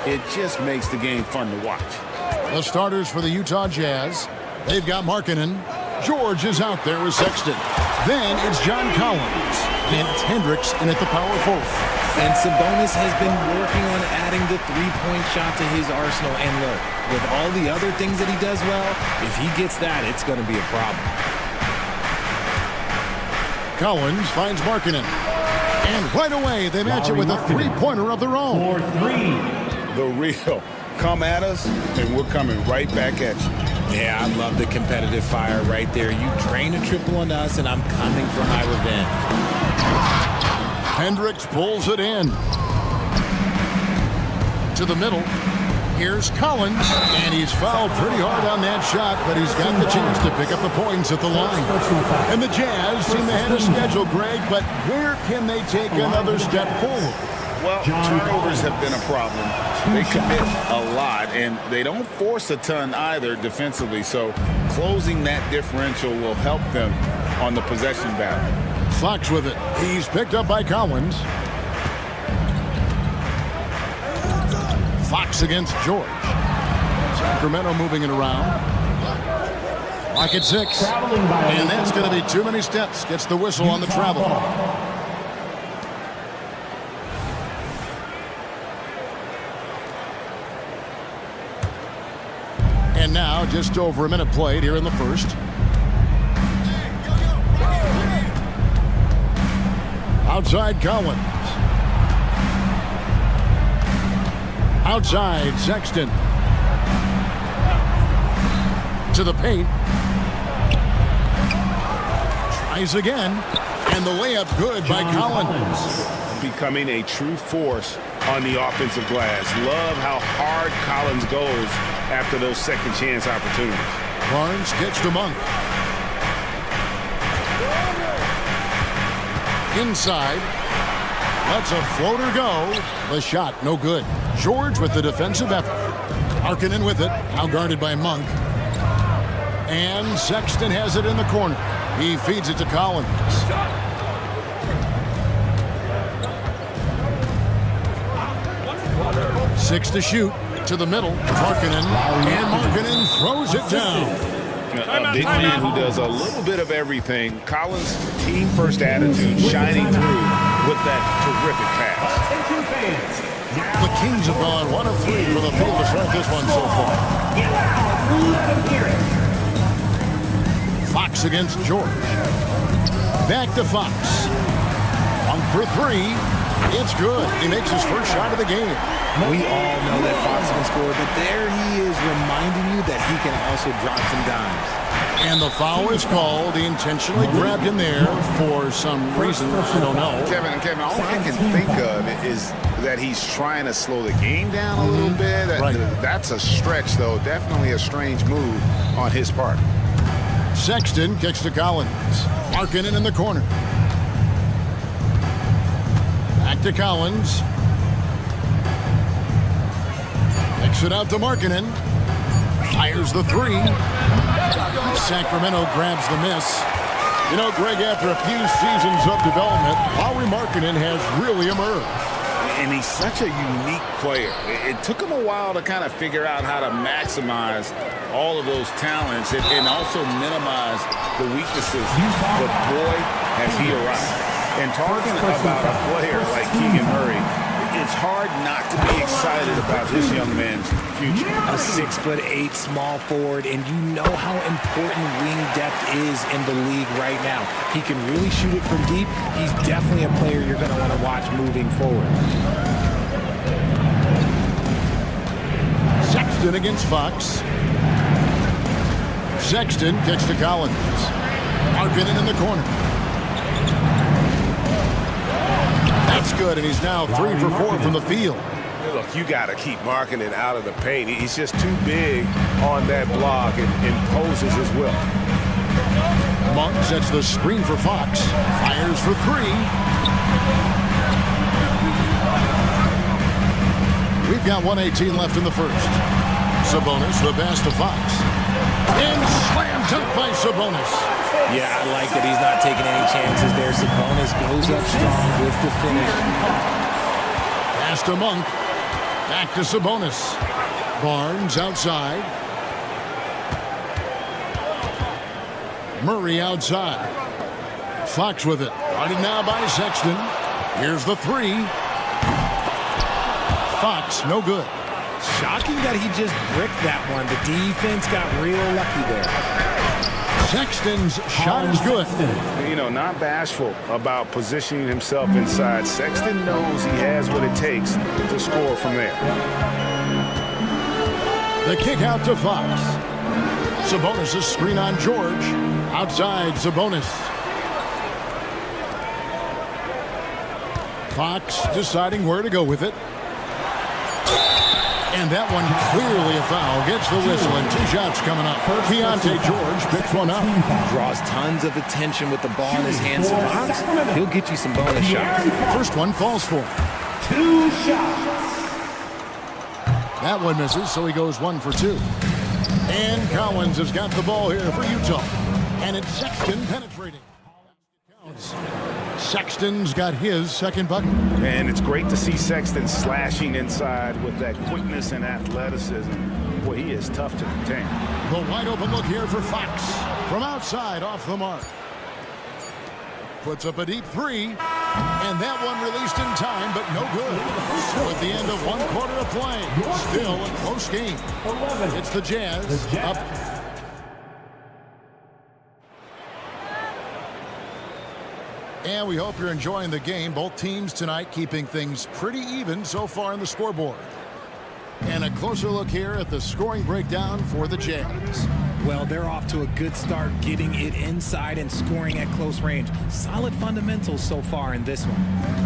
Speaker 2: it just makes the game fun to watch.
Speaker 1: The starters for the Utah Jazz, they've got Markkanen. George is out there with Sexton. Then it's John Collins. And it's Hendricks in at the power forward.
Speaker 13: And Sabonis has been working on adding the three-point shot to his arsenal. And look, with all the other things that he does well, if he gets that, it's going to be a problem.
Speaker 1: Collins finds Markkanen. And right away, they match it with a three-pointer of their own.
Speaker 6: For three.
Speaker 2: The real. Come at us, and we're coming right back at you.
Speaker 13: Yeah, I love the competitive fire right there. You drain a triple on us, and I'm coming for my revenge.
Speaker 1: Hendricks pulls it in. To the middle. Here's Collins, and he's fouled pretty hard on that shot, but he's got the chance to pick up the points at the line. And the Jazz seem ahead of schedule, Greg, but where can they take another step forward?
Speaker 2: Well, turnovers have been a problem. They commit a lot, and they don't force a ton either defensively, so closing that differential will help them on the possession battle.
Speaker 1: Fox with it. He's picked up by Collins. Fox against George. Sacramento moving it around. Lock at 6. And that's going to be too many steps. Gets the whistle on the travel. And now, just over a minute played here in the first. Outside Collins. Outside Sexton. To the paint. Tries again. And the layup good by Collins.
Speaker 5: Becoming a true force on the offensive glass. Love how hard Collins goes after those second chance opportunities.
Speaker 1: Barnes gets to Monk. Inside. Lets a floater go. The shot, no good. George with the defensive effort. Markkanen with it. Now guarded by Monk. And Sexton has it in the corner. He feeds it to Collins. Six to shoot. To the middle. Markkanen. And Markkanen throws it down.
Speaker 5: A big man who does a little bit of everything. Collins' team-first attitude shining through with that terrific pass.
Speaker 1: The Kings have gone 1 of 3 for the field to start this one so far. Fox against George. Back to Fox. 1 for 3. It's good. He makes his first shot of the game.
Speaker 13: We all know that Fox can score, but there he is reminding you that he can also drop some dimes.
Speaker 1: And the foul is called. He intentionally grabbed him there for some reason. I don't know.
Speaker 2: Kevin, all I can think of is that he's trying to slow the game down a little bit.
Speaker 1: Right.
Speaker 2: That's a stretch, though. Definitely a strange move on his part.
Speaker 1: Sexton kicks to Collins. Markkanen in the corner. Back to Collins. Kicks it out to Markkanen. Fires the 3. Sacramento grabs the miss. You know, Greg, after a few seasons of development, Lauri Markkanen has really emerged.
Speaker 2: And he's such a unique player. It took him a while to kind of figure out how to maximize all of those talents and also minimize the weaknesses. But boy, has he arrived. And talking about a player like Keegan Murray, it's hard not to be excited about this young man's future.
Speaker 13: A 6'8" small forward, and you know how important wing depth is in the league right now. He can really shoot it from deep. He's definitely a player you're going to want to watch moving forward.
Speaker 1: Sexton against Fox. Sexton kicks to Collins. Markkanen in the corner. That's good, and he's now 3 for 4 from the field.
Speaker 5: Look, you got to keep Markkanen out of the paint. He's just too big on that block and imposes his will.
Speaker 1: Monk sets the screen for Fox. Fires for 3. We've got 1:18 left in the first. Sabonis, the pass to Fox. And slam dunk by Sabonis.
Speaker 13: Yeah, I like that he's not taking any chances there. Sabonis goes up strong with the finish.
Speaker 1: Pass to Monk. Back to Sabonis. Barnes outside. Murray outside. Fox with it. Guarded now by Sexton. Here's the three. Fox, no good.
Speaker 13: Shocking that he just bricked that one. The defense got real lucky there.
Speaker 1: Sexton's shot is good.
Speaker 2: You know, not bashful about positioning himself inside. Sexton knows he has what it takes to score from there.
Speaker 1: The kick out to Fox. Sabonis' screen on George. Outside Sabonis. Fox deciding where to go with it. And that one clearly a foul. Gets the whistle and 2 shots coming up. Keontae George picks one up.
Speaker 13: Draws tons of attention with the ball in his hands. Fox, he'll get you some bonus shots.
Speaker 1: First one falls for him.
Speaker 6: 2 shots.
Speaker 1: That one misses, so he goes 1 for 2. And Collins has got the ball here for Utah. And it's Sexton penetrating. Sexton's got his second bucket.
Speaker 2: And it's great to see Sexton slashing inside with that quickness and athleticism. Boy, he is tough to contain.
Speaker 1: The wide open look here for Fox. From outside, off the mark. Puts up a deep three. And that one released in time, but no good. So at the end of 1 quarter of play, still a close game. It's the Jazz up. And we hope you're enjoying the game. Both teams tonight keeping things pretty even so far on the scoreboard. And a closer look here at the scoring breakdown for the Jazz.
Speaker 13: Well, they're off to a good start, getting it inside and scoring at close range. Solid fundamentals so far in this one.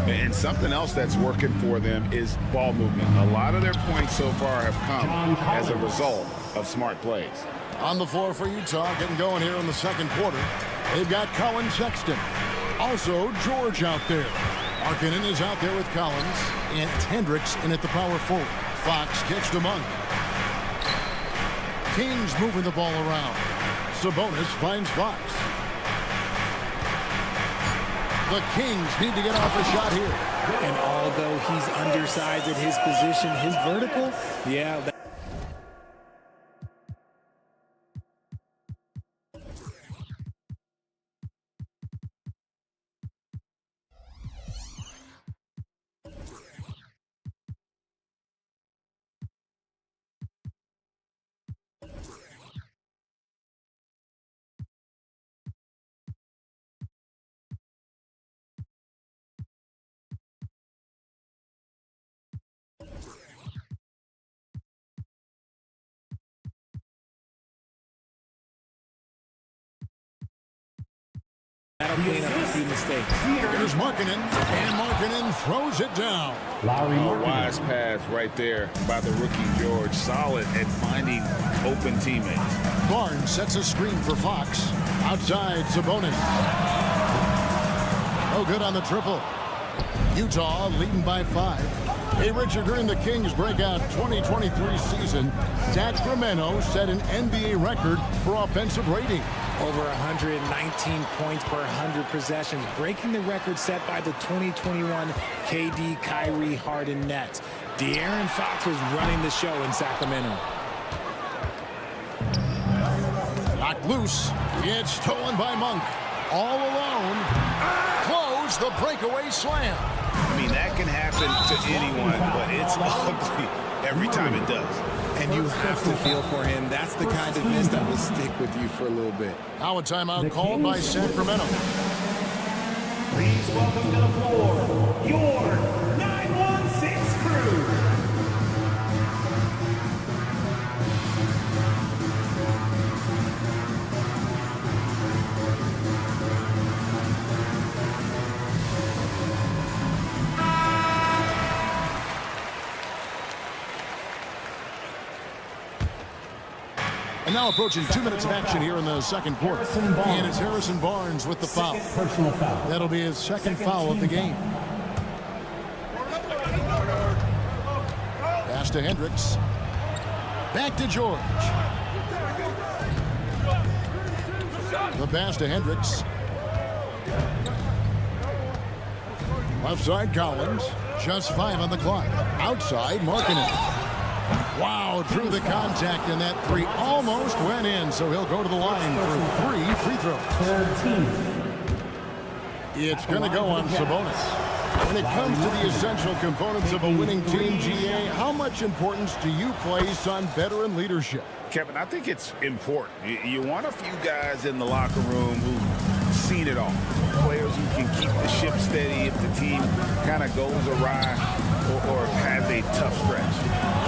Speaker 2: And something else that's working for them is ball movement. A lot of their points so far have come as a result of smart plays.
Speaker 1: On the floor for Utah, getting going here in the second quarter. They've got Colin Sexton. Also, George out there. Markkanen is out there with Collins. And Hendricks in at the power forward. Fox gets to Monk. Kings moving the ball around. Sabonis finds Fox. The Kings need to get off a shot here.
Speaker 13: And although he's undersized at his position, his vertical, yeah. That'll clean up a few mistakes.
Speaker 1: Here's Markkanen, and Markkanen throws it down.
Speaker 2: A wise pass right there by the rookie George. Solid at finding open teammates.
Speaker 1: Barnes sets a screen for Fox. Outside, Sabonis. No good on the triple. Utah leading by 5. Hey, Richard, during the Kings' breakout 2023 season, Sacramento set an NBA record for offensive rating.
Speaker 13: Over 119 points per 100 possessions, breaking the record set by the 2021 KD Kyrie Harden Nets. De'Aaron Fox was running the show in Sacramento.
Speaker 1: Knocked loose. It's stolen by Monk. All alone. Close the breakaway slam.
Speaker 2: I mean, that can happen to anyone, but it's ugly every time it does.
Speaker 13: And you have to feel for him. That's the kind of miss that will stick with you for a little bit.
Speaker 1: Now a timeout called by Sacramento.
Speaker 6: Please welcome to the floor your 916 crew.
Speaker 1: And now approaching 2 minutes of action here in the second quarter. And it's Harrison Barnes with the foul.
Speaker 6: Personal foul.
Speaker 1: That'll be his second foul of the game. Pass to Hendricks. Back to George. The pass to Hendricks. Left side, Collins. Just 5 on the clock. Outside, Markkanen. Wow, drew the contact, and that 3 almost went in, so he'll go to the line for 3 free throws. It's going to go on Sabonis. When it comes to the essential components of a winning team, GA, how much importance do you place on veteran leadership?
Speaker 2: Kevin, I think it's important. You want a few guys in the locker room who've seen it all. Players who can keep the ship steady if the team kind of goes awry or has a tough stretch.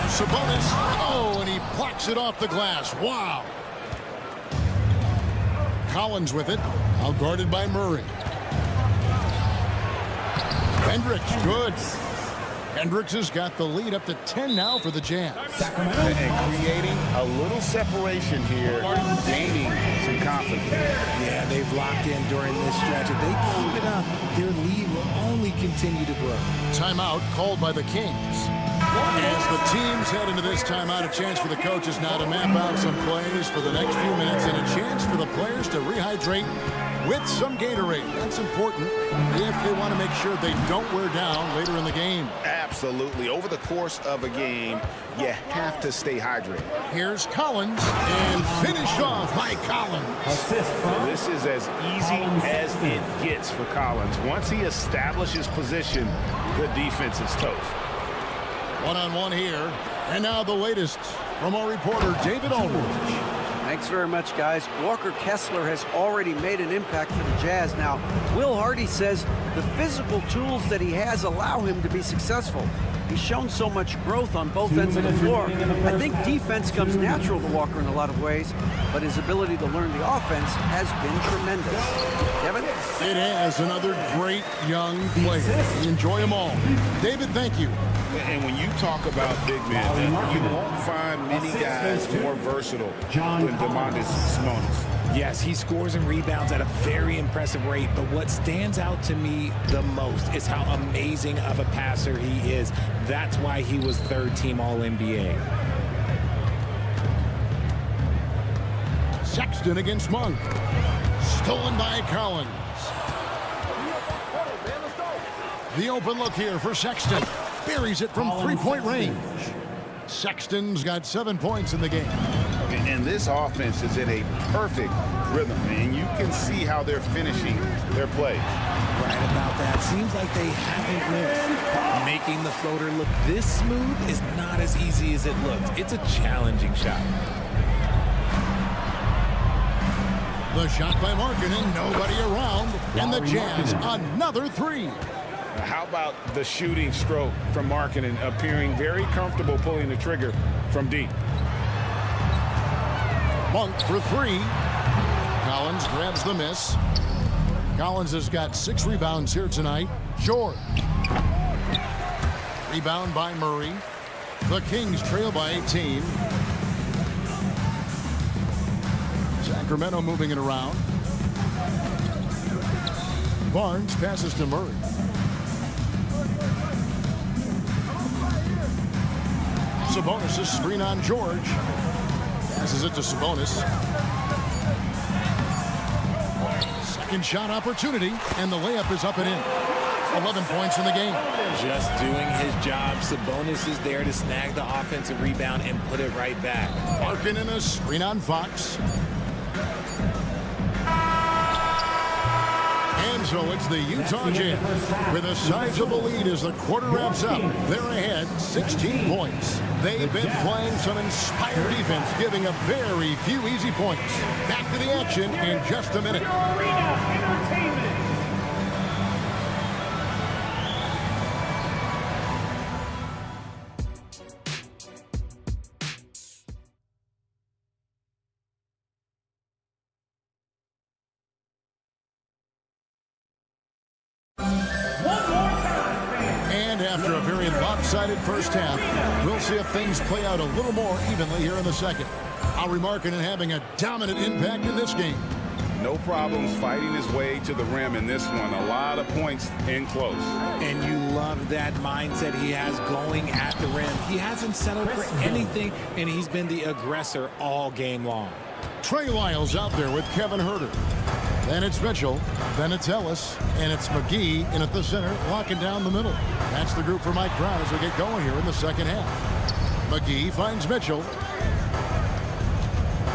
Speaker 1: Sabonis, oh, and he blocks it off the glass. Wow. Collins with it, out guarded by Murray. Hendricks, good. Hendricks has got the lead up to 10 now for the Jazz.
Speaker 2: And creating a little separation here, gaining some confidence.
Speaker 13: Yeah, they've locked in during this stretch. If they keep it up, their lead will only continue to grow.
Speaker 1: Timeout called by the Kings. As the teams head into this timeout, a chance for the coaches now to map out some plays for the next few minutes and a chance for the players to rehydrate with some Gatorade. That's important if they want to make sure they don't wear down later in the game.
Speaker 2: Absolutely. Over the course of a game, you have to stay hydrated.
Speaker 1: Here's Collins, and finished off by Collins.
Speaker 5: This is as easy as it gets for Collins. Once he establishes position, the defense is toast.
Speaker 1: One-on-one here. And now the latest from our reporter, David Aldridge.
Speaker 4: Thanks very much, guys. Walker Kessler has already made an impact for the Jazz. Now, Will Hardy says the physical tools that he has allow him to be successful. He's shown so much growth on both ends of the floor. I think defense comes natural to Walker in a lot of ways, but his ability to learn the offense has been tremendous. Kevin?
Speaker 1: It has another great young player. Enjoy them all. David, thank you.
Speaker 2: And when you talk about big men, you won't find many guys more versatile than Domantas Sabonis.
Speaker 13: Yes, he scores and rebounds at a very impressive rate, but what stands out to me the most is how amazing of a passer he is. That's why he was third team All-NBA.
Speaker 1: Sexton against Monk. Stolen by Collins. The open look here for Sexton. Buries it from three-point range. Sexton's got 7 points in the game.
Speaker 2: And this offense is in a perfect rhythm, and you can see how they're finishing their plays.
Speaker 13: Right about that. Seems like they haven't missed. Making the floater look this smooth is not as easy as it looked. It's a challenging shot.
Speaker 1: The shot by Markkanen, nobody around, and the Jazz another 3.
Speaker 2: How about the shooting stroke from Markkanen, appearing very comfortable pulling the trigger from deep.
Speaker 1: Monk for 3. Collins grabs the miss. Collins has got 6 rebounds here tonight. George. Rebound by Murray. The Kings trail by 18. Sacramento moving it around. Barnes passes to Murray. Sabonis' screen on George. Passes it to Sabonis. Second shot opportunity, and the layup is up and in. 11 points in the game.
Speaker 13: Just doing his job. Sabonis is there to snag the offensive rebound and put it right back.
Speaker 1: Markkanen in a screen on Fox. And so it's the Utah Jazz with a sizable lead as the quarter wraps up. They're ahead 16 points. They've been playing some inspired defense, giving up very few easy points. Back to the action in just a minute. After a very lopsided first half, we'll see if things play out a little more evenly here in the second. Lauri Markkanen having a dominant impact in this game.
Speaker 2: No problems fighting his way to the rim in this one. A lot of points in close.
Speaker 13: And you love that mindset he has going at the rim. He hasn't settled for anything, and he's been the aggressor all game long.
Speaker 1: Trey Lyles out there with Kevin Huerter. Then it's Mitchell. Then it's Ellis. And it's McGee in at the center, locking down the middle. That's the group for Mike Brown as we get going here in the second half. McGee finds Mitchell.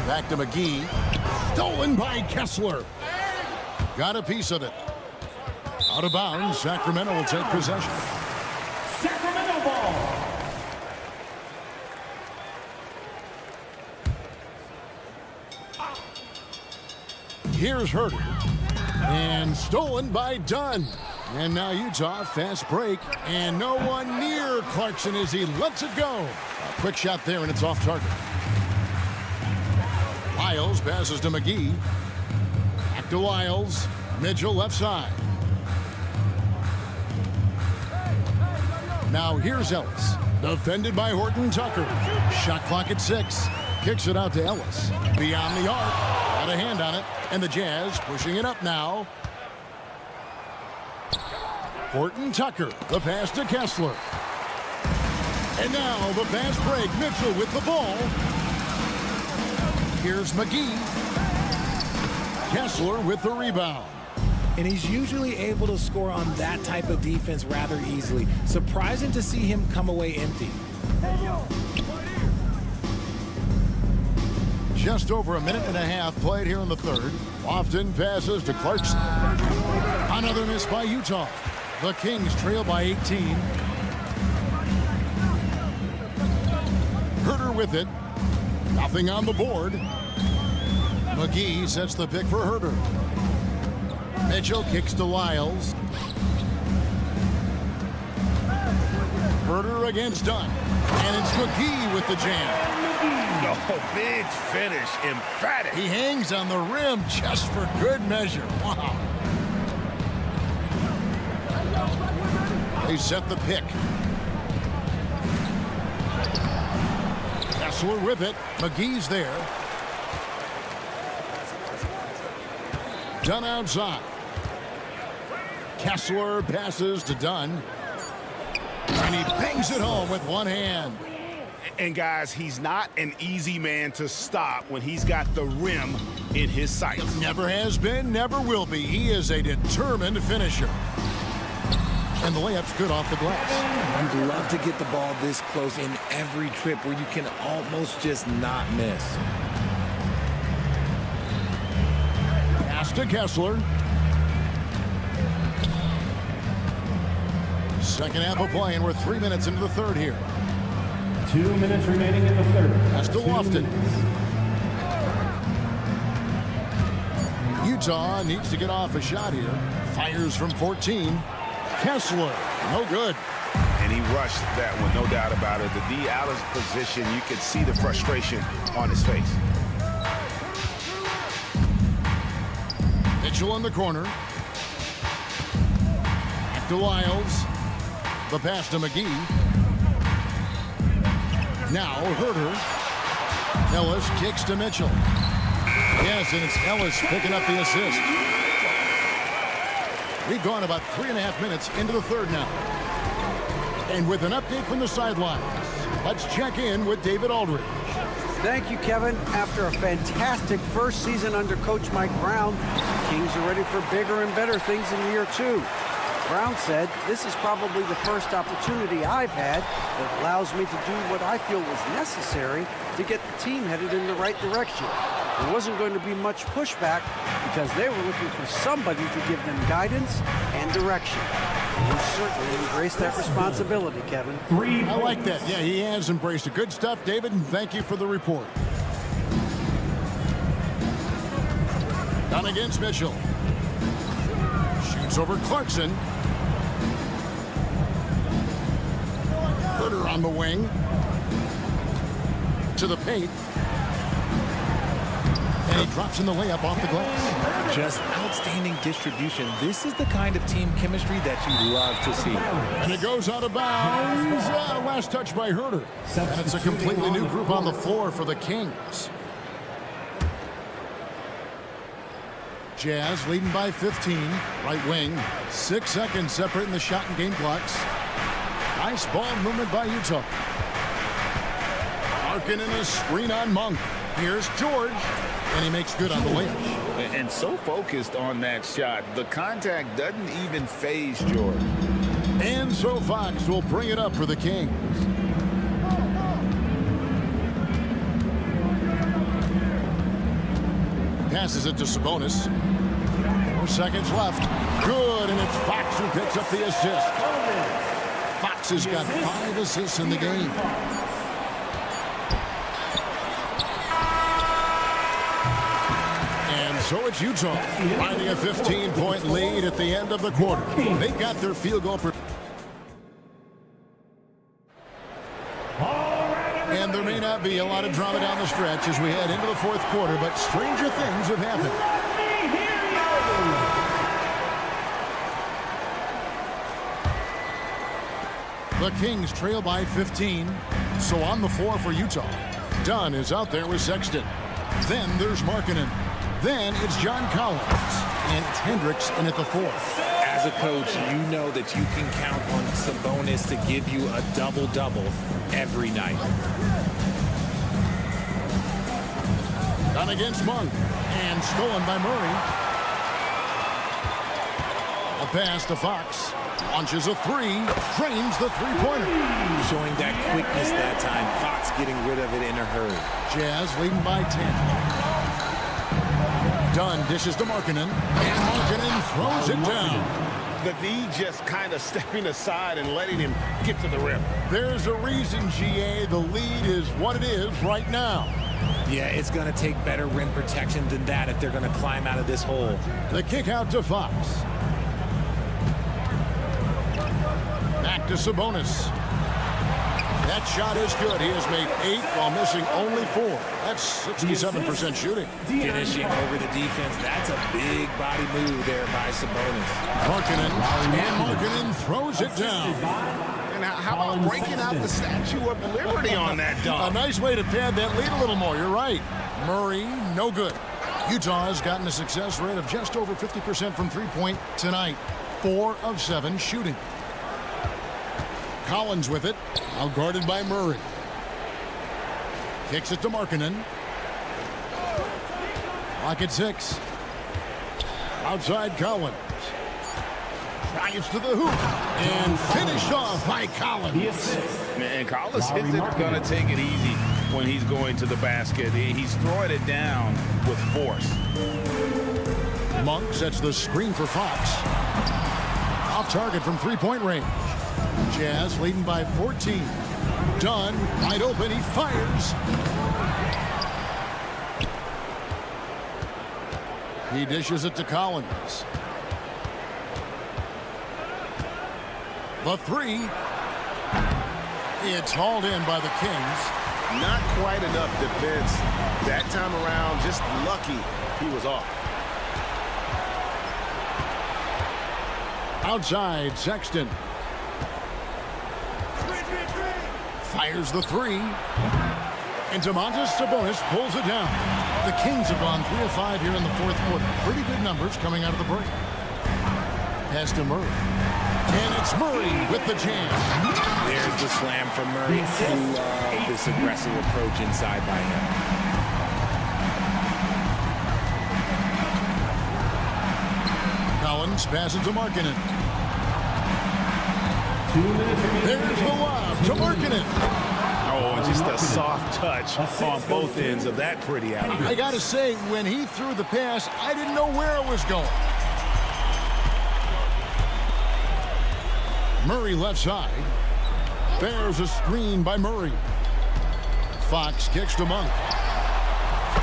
Speaker 1: Back to McGee. Stolen by Kessler. Got a piece of it. Out of bounds. Sacramento will take possession.
Speaker 6: Sacramento ball.
Speaker 1: Here's Huerter. And stolen by Dunn. And now Utah, fast break. And no one near Clarkson as he lets it go. A quick shot there, and it's off target. Lyles passes to McGee. Back to Lyles. Mitchell left side. Now here's Ellis. Defended by Horton Tucker. Shot clock at 6. Kicks it out to Ellis. Beyond the arc. Got a hand on it. And the Jazz pushing it up now. Horton Tucker. The pass to Kessler. And now the fast break. Mitchell with the ball. Here's McGee. Kessler with the rebound.
Speaker 13: And he's usually able to score on that type of defense rather easily. Surprising to see him come away empty.
Speaker 1: Just over a minute and a half played here in the third. Lofton passes to Clarkson. Another miss by Utah. The Kings trail by 18. Huerter with it. Nothing on the board. McGee sets the pick for Huerter. Mitchell kicks to Lyles. Huerter against Dunn. And it's McGee with the jam.
Speaker 2: Oh, big finish. Emphatic.
Speaker 1: He hangs on the rim just for good measure. Wow. They set the pick. Kessler with it. McGee's there. Dunn outside. Kessler passes to Dunn. And he bangs it home with one hand.
Speaker 2: And guys, he's not an easy man to stop when he's got the rim in his sights.
Speaker 1: Never has been, never will be. He is a determined finisher. And the layup's good off the glass.
Speaker 13: You'd love to get the ball this close in every trip where you can almost just not miss.
Speaker 1: Pass to Kessler. Second half of play, and we're 3 minutes into the third here.
Speaker 6: 2 minutes remaining in the third.
Speaker 1: Pass to Lofton. Utah needs to get off a shot here. Fires from 14. Kessler, no good.
Speaker 2: And he rushed that one, no doubt about it. The D out of position, you could see the frustration on his face.
Speaker 1: Mitchell in the corner. Back to Lyles. The pass to McGee. Now Huerter. Ellis kicks to Mitchell. Yes, and it's Ellis picking up the assist. We've gone about 3.5 minutes into the third now. And with an update from the sidelines, let's check in with David Aldridge.
Speaker 4: Thank you, Kevin. After a fantastic first season under Coach Mike Brown, the Kings are ready for bigger and better things in year 2. Brown said, "This is probably the first opportunity I've had that allows me to do what I feel was necessary to get the team headed in the right direction. There wasn't going to be much pushback because they were looking for somebody to give them guidance and direction." You certainly embraced that responsibility, Kevin.
Speaker 1: I like that. Yeah, he has embraced it. Good stuff, David, and thank you for the report. Down against Mitchell. Shoots over Clarkson. Huerter on the wing. To the paint. And he drops in the layup off the glass.
Speaker 13: Just outstanding distribution. This is the kind of team chemistry that you love to see.
Speaker 1: And it goes out of bounds. Last touch by Huerter. And it's a completely new group on the floor for the Kings. Jazz leading by 15. Right wing. 6 seconds separating the shot and game clocks. Nice ball movement by Utah. Arkin in a screen on Monk. Here's George. And he makes good on the layup.
Speaker 2: And so focused on that shot. The contact doesn't even phase George.
Speaker 1: And so Fox will bring it up for the Kings. Passes it to Sabonis. 4 seconds left. Good, and it's Fox who picks up the assist. Fox has got 5 assists in the game. And so it's Utah finding a 15-point lead at the end of the quarter. They got their field goal. And there may not be a lot of drama down the stretch as we head into the fourth quarter, but stranger things have happened. The Kings trail by 15, so on the floor for Utah. Dunn is out there with Sexton. Then there's Markkanen. Then it's John Collins. And it's Hendricks in at the fourth.
Speaker 13: As a coach, you know that you can count on Sabonis to give you a double-double every night.
Speaker 1: Done against Monk. And stolen by Murray. A pass to Fox. Launches a three. Drains the three-pointer.
Speaker 13: Showing that quickness that time. Fox getting rid of it in a hurry.
Speaker 1: Jazz leading by 10. Dunn dishes to Markkanen. And Markkanen throws it down.
Speaker 2: The D just kind of stepping aside and letting him get to the rim.
Speaker 1: There's a reason, GA, the lead is what it is right now.
Speaker 13: Yeah, it's going to take better rim protection than that if they're going to climb out of this hole.
Speaker 1: The kick out to Fox. Back to Sabonis. That shot is good. He has made 8 while missing only 4. That's 67% shooting.
Speaker 13: Finishing over the defense. That's a big body move there by Sabonis.
Speaker 1: Markkanen throws it down.
Speaker 2: And how about breaking out the Statue of Liberty on that dunk?
Speaker 1: A nice way to pad that lead a little more. You're right. Murray, no good. Utah has gotten a success rate of just over 50% from three-point tonight. 4 of 7 shooting. Collins with it, out guarded by Murray. Kicks it to Markkanen. Clock at 6. Outside Collins. Drives to the hoop. And finished off by Collins.
Speaker 2: And Collins isn't going to take it easy when he's going to the basket. He's throwing it down with force.
Speaker 1: Monk sets the screen for Fox. Off target from three-point range. Jazz leading by 14. Dunn, wide open, he fires. He dishes it to Collins. The three. It's hauled in by the Kings.
Speaker 2: Not quite enough defense. That time around, just lucky he was off.
Speaker 1: Outside, Sexton. Fires the three. And Domantas Sabonis pulls it down. The Kings have gone 3 of 5 here in the fourth quarter. Pretty good numbers coming out of the break. Pass to Murray. And it's Murray with the jam.
Speaker 13: There's the slam from Murray. This aggressive approach inside by him.
Speaker 1: Collins passes to Markkanen. There's the lob to Markkanen.
Speaker 2: Oh, just a soft touch on both ends of that pretty alley.
Speaker 1: I got to say, when he threw the pass, I didn't know where it was going. Murray left side. There's a screen by Murray. Fox kicks to Monk.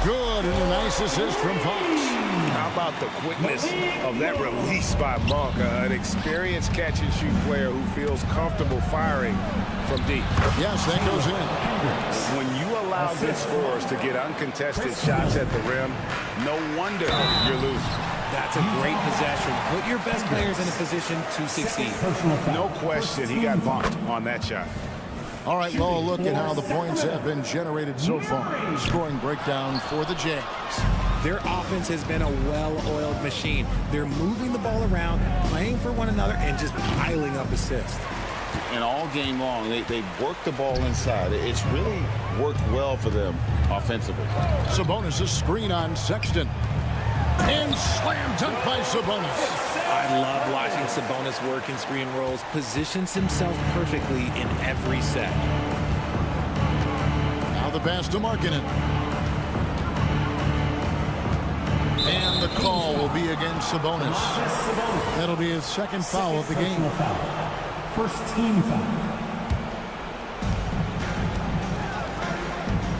Speaker 1: Good, and a nice assist from Fox.
Speaker 2: How about the quickness of that release by Monk? An experienced catch-and-shoot player who feels comfortable firing from deep.
Speaker 1: Yes, that goes in.
Speaker 2: When you allow good scorers to get uncontested shots at the rim, no wonder you're losing.
Speaker 13: That's a great possession. Put your best players in a position to succeed.
Speaker 2: No question, he got bumped on that shot.
Speaker 1: All right, well, look at how the points have been generated so far. Scoring breakdown for the Jazz.
Speaker 13: Their offense has been a well-oiled machine. They're moving the ball around, playing for one another, and just piling up assists.
Speaker 2: And all game long, they work the ball inside. It's really worked well for them offensively.
Speaker 1: Sabonis' screen on Sexton. And slam dunk by Sabonis.
Speaker 13: I love watching Sabonis work in screen rolls. Positions himself perfectly in every set.
Speaker 1: Now the pass to Markkanen. And the call will be against Sabonis. That'll be his second foul of the game.
Speaker 6: First team foul.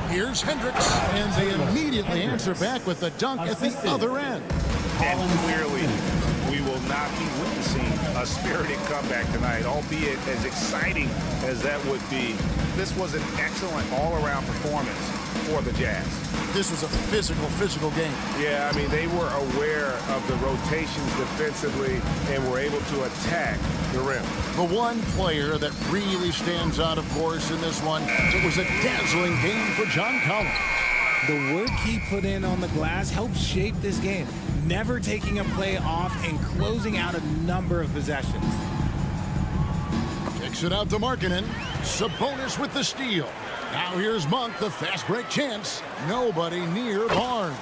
Speaker 1: Here's Hendricks, and they immediately answer back with the dunk at the other end.
Speaker 5: And clearly, we will not be witnessing a spirited comeback tonight, albeit as exciting as that would be. This was an excellent all-around performance for the Jazz.
Speaker 1: This was a physical game.
Speaker 5: Yeah, I mean, they were aware of the rotations defensively and were able to attack the rim.
Speaker 1: The one player that really stands out, of course, in this one, it was a dazzling game for John Collins.
Speaker 13: The work he put in on the glass helped shape this game, never taking a play off and closing out a number of possessions.
Speaker 1: Kicks it out to Markkanen. Sabonis with the steal. Now here's Monk, the fast break chance. Nobody near Barnes.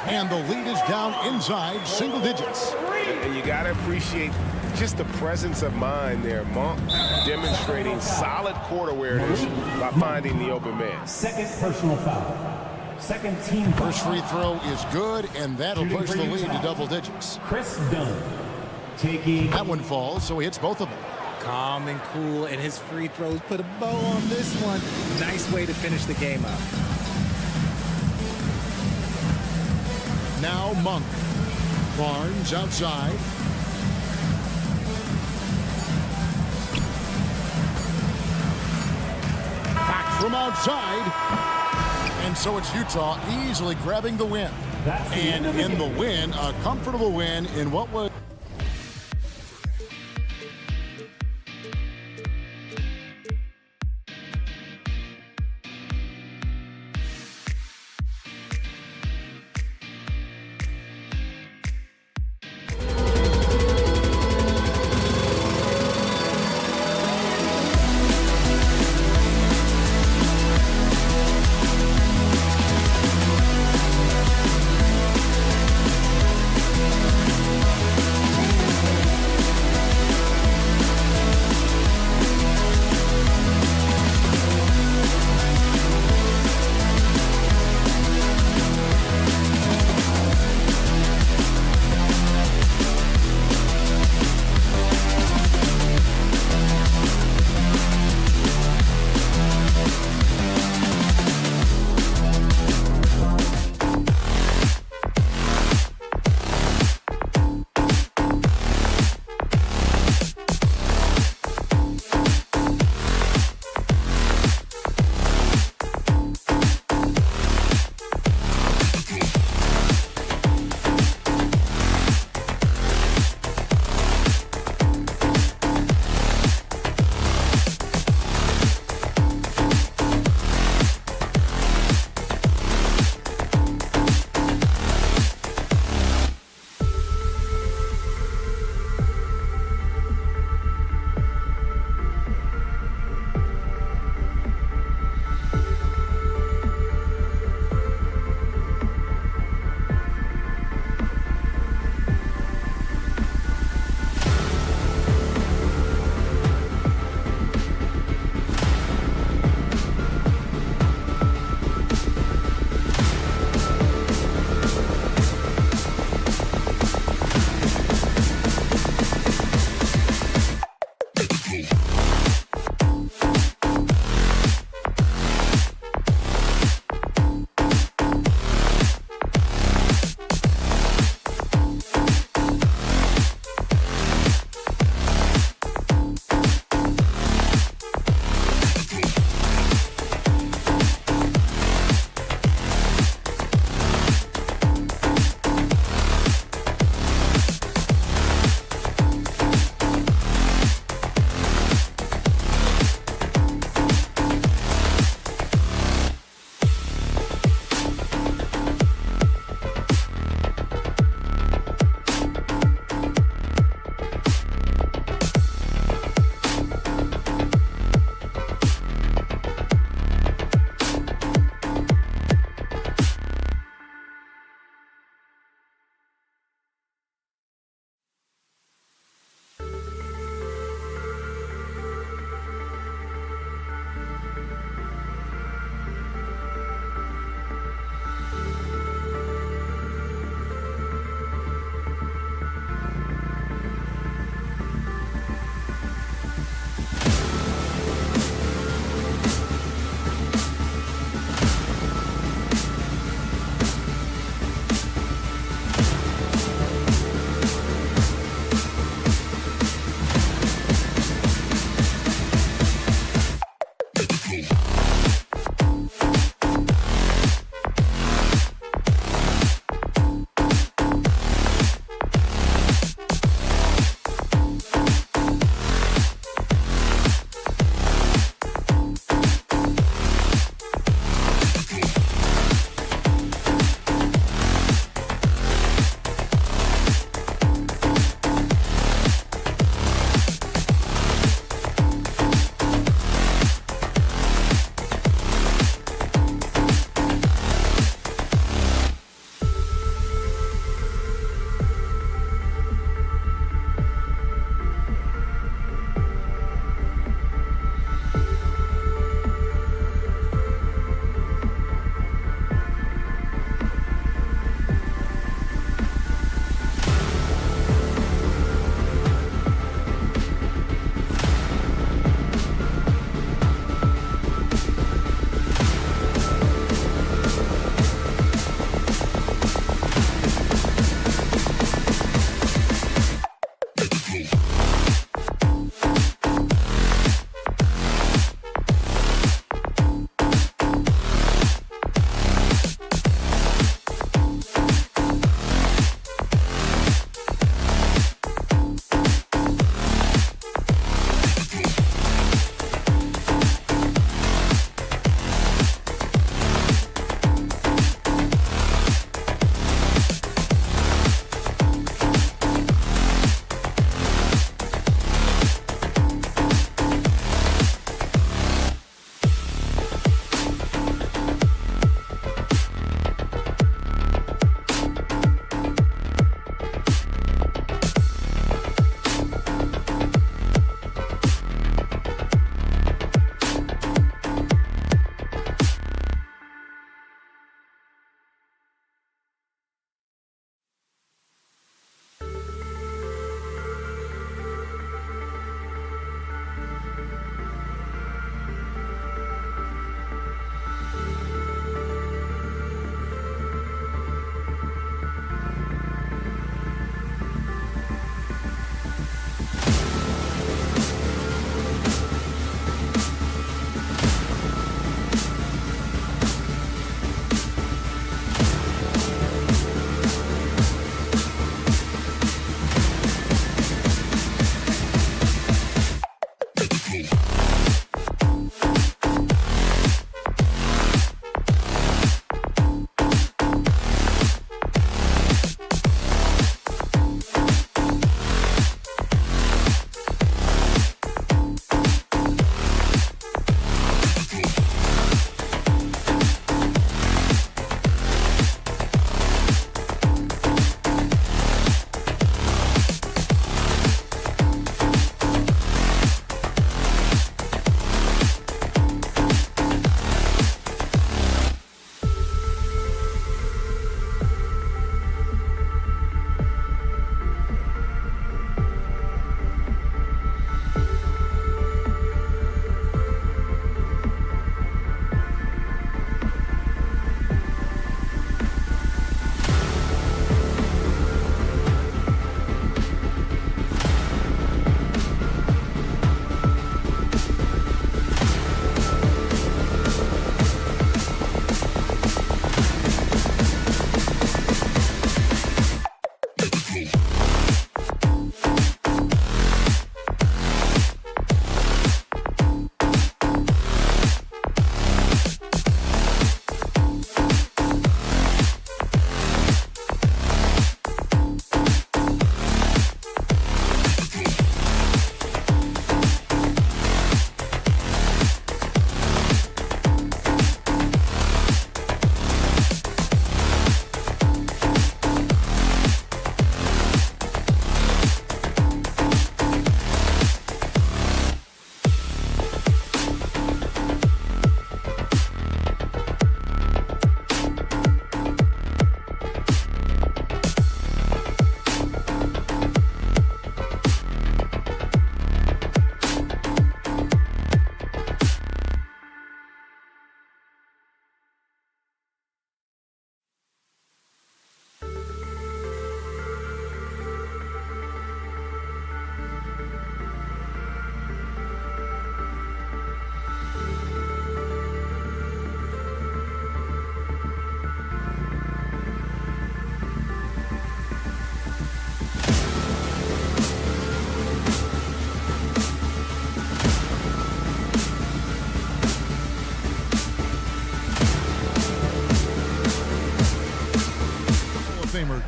Speaker 1: And the lead is down inside single digits.
Speaker 5: And you got to appreciate just the presence of mind there. Monk demonstrating solid court awareness by finding the open man.
Speaker 6: Second personal foul. Second team foul.
Speaker 1: First free throw is good, and that'll push the lead to double digits.
Speaker 6: Chris Dunn taking.
Speaker 1: That one falls, so he hits both of them.
Speaker 13: Calm and cool, and his free throws put a bow on this one. Nice way to finish the game up.
Speaker 1: Now Monk. Barnes outside. Back from outside. And so it's Utah easily grabbing the win. And in the win, a comfortable win in what was...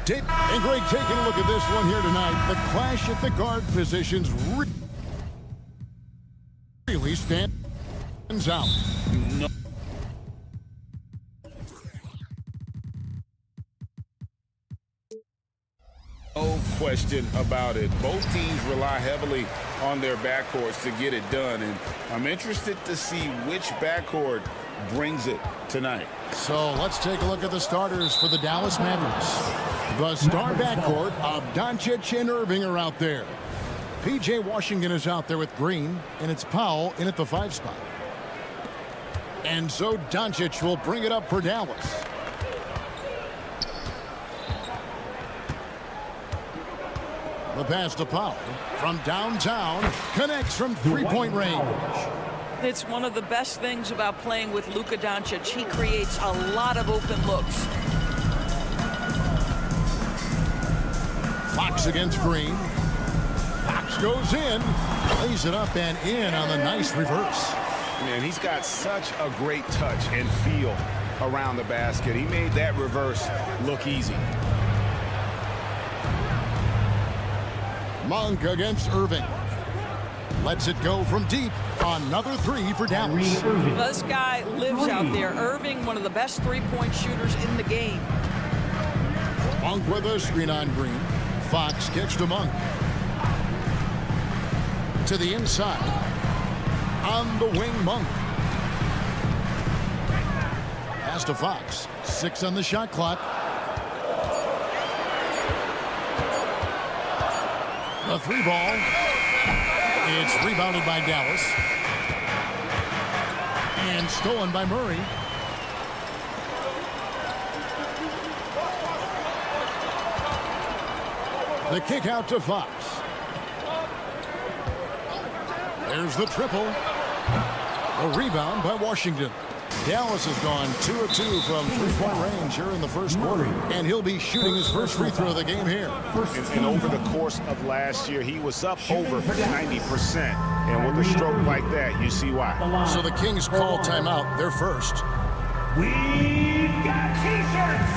Speaker 1: And Greg, taking a look at this one here tonight, the clash at the guard positions really stands out.
Speaker 2: No question about it. Both teams rely heavily on their backcourts to get it done, and I'm interested to see which backcourt brings it tonight.
Speaker 1: So let's take a look at the starters for the Dallas Mavericks. The star backcourt of Doncic and Irving are out there. P.J. Washington is out there with Green, and it's Powell in at the 5 spot. And so Doncic will bring it up for Dallas. The pass to Powell from downtown, connects from three-point range.
Speaker 11: It's one of the best things about playing with Luka Doncic. He creates a lot of open looks.
Speaker 1: Fox against Green. Fox goes in, lays it up and in on the nice reverse.
Speaker 5: Man, he's got such a great touch and feel around the basket. He made that reverse look easy.
Speaker 1: Monk against Irving. Lets it go from deep. Another 3 for Dallas.
Speaker 11: This guy lives out there. Irving, one of the best three-point shooters in the game.
Speaker 1: Monk with a screen on Green. Fox gets to Monk. To the inside. On the wing, Monk. Pass to Fox. 6 on the shot clock. The 3 ball. It's rebounded by Dallas. And stolen by Murray. The kick out to Fox. There's the triple. A rebound by Washington. Dallas has gone 2 of 2 from three-point range here in the first quarter, and he'll be shooting his first free throw of the game here.
Speaker 5: And over the course of last year, he was up over 90%. And with a stroke like that, you see why.
Speaker 1: So the Kings call timeout. They're first.
Speaker 6: We've got T-shirts.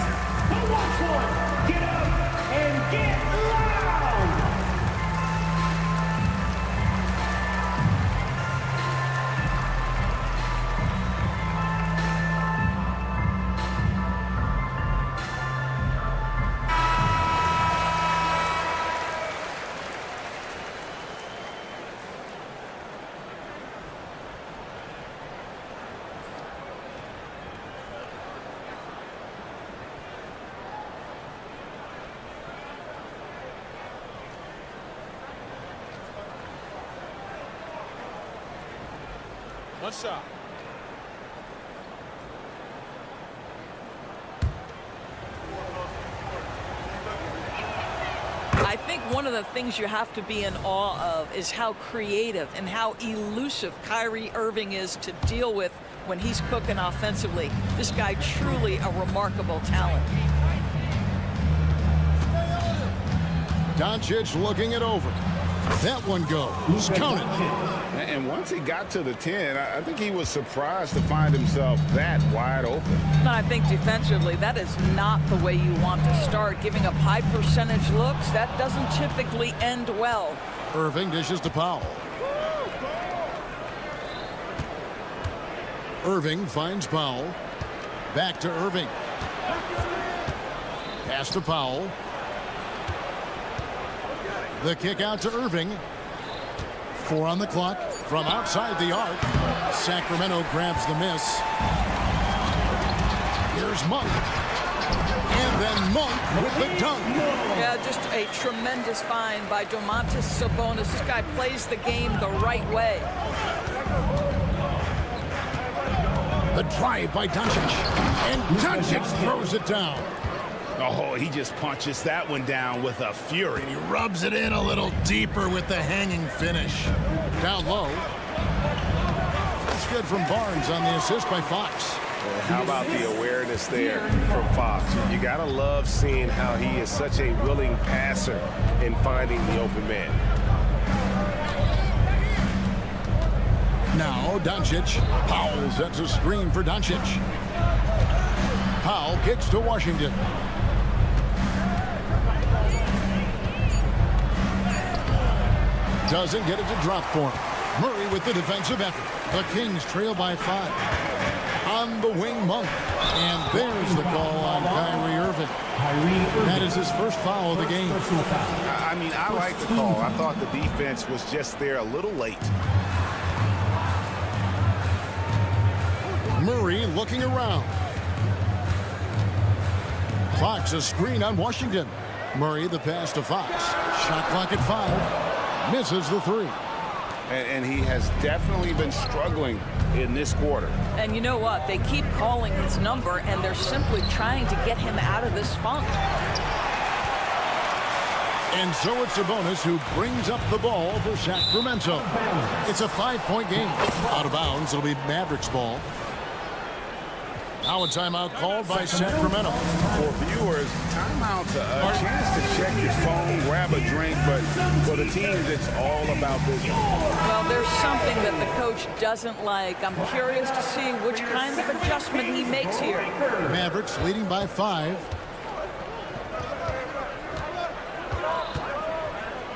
Speaker 6: Who wants one? Get up and get loud.
Speaker 5: One shot.
Speaker 11: I think one of the things you have to be in awe of is how creative and how elusive Kyrie Irving is to deal with when he's cooking offensively. This guy truly a remarkable talent.
Speaker 1: Doncic looking it over. That one goes. Count it.
Speaker 2: And once he got to the 10, I think he was surprised to find himself that wide open.
Speaker 11: I think defensively, that is not the way you want to start. Giving up high percentage looks, that doesn't typically end well.
Speaker 1: Irving dishes to Powell. Irving finds Powell. Back to Irving. Pass to Powell. The kick out to Irving. 4 on the clock from outside the arc. Sacramento grabs the miss. Here's Monk. And then Monk with the dunk.
Speaker 11: Yeah, just a tremendous find by Domantas Sabonis. This guy plays the game the right way.
Speaker 1: The drive by Doncic. And Doncic throws it down.
Speaker 5: Oh, he just punches that one down with a fury.
Speaker 1: He rubs it in a little deeper with the hanging finish. Down low. That's good from Barnes on the assist by Fox.
Speaker 5: Well, how about the awareness there from Fox? You got to love seeing how he is such a willing passer in finding the open man.
Speaker 1: Now Doncic. Powell sets a screen for Doncic. Powell kicks to Washington. Doesn't get it to drop for him. Murray with the defensive effort. The Kings trail by 5. On the wing, Monk. And there's the call on Kyrie Irving. That is his first foul of the game.
Speaker 2: I mean, I like the call. I thought the defense was just there a little late.
Speaker 1: Murray looking around. Fox a screen on Washington. Murray the pass to Fox. Shot clock at 5. Misses the 3.
Speaker 2: And he has definitely been struggling in this quarter.
Speaker 11: And you know what? They keep calling his number, and they're simply trying to get him out of this funk.
Speaker 1: And so it's Sabonis who brings up the ball for Sacramento. It's a 5-point game. Out of bounds, it'll be Mavericks ball. Now a timeout called by Sacramento.
Speaker 2: For viewers, timeout's a chance to check your phone, grab a drink, but for the teams, it's all about business.
Speaker 11: Well, there's something that the coach doesn't like. I'm curious to see which kind of adjustment he makes here.
Speaker 1: Mavericks leading by 5.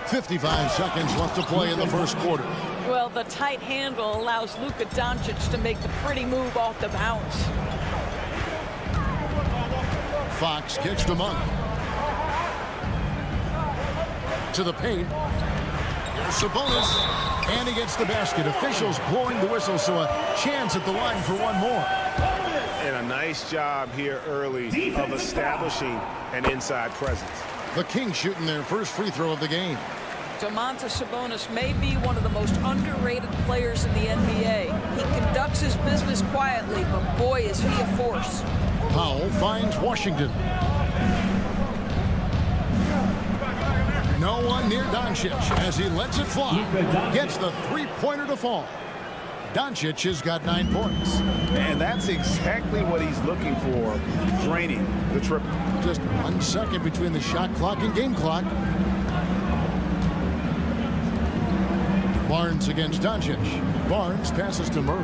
Speaker 1: 55 seconds left to play in the first quarter.
Speaker 11: Well, the tight handle allows Luka Doncic to make the pretty move off the bounce.
Speaker 1: Fox kicks to Monk. To the paint. Here's Sabonis. And he gets the basket. Officials blowing the whistle, so a chance at the line for one more.
Speaker 5: And a nice job here early of establishing an inside presence.
Speaker 1: The Kings shooting their first free throw of the game.
Speaker 11: Domantas Sabonis may be one of the most underrated players in the NBA. He conducts his business quietly, but boy, is he a force.
Speaker 1: Powell finds Washington. No one near Doncic as he lets it fly. Gets the three-pointer to fall. Doncic has got 9 points.
Speaker 2: And that's exactly what he's looking for, draining the triple.
Speaker 1: Just 1 second between the shot clock and game clock. Barnes against Doncic. Barnes passes to Murray.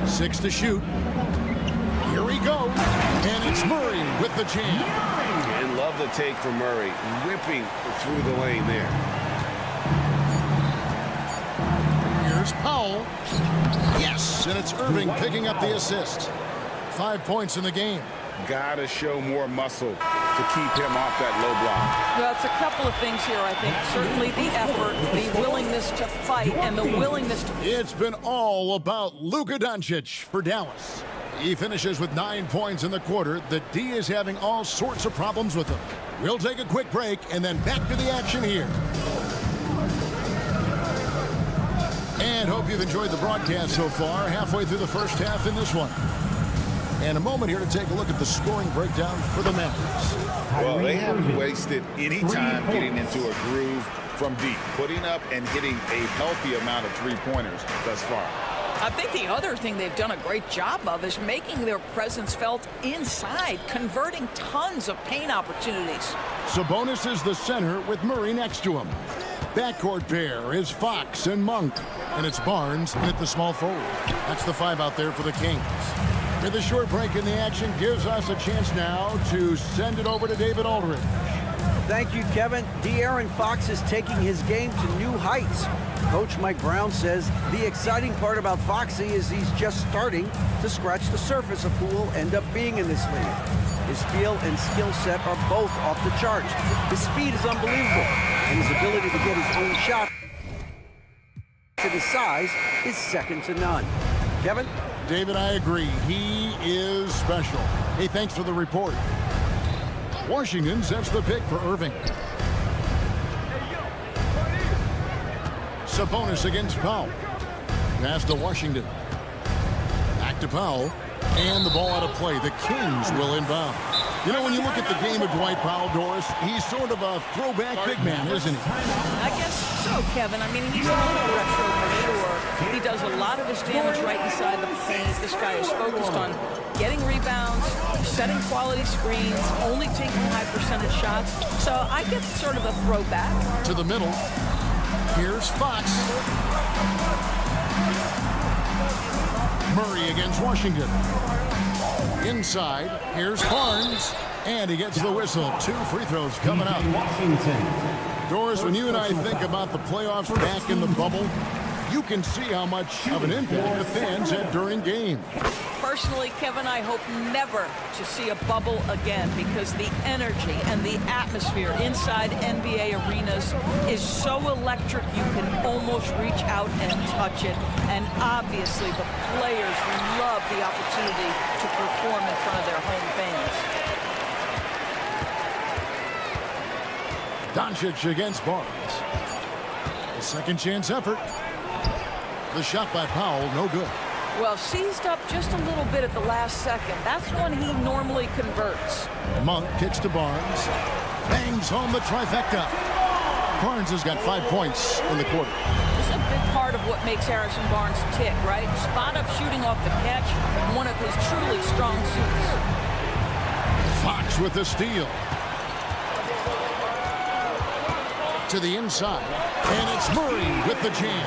Speaker 1: 6 to shoot. Here he goes. And it's Murray with the jam.
Speaker 2: And love the take from Murray, whipping through the lane there.
Speaker 1: Here's Powell. Yes, and it's Irving picking up the assist. 5 points in the game.
Speaker 2: Gotta show more muscle to keep him off that low block.
Speaker 11: Well, it's a couple of things here, I think. Certainly the effort, the willingness to fight, and the willingness to...
Speaker 1: It's been all about Luka Doncic for Dallas. He finishes with 9 points in the quarter. The D is having all sorts of problems with him. We'll take a quick break and then back to the action here. And hope you've enjoyed the broadcast so far. Halfway through the first half in this one. And a moment here to take a look at the scoring breakdown for the Mavericks.
Speaker 2: Well, they haven't wasted any time getting into a groove from deep, putting up and hitting a healthy amount of three-pointers thus far.
Speaker 11: I think the other thing they've done a great job of is making their presence felt inside, converting tons of paint opportunities.
Speaker 1: Sabonis is the center with Murray next to him. Backcourt pair is Fox and Monk. And it's Barnes at the small forward. That's the 5 out there for the Kings. With a short break in the action gives us a chance now to send it over to David Aldridge.
Speaker 4: Thank you, Kevin. De'Aaron Fox is taking his game to new heights. Coach Mike Brown says the exciting part about Foxy is he's just starting to scratch the surface of who will end up being in this league. His feel and skill set are both off the charts. His speed is unbelievable, and his ability to get his own shot to the size is second to none. Kevin?
Speaker 1: David, I agree. He is special. Hey, thanks for the report. Washington sets the pick for Irving. Sabonis against Powell. Pass to Washington. Back to Powell. And the ball out of play. The Kings will inbound. You know, when you look at the game of Dwight Powell, Doris, he's sort of a throwback big man, isn't he?
Speaker 11: I guess so, Kevin. I mean, he's a little retro for sure. He does a lot of his damage right inside the paint. This guy is focused on getting rebounds, setting quality screens, only taking high percentage shots. So I get sort of a throwback.
Speaker 1: To the middle. Here's Fox. Murray against Washington. Inside, here's Barnes, and he gets the whistle. 2 free throws coming up.
Speaker 10: Washington.
Speaker 1: Doris, when you and I think about the playoffs back in the bubble, you can see how much of an impact the fans had during games.
Speaker 11: Personally, Kevin, I hope never to see a bubble again because the energy and the atmosphere inside NBA arenas is so electric you can almost reach out and touch it. And obviously, the players love the opportunity to perform in front of their home fans.
Speaker 1: Doncic against Barnes. A second chance effort. The shot by Powell, no good.
Speaker 11: Well, seized up just a little bit at the last second. That's when he normally converts.
Speaker 1: Monk kicks to Barnes. Bangs home the trifecta. Barnes has got 5 points in the quarter.
Speaker 11: This is a big part of what makes Harrison Barnes tick, right? Spot up shooting off the catch, one of his truly strong suits.
Speaker 1: Fox with the steal. To the inside. And it's Murray with the jam.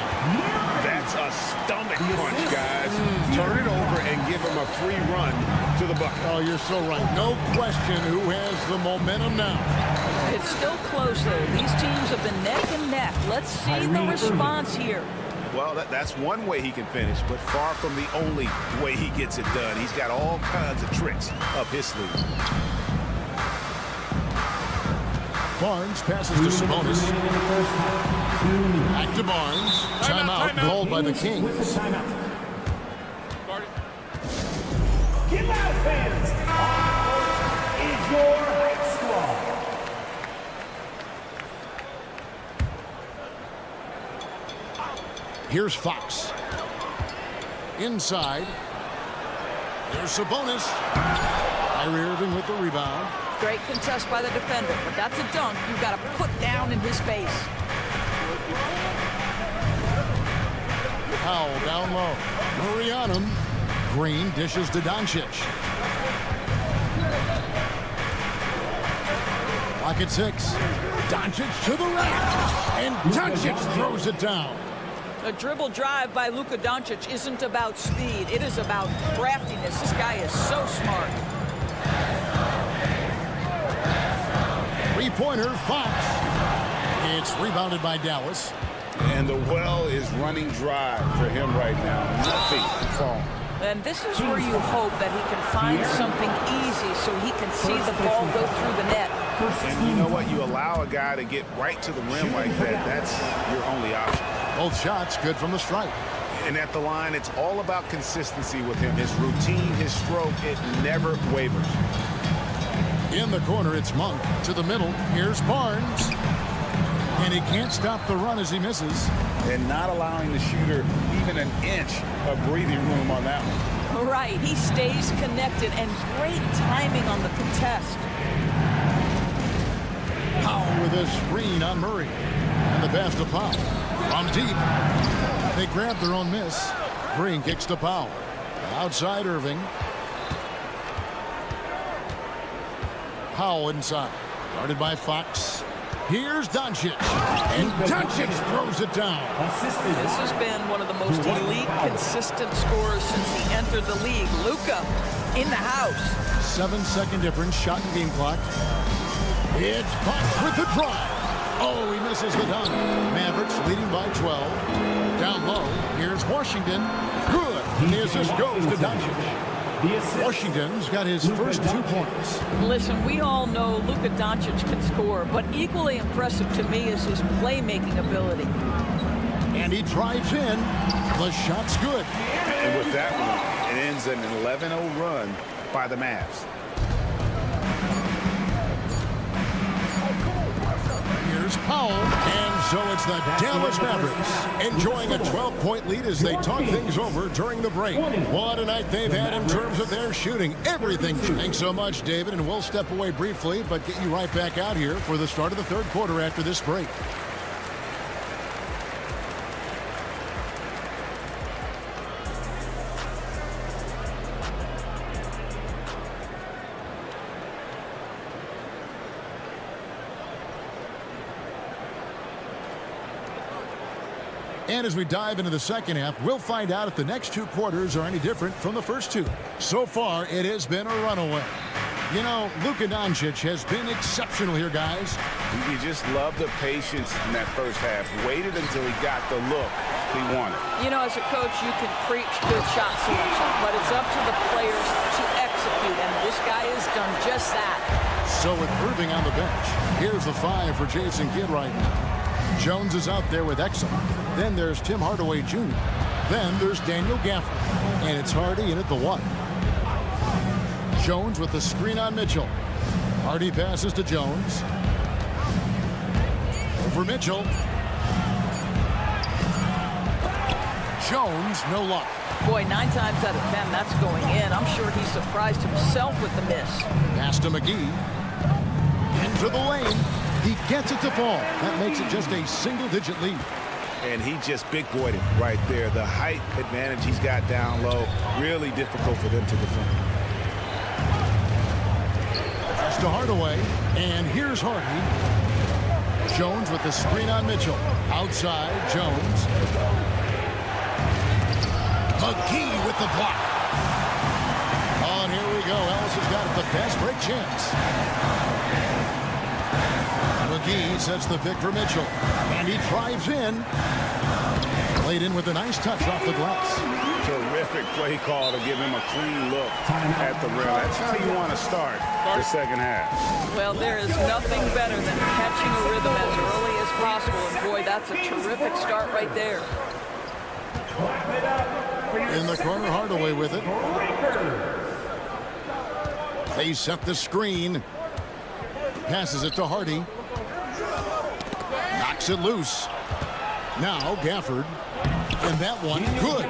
Speaker 5: That's a stomach punch, guys. Turn it over and give him a free run to the bucket.
Speaker 1: Oh, you're so right. No question who has the momentum now.
Speaker 11: It's still close, though. These teams have been neck and neck. Let's see the response here.
Speaker 5: Well, that's one way he can finish, but far from the only way he gets it done. He's got all kinds of tricks up his sleeve.
Speaker 1: Barnes passes to Sabonis. Back to Barnes. Timeout called by the Kings.
Speaker 6: Get loud, fans! Is your squad.
Speaker 1: Here's Fox. Inside. Here's Sabonis. Kyrie Irving with the rebound.
Speaker 11: Great contest by the defender, but that's a dunk you've got to put down in his face.
Speaker 1: Powell down low. Murray on him. Green dishes to Doncic. Clock at 6. Doncic to the rack. And Doncic throws it down.
Speaker 11: A dribble drive by Luka Doncic isn't about speed. It is about craftiness. This guy is so smart.
Speaker 1: Three-pointer, Fox. It's rebounded by Dallas.
Speaker 2: And the well is running dry for him right now. Nothing falling.
Speaker 11: And this is where you hope that he can find something easy so he can see the ball go through the net.
Speaker 5: And you know what? You allow a guy to get right to the rim like that. That's your only option.
Speaker 1: Both shots good from the stripe.
Speaker 5: And at the line, it's all about consistency with him. His routine, his stroke, it never wavers.
Speaker 1: In the corner, it's Monk. To the middle, here's Barnes. And he can't stop the run as he misses.
Speaker 2: And not allowing the shooter even an inch of breathing room on that one.
Speaker 11: Right, he stays connected and great timing on the contest.
Speaker 1: Powell with a screen on Murray. And the pass to Powell. From deep. They grab their own miss. Green kicks to Powell. Outside Irving. Powell inside. Guarded by Fox. Here's Doncic. And Doncic throws it down.
Speaker 11: This has been one of the most elite, consistent scorers since he entered the league. Luka in the house.
Speaker 1: 7-second difference. Shot and game clock. It's Fox with the drive. Oh, he misses the dunk. Mavericks leading by 12. Down low. Here's Washington. Good. The assist goes to Doncic. Washington's got his first 2 points.
Speaker 11: Listen, we all know Luka Doncic can score, but equally impressive to me is his playmaking ability.
Speaker 1: And he drives in. The shot's good.
Speaker 2: And with that one, it ends an 11-0 run by the Mavs.
Speaker 1: Here's Powell, and so it's the Dallas Mavericks enjoying a 12-point lead as they talk things over during the break. What a night they've had in terms of their shooting. Everything. Thanks so much, David, and we'll step away briefly, but get you right back out here for the start of the third quarter after this break. And as we dive into the second half, we'll find out if the next 2 quarters are any different from the first 2. So far, it has been a runaway. You know, Luka Doncic has been exceptional here, guys.
Speaker 2: You just love the patience in that first half. Waited until he got the look he wanted.
Speaker 11: You know, as a coach, you can preach good shot selection, but it's up to the players to execute, and this guy has done just that.
Speaker 1: So with Irving on the bench, here's the 5 for Jason Kidd right now. Jones is out there with Exum. Then there's Tim Hardaway Jr. Then there's Daniel Gafford. And it's Hardy in at the 1. Jones with the screen on Mitchell. Hardy passes to Jones. Over Mitchell. Jones, no luck.
Speaker 11: Boy, 9 times out of 10, that's going in. I'm sure he surprised himself with the miss.
Speaker 1: Pass to McGee. Into the lane. He gets it to fall. That makes it just a single-digit lead.
Speaker 2: And he just big-boyed it right there. The height advantage he's got down low, really difficult for them to defend.
Speaker 1: Pass to Hardaway. And here's Hardy. Jones with the screen on Mitchell. Outside, Jones. McGee with the block. Oh, and here we go. Ellis has got the fast break chance. McGee sets the pick for Mitchell. And he drives in. Played in with a nice touch off the glass.
Speaker 2: Terrific play call to give him a clean look at the rim. That's how you want to start the second half.
Speaker 11: Well, there is nothing better than catching a rhythm as early as possible. And boy, that's a terrific start right there.
Speaker 1: In the corner, Hardaway with it. They set the screen. Passes it to Hardy. Knocks it loose. Now Gafford. And that one, good.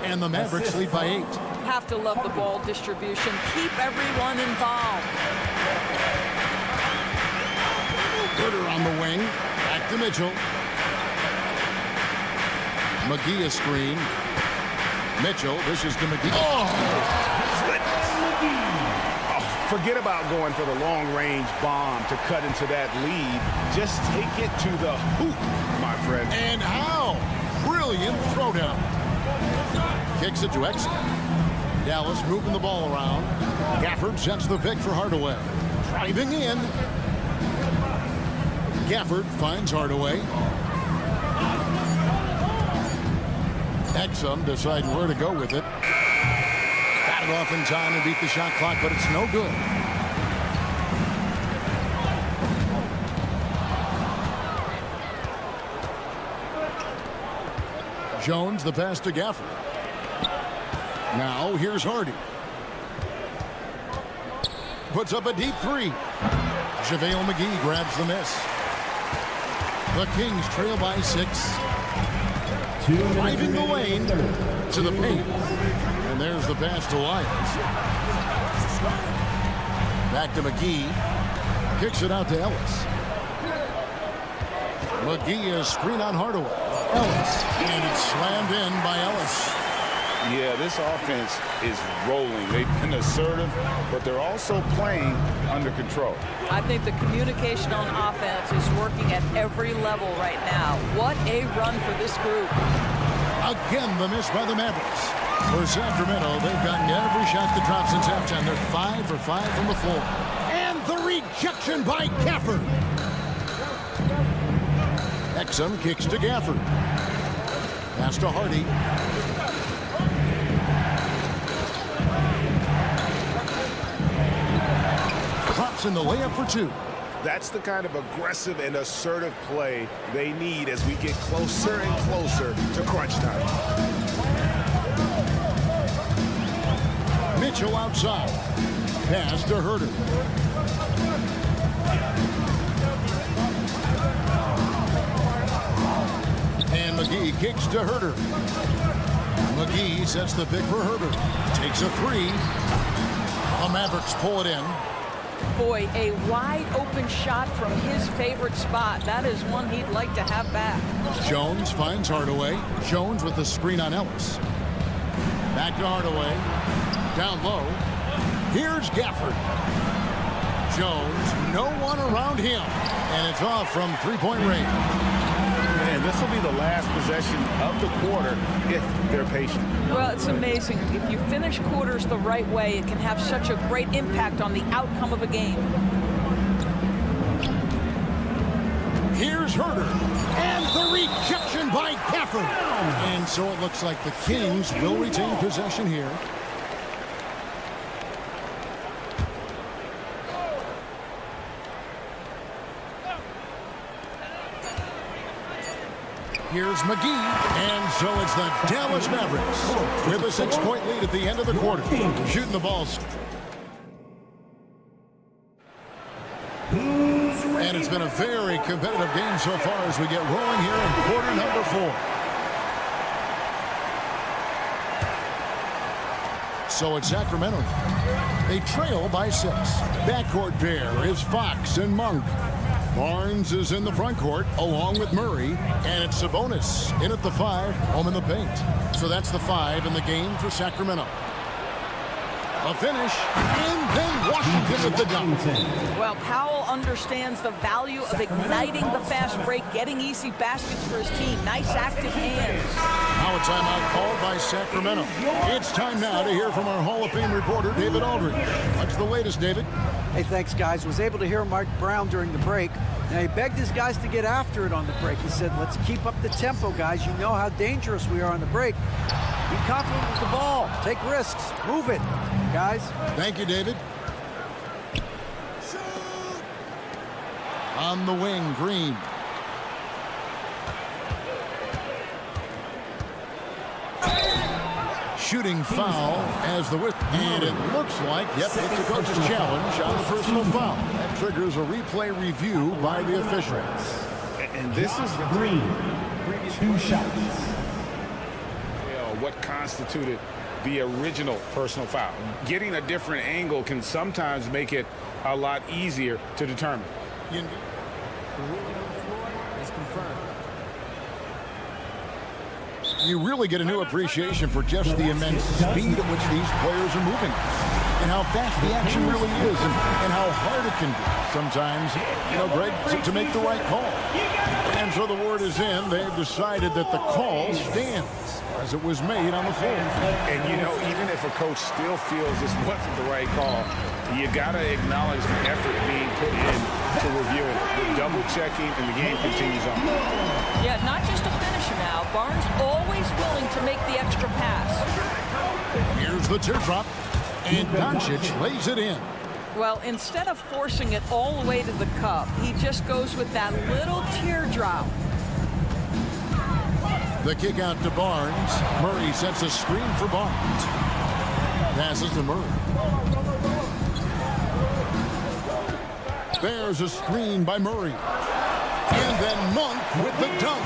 Speaker 1: And the Mavericks lead by 8.
Speaker 11: Have to love the ball distribution. Keep everyone involved.
Speaker 1: Gooder on the wing. Back to Mitchell. McGee a screen. Mitchell dishes to McGee. Oh!
Speaker 2: Forget about going for the long-range bomb to cut into that lead. Just take it to the hoop, my friend.
Speaker 1: And how? Brilliant throwdown. Kicks it to Exum. Dallas moving the ball around. Gafford sets the pick for Hardaway. Driving in. Gafford finds Hardaway. Exum deciding where to go with it. Got it off in time and beat the shot clock, but it's no good. Jones, the pass to Gafford. Now, here's Hardy. Puts up a deep 3. JaVale McGee grabs the miss. The Kings trail by 6. Driving the lane to the paint. And there's the pass to Lyons. Back to McGee. Kicks it out to Ellis. McGee is screen on Hardaway. Ellis. And it's slammed in by Ellis.
Speaker 2: Yeah, this offense is rolling. They've been assertive, but they're also playing under control.
Speaker 11: I think the communication on offense is working at every level right now. What a run for this group.
Speaker 1: Again, the miss by the Mavericks. For Sacramento, they've gotten every shot that dropped since halftime. They're 5 for 5 from the floor. And the rejection by Gafford. Exum kicks to Gafford. Pass to Hardy. Drops in the layup for 2.
Speaker 5: That's the kind of aggressive and assertive play they need as we get closer and closer to crunch time.
Speaker 1: Mitchell outside. Pass to Herter. And McGee kicks to Herter. McGee sets the pick for Herbert. Takes a 3. The Mavericks pull it in.
Speaker 11: Boy, a wide open shot from his favorite spot. That is one he'd like to have back.
Speaker 1: Jones finds Hardaway. Jones with the screen on Ellis. Back to Hardaway. Down low. Here's Gafford. Jones, no one around him. And it's off from three-point range.
Speaker 2: Man, this will be the last possession of the quarter if they're patient.
Speaker 11: Well, it's amazing. If you finish quarters the right way, it can have such a great impact on the outcome of a game.
Speaker 1: Here's Herder, and the rejection by Gafford. And so it looks like the Kings will retain possession here. Here's McGee, and so it's the Dallas Mavericks with a 6-point lead at the end of the quarter. Shooting the ball. And it's been a very competitive game so far as we get rolling here in quarter number 4. So it's Sacramento. They trail by 6. Backcourt pair is Fox and Monk. Barnes is in the front court along with Murray, and it's Sabonis in at the 5, home in the paint. So that's the 5 in the game for Sacramento. A finish, and then Washington at the dunk.
Speaker 11: Well, Powell understands the value of igniting the fast break, getting easy baskets for his team. Nice active hands.
Speaker 1: Now a timeout called by Sacramento. It's time now to hear from our Hall of Fame reporter, David Aldridge. What's the latest, David?
Speaker 4: Hey, thanks, guys. Was able to hear Mike Brown during the break. Now, he begged his guys to get after it on the break. He said, let's keep up the tempo, guys. You know how dangerous we are on the break. Be confident with the ball. Take risks. Move it, guys.
Speaker 1: Thank you, David. On the wing, Green. Shooting foul as the width, and it looks like, yep, it's a coach's challenge on the personal foul. That triggers a replay review by the officials.
Speaker 2: And this is
Speaker 6: Green. 2 shots.
Speaker 2: What constituted the original personal foul. Getting a different angle can sometimes make it a lot easier to determine.
Speaker 10: The ruling on the floor is confirmed.
Speaker 1: You really get a new appreciation for just the immense speed at which these players are moving and how fast the action really is and how hard it can be sometimes, Greg, to make the right call. And so the word is in. They've decided that the call stands as it was made on the floor.
Speaker 2: And, even if a coach still feels this wasn't the right call, you got to acknowledge the effort being put in to review it. We're double-checking, and the game continues on.
Speaker 11: Yeah, not just a finisher now. Barnes always willing to make the extra pass.
Speaker 1: Here's the teardrop, and Doncic lays it in.
Speaker 11: Well, instead of forcing it all the way to the cup, he just goes with that little teardrop.
Speaker 1: The kick out to Barnes. Murray sets a screen for Barnes. Passes to Murray. There's a screen by Murray. And then Monk with the dunk.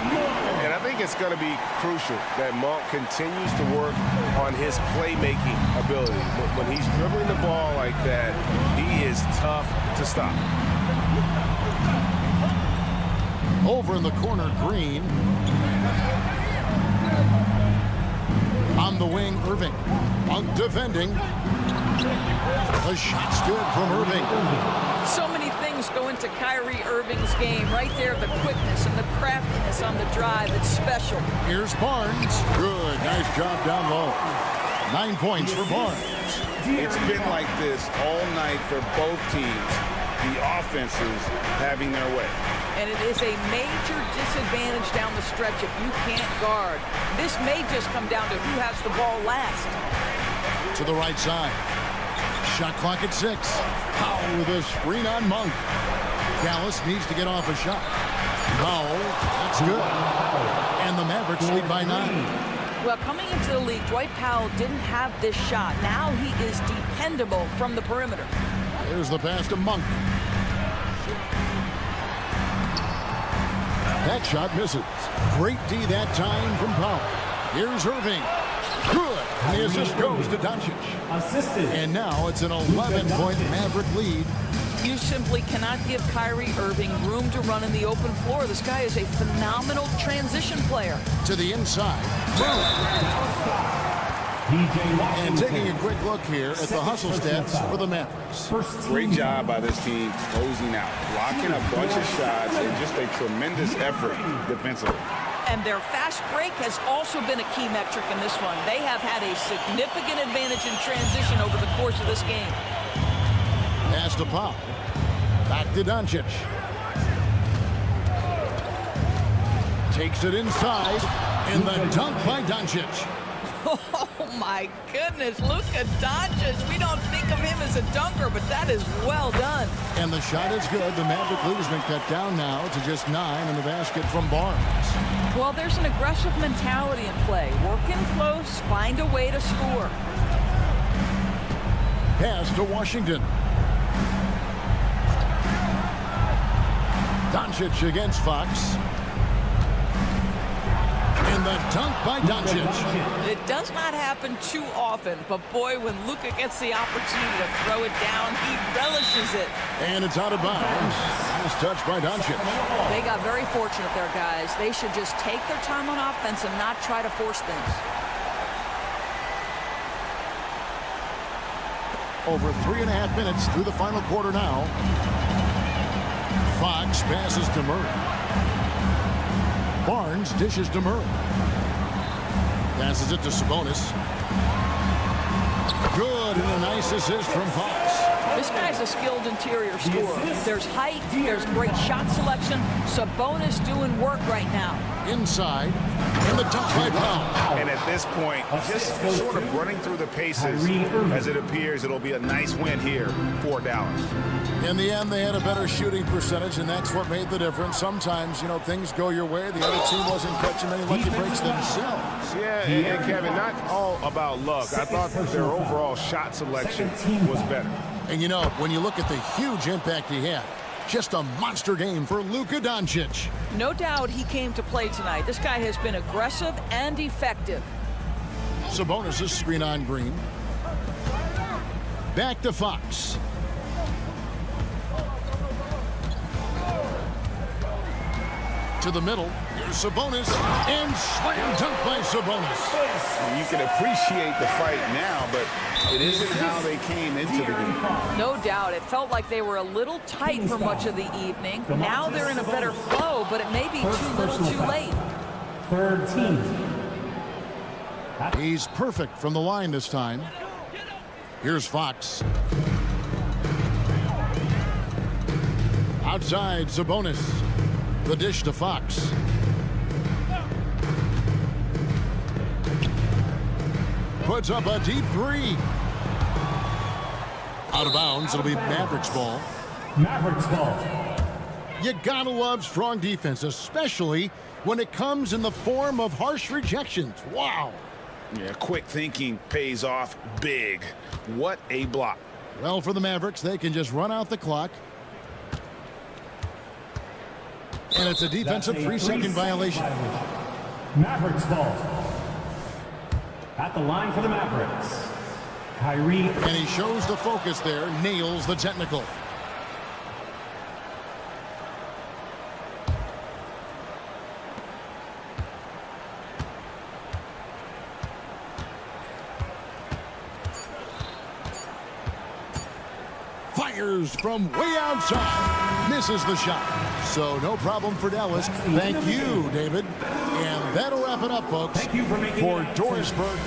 Speaker 5: And I think it's going to be crucial that Monk continues to work on his playmaking ability. When he's dribbling the ball like that, he is tough to stop.
Speaker 1: Over in the corner, Green. On the wing, Irving. Monk defending. The shot's good from Irving.
Speaker 11: So many things go into Kyrie Irving's game. Right there, the quickness and the craftiness on the drive. It's special.
Speaker 1: Here's Barnes. Good. Nice job down low. 9 points for Barnes.
Speaker 2: It's been like this all night for both teams. The offenses having their way.
Speaker 11: And it is a major disadvantage down the stretch if you can't guard. This may just come down to who has the ball last.
Speaker 1: To the right side. Shot clock at 6. Powell with a screen on Monk. Dallas needs to get off a shot. Powell, that's good. And the Mavericks lead by 9.
Speaker 11: Well, coming into the league, Dwight Powell didn't have this shot. Now he is dependable from the perimeter.
Speaker 1: Here's the pass to Monk. That shot misses. Great D that time from Powell. Here's Irving. Good. And the assist goes to Doncic. And now it's an 11-point Maverick lead.
Speaker 11: You simply cannot give Kyrie Irving room to run in the open floor. This guy is a phenomenal transition player.
Speaker 1: To the inside. And taking a quick look here at the hustle stats for the Mavericks.
Speaker 2: Great job by this team closing out, blocking a bunch of shots, and just a tremendous effort defensively.
Speaker 11: And their fast break has also been a key metric in this one. They have had a significant advantage in transition over the course of this game.
Speaker 1: Pass to Powell. Back to Doncic. Takes it inside, and the dunk by Doncic.
Speaker 11: Oh, my goodness. Luka Doncic. We don't think of him as a dunker, but that is well done.
Speaker 1: And the shot is good. The Maverick lead has been cut down now to just 9 in the basket from Barnes.
Speaker 11: Well, there's an aggressive mentality in play. Work in close, find a way to score.
Speaker 1: Pass to Washington. Doncic against Fox. And the dunk by Doncic.
Speaker 11: It does not happen too often, but boy, when Luka gets the opportunity to throw it down, he relishes it.
Speaker 1: And it's out of bounds. Nice touch by Doncic.
Speaker 11: They got very fortunate there, guys. They should just take their time on offense and not try to force things.
Speaker 1: Over 3.5 minutes through the final quarter now. Fox passes to Murray. Barnes dishes to Murray. Passes it to Sabonis. Good, and a nice assist from Fox.
Speaker 11: This guy's a skilled interior scorer. There's height, there's great shot selection. Sabonis doing work right now.
Speaker 1: Inside, and the dunk by Powell.
Speaker 5: And at this point, just sort of running through the paces, as it appears, it'll be a nice win here for Dallas.
Speaker 1: In the end, they had a better shooting percentage, and that's what made the difference. Sometimes, you know, things go your way. The other team wasn't catching many lucky breaks themselves.
Speaker 5: Yeah, and Kevin, not all about luck. I thought their overall shot selection was better.
Speaker 1: And, you know, when you look at the huge impact he had, just a monster game for Luka Doncic.
Speaker 11: No doubt he came to play tonight. This guy has been aggressive and effective.
Speaker 1: Sabonis' screen on Green. Back to Fox. To the middle. Here's Sabonis. And slam dunk by Sabonis.
Speaker 2: And you can appreciate the fight now, but it isn't how they came into the game.
Speaker 11: No doubt. It felt like they were a little tight for much of the evening. Now they're in a better flow, but it may be too little too late.
Speaker 10: Third team.
Speaker 1: He's perfect from the line this time. Here's Fox. Outside, Sabonis. The dish to Fox. Puts up a deep three. Out of bounds. It'll be Mavericks ball.
Speaker 10: Mavericks ball.
Speaker 1: You gotta love strong defense, especially when it comes in the form of harsh rejections. Wow.
Speaker 2: Yeah, quick thinking pays off big. What a block.
Speaker 1: Well, for the Mavericks, they can just run out the clock. And it's a defensive 3-second violation.
Speaker 10: Mavericks ball. At the line for the Mavericks. Kyrie.
Speaker 1: And he shows the focus there, nails the technical. Fires from way outside. Misses the shot. So no problem for Dallas. Thank you, David. And that'll wrap it up, folks.
Speaker 10: Thank you for making
Speaker 1: Doris Burke.